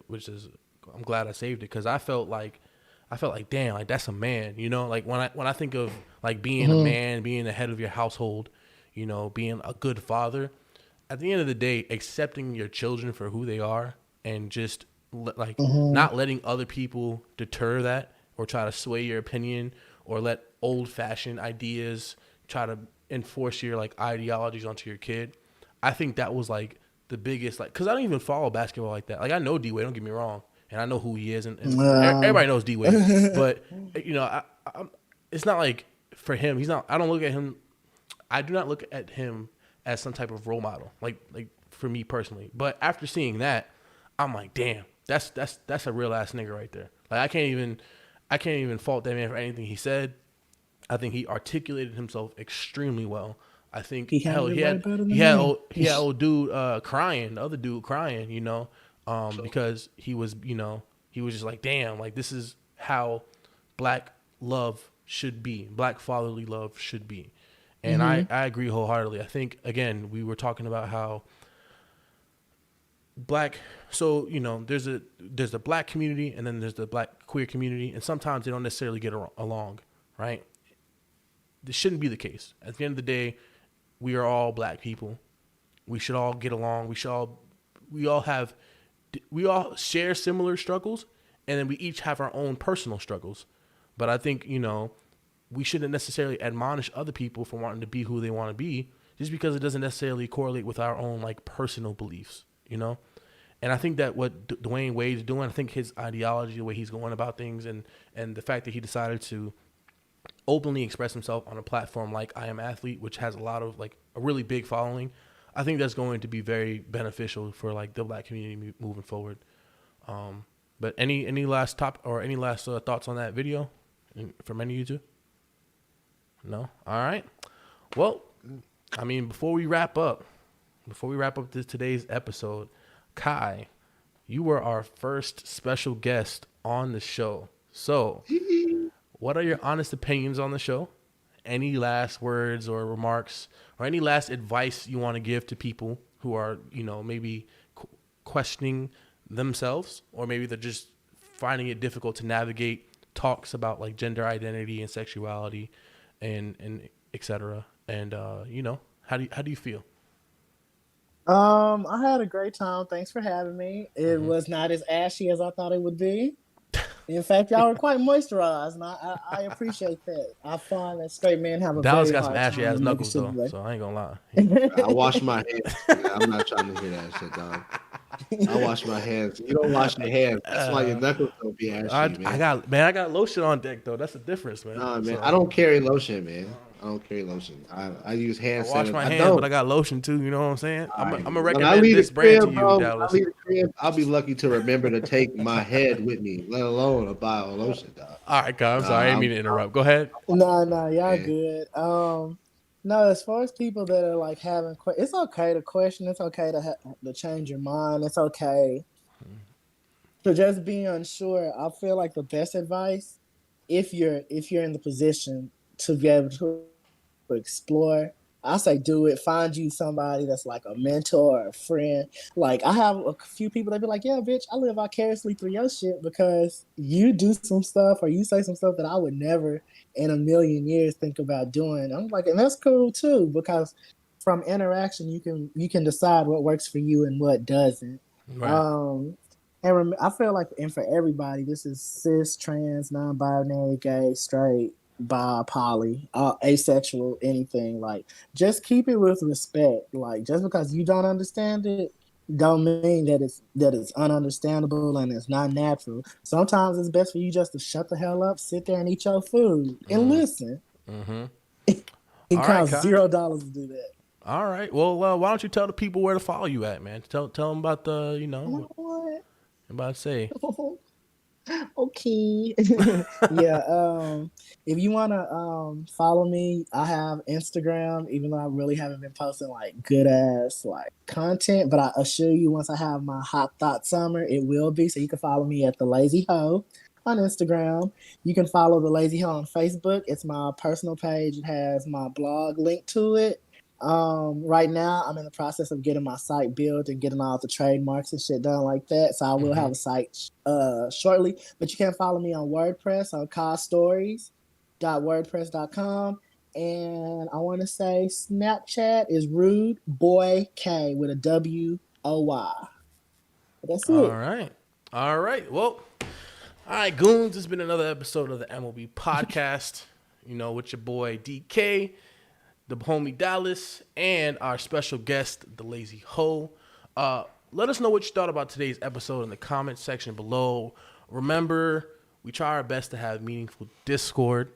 I'm glad I saved it, because I felt like, damn, like that's a man, you know, like when I think of like being a man, being the head of your household, you know, being a good father, at the end of the day, accepting your children for who they are and just not letting other people deter that or try to sway your opinion or let old fashioned ideas try to enforce your like ideologies onto your kid. I think that was like the biggest, like, because I don't even follow basketball like that. Like I know D-Wade, don't get me wrong, and I know who he is, and everybody knows D-Wade. But you know, it's not like for him, he's not. I don't look at him. I do not look at him as some type of role model, like for me personally. But after seeing that, I'm like, damn, that's a real ass nigga right there. Like I can't even fault that man for anything he said. I think he articulated himself extremely well. I think he had old dude crying, the other dude crying, you know, because he was just like, damn, like this is how black love should be, black fatherly love should be. And I agree wholeheartedly. I think, again, we were talking about how so, you know, there's a black community and then there's the black queer community, and sometimes they don't necessarily get along, right? This shouldn't be the case. At the end of the day, we are all black people. We should all get along. We all share similar struggles, and then we each have our own personal struggles. But I think, you know, we shouldn't necessarily admonish other people for wanting to be who they want to be just because it doesn't necessarily correlate with our own like personal beliefs, you know? And I think that what Dwayne Wade's doing, I think his ideology, the way he's going about things, and the fact that he decided to openly express himself on a platform like I Am Athlete, which has a lot of like a really big following, I think that's going to be very beneficial for like the black community moving forward. But any last thoughts on that video from any of you two? No? All right. Well, I mean, before we wrap up today's episode, Kai, you were our first special guest on the show. So what are your honest opinions on the show? Any last words or remarks or any last advice you want to give to people who are, you know, maybe questioning themselves, or maybe they're just finding it difficult to navigate talks about like gender identity and sexuality and et cetera. And, you know, how do you feel? I had a great time. Thanks for having me. It was not as ashy as I thought it would be. In fact, y'all were quite moisturized, and I appreciate that. I find that straight men have a Dallas very got some hard ashy time ass to knuckles make a though, shit so I ain't gonna lie. I wash my hands. I'm not trying to hear that shit, dog. I wash my hands. You don't wash your hands. That's why your knuckles don't be ashy, man. I got lotion on deck though. That's the difference, man. Nah, man. So, I don't carry lotion, man. I don't carry lotion. I use hand I wash sanitizer. my I hands, don't. but I got lotion too. You know what I'm saying? I'm When gonna I recommend leave this the brand to crib, you, bro, Dallas. I leave the crib, I'll be lucky to remember to take my head with me, let alone a bottle of lotion, dog. All right, God, I'm sorry. I didn't mean to interrupt. Go ahead. No, y'all Man. good. No, as far as people that are like having, it's okay to question. It's okay to change your mind. It's okay to just be unsure. I feel like the best advice, if you're in the position to be able to explore, I say do it. Find you somebody that's like a mentor or a friend. Like I have a few people that be like, yeah, bitch, I live vicariously through your shit because you do some stuff or you say some stuff that I would never in a million years think about doing. I'm like, and that's cool too, because from interaction you can decide what works for you and what doesn't. Right. I feel like, and for everybody, this is cis, trans, non-binary, gay, straight, bi, poly, asexual, anything. Like, just keep it with respect. Like, just because you don't understand it, don't mean that it's ununderstandable and it's not natural. Sometimes it's best for you just to shut the hell up, sit there and eat your food and listen. Mm-hmm. It All right, costs Kai. $0 to do that. All right. Well, why don't you tell the people where to follow you at, man? Tell them about the, What? I'm about to say. Okay. Yeah. If you wanna follow me, I have Instagram, even though I really haven't been posting like good ass like content, but I assure you once I have my hot thought summer, it will be. So you can follow me at the Lazy Hoe on Instagram. You can follow the Lazy Hoe on Facebook. It's my personal page. It has my blog linked to it. Right now I'm in the process of getting my site built and getting all the trademarks and shit done like that. So I will have a site shortly, but you can follow me on WordPress on kaistories.wordpress.com. And I want to say Snapchat is Rude Boy K with a WOY. That's All it. right. All right. Well, all right, goons. It's been another episode of the M.O.B Podcast. With your boy DK, the homie Dallas, and our special guest, the Lazy Hoe. Let us know what you thought about today's episode in the comment section below. Remember, we try our best to have meaningful discord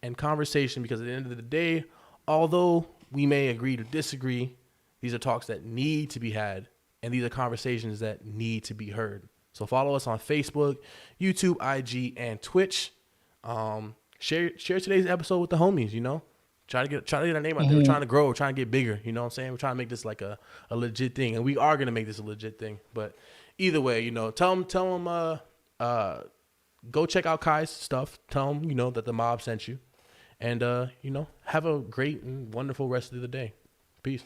and conversation because at the end of the day, although we may agree to disagree, these are talks that need to be had, and these are conversations that need to be heard. So follow us on Facebook, YouTube, IG, and Twitch. Share today's episode with the homies, Try to get our name out there. We're trying to grow. We're trying to get bigger. You know what I'm saying? We're trying to make this like a legit thing. And we are going to make this a legit thing. But either way, tell them, go check out Kai's stuff. Tell them, that the mob sent you. And, have a great and wonderful rest of the day. Peace.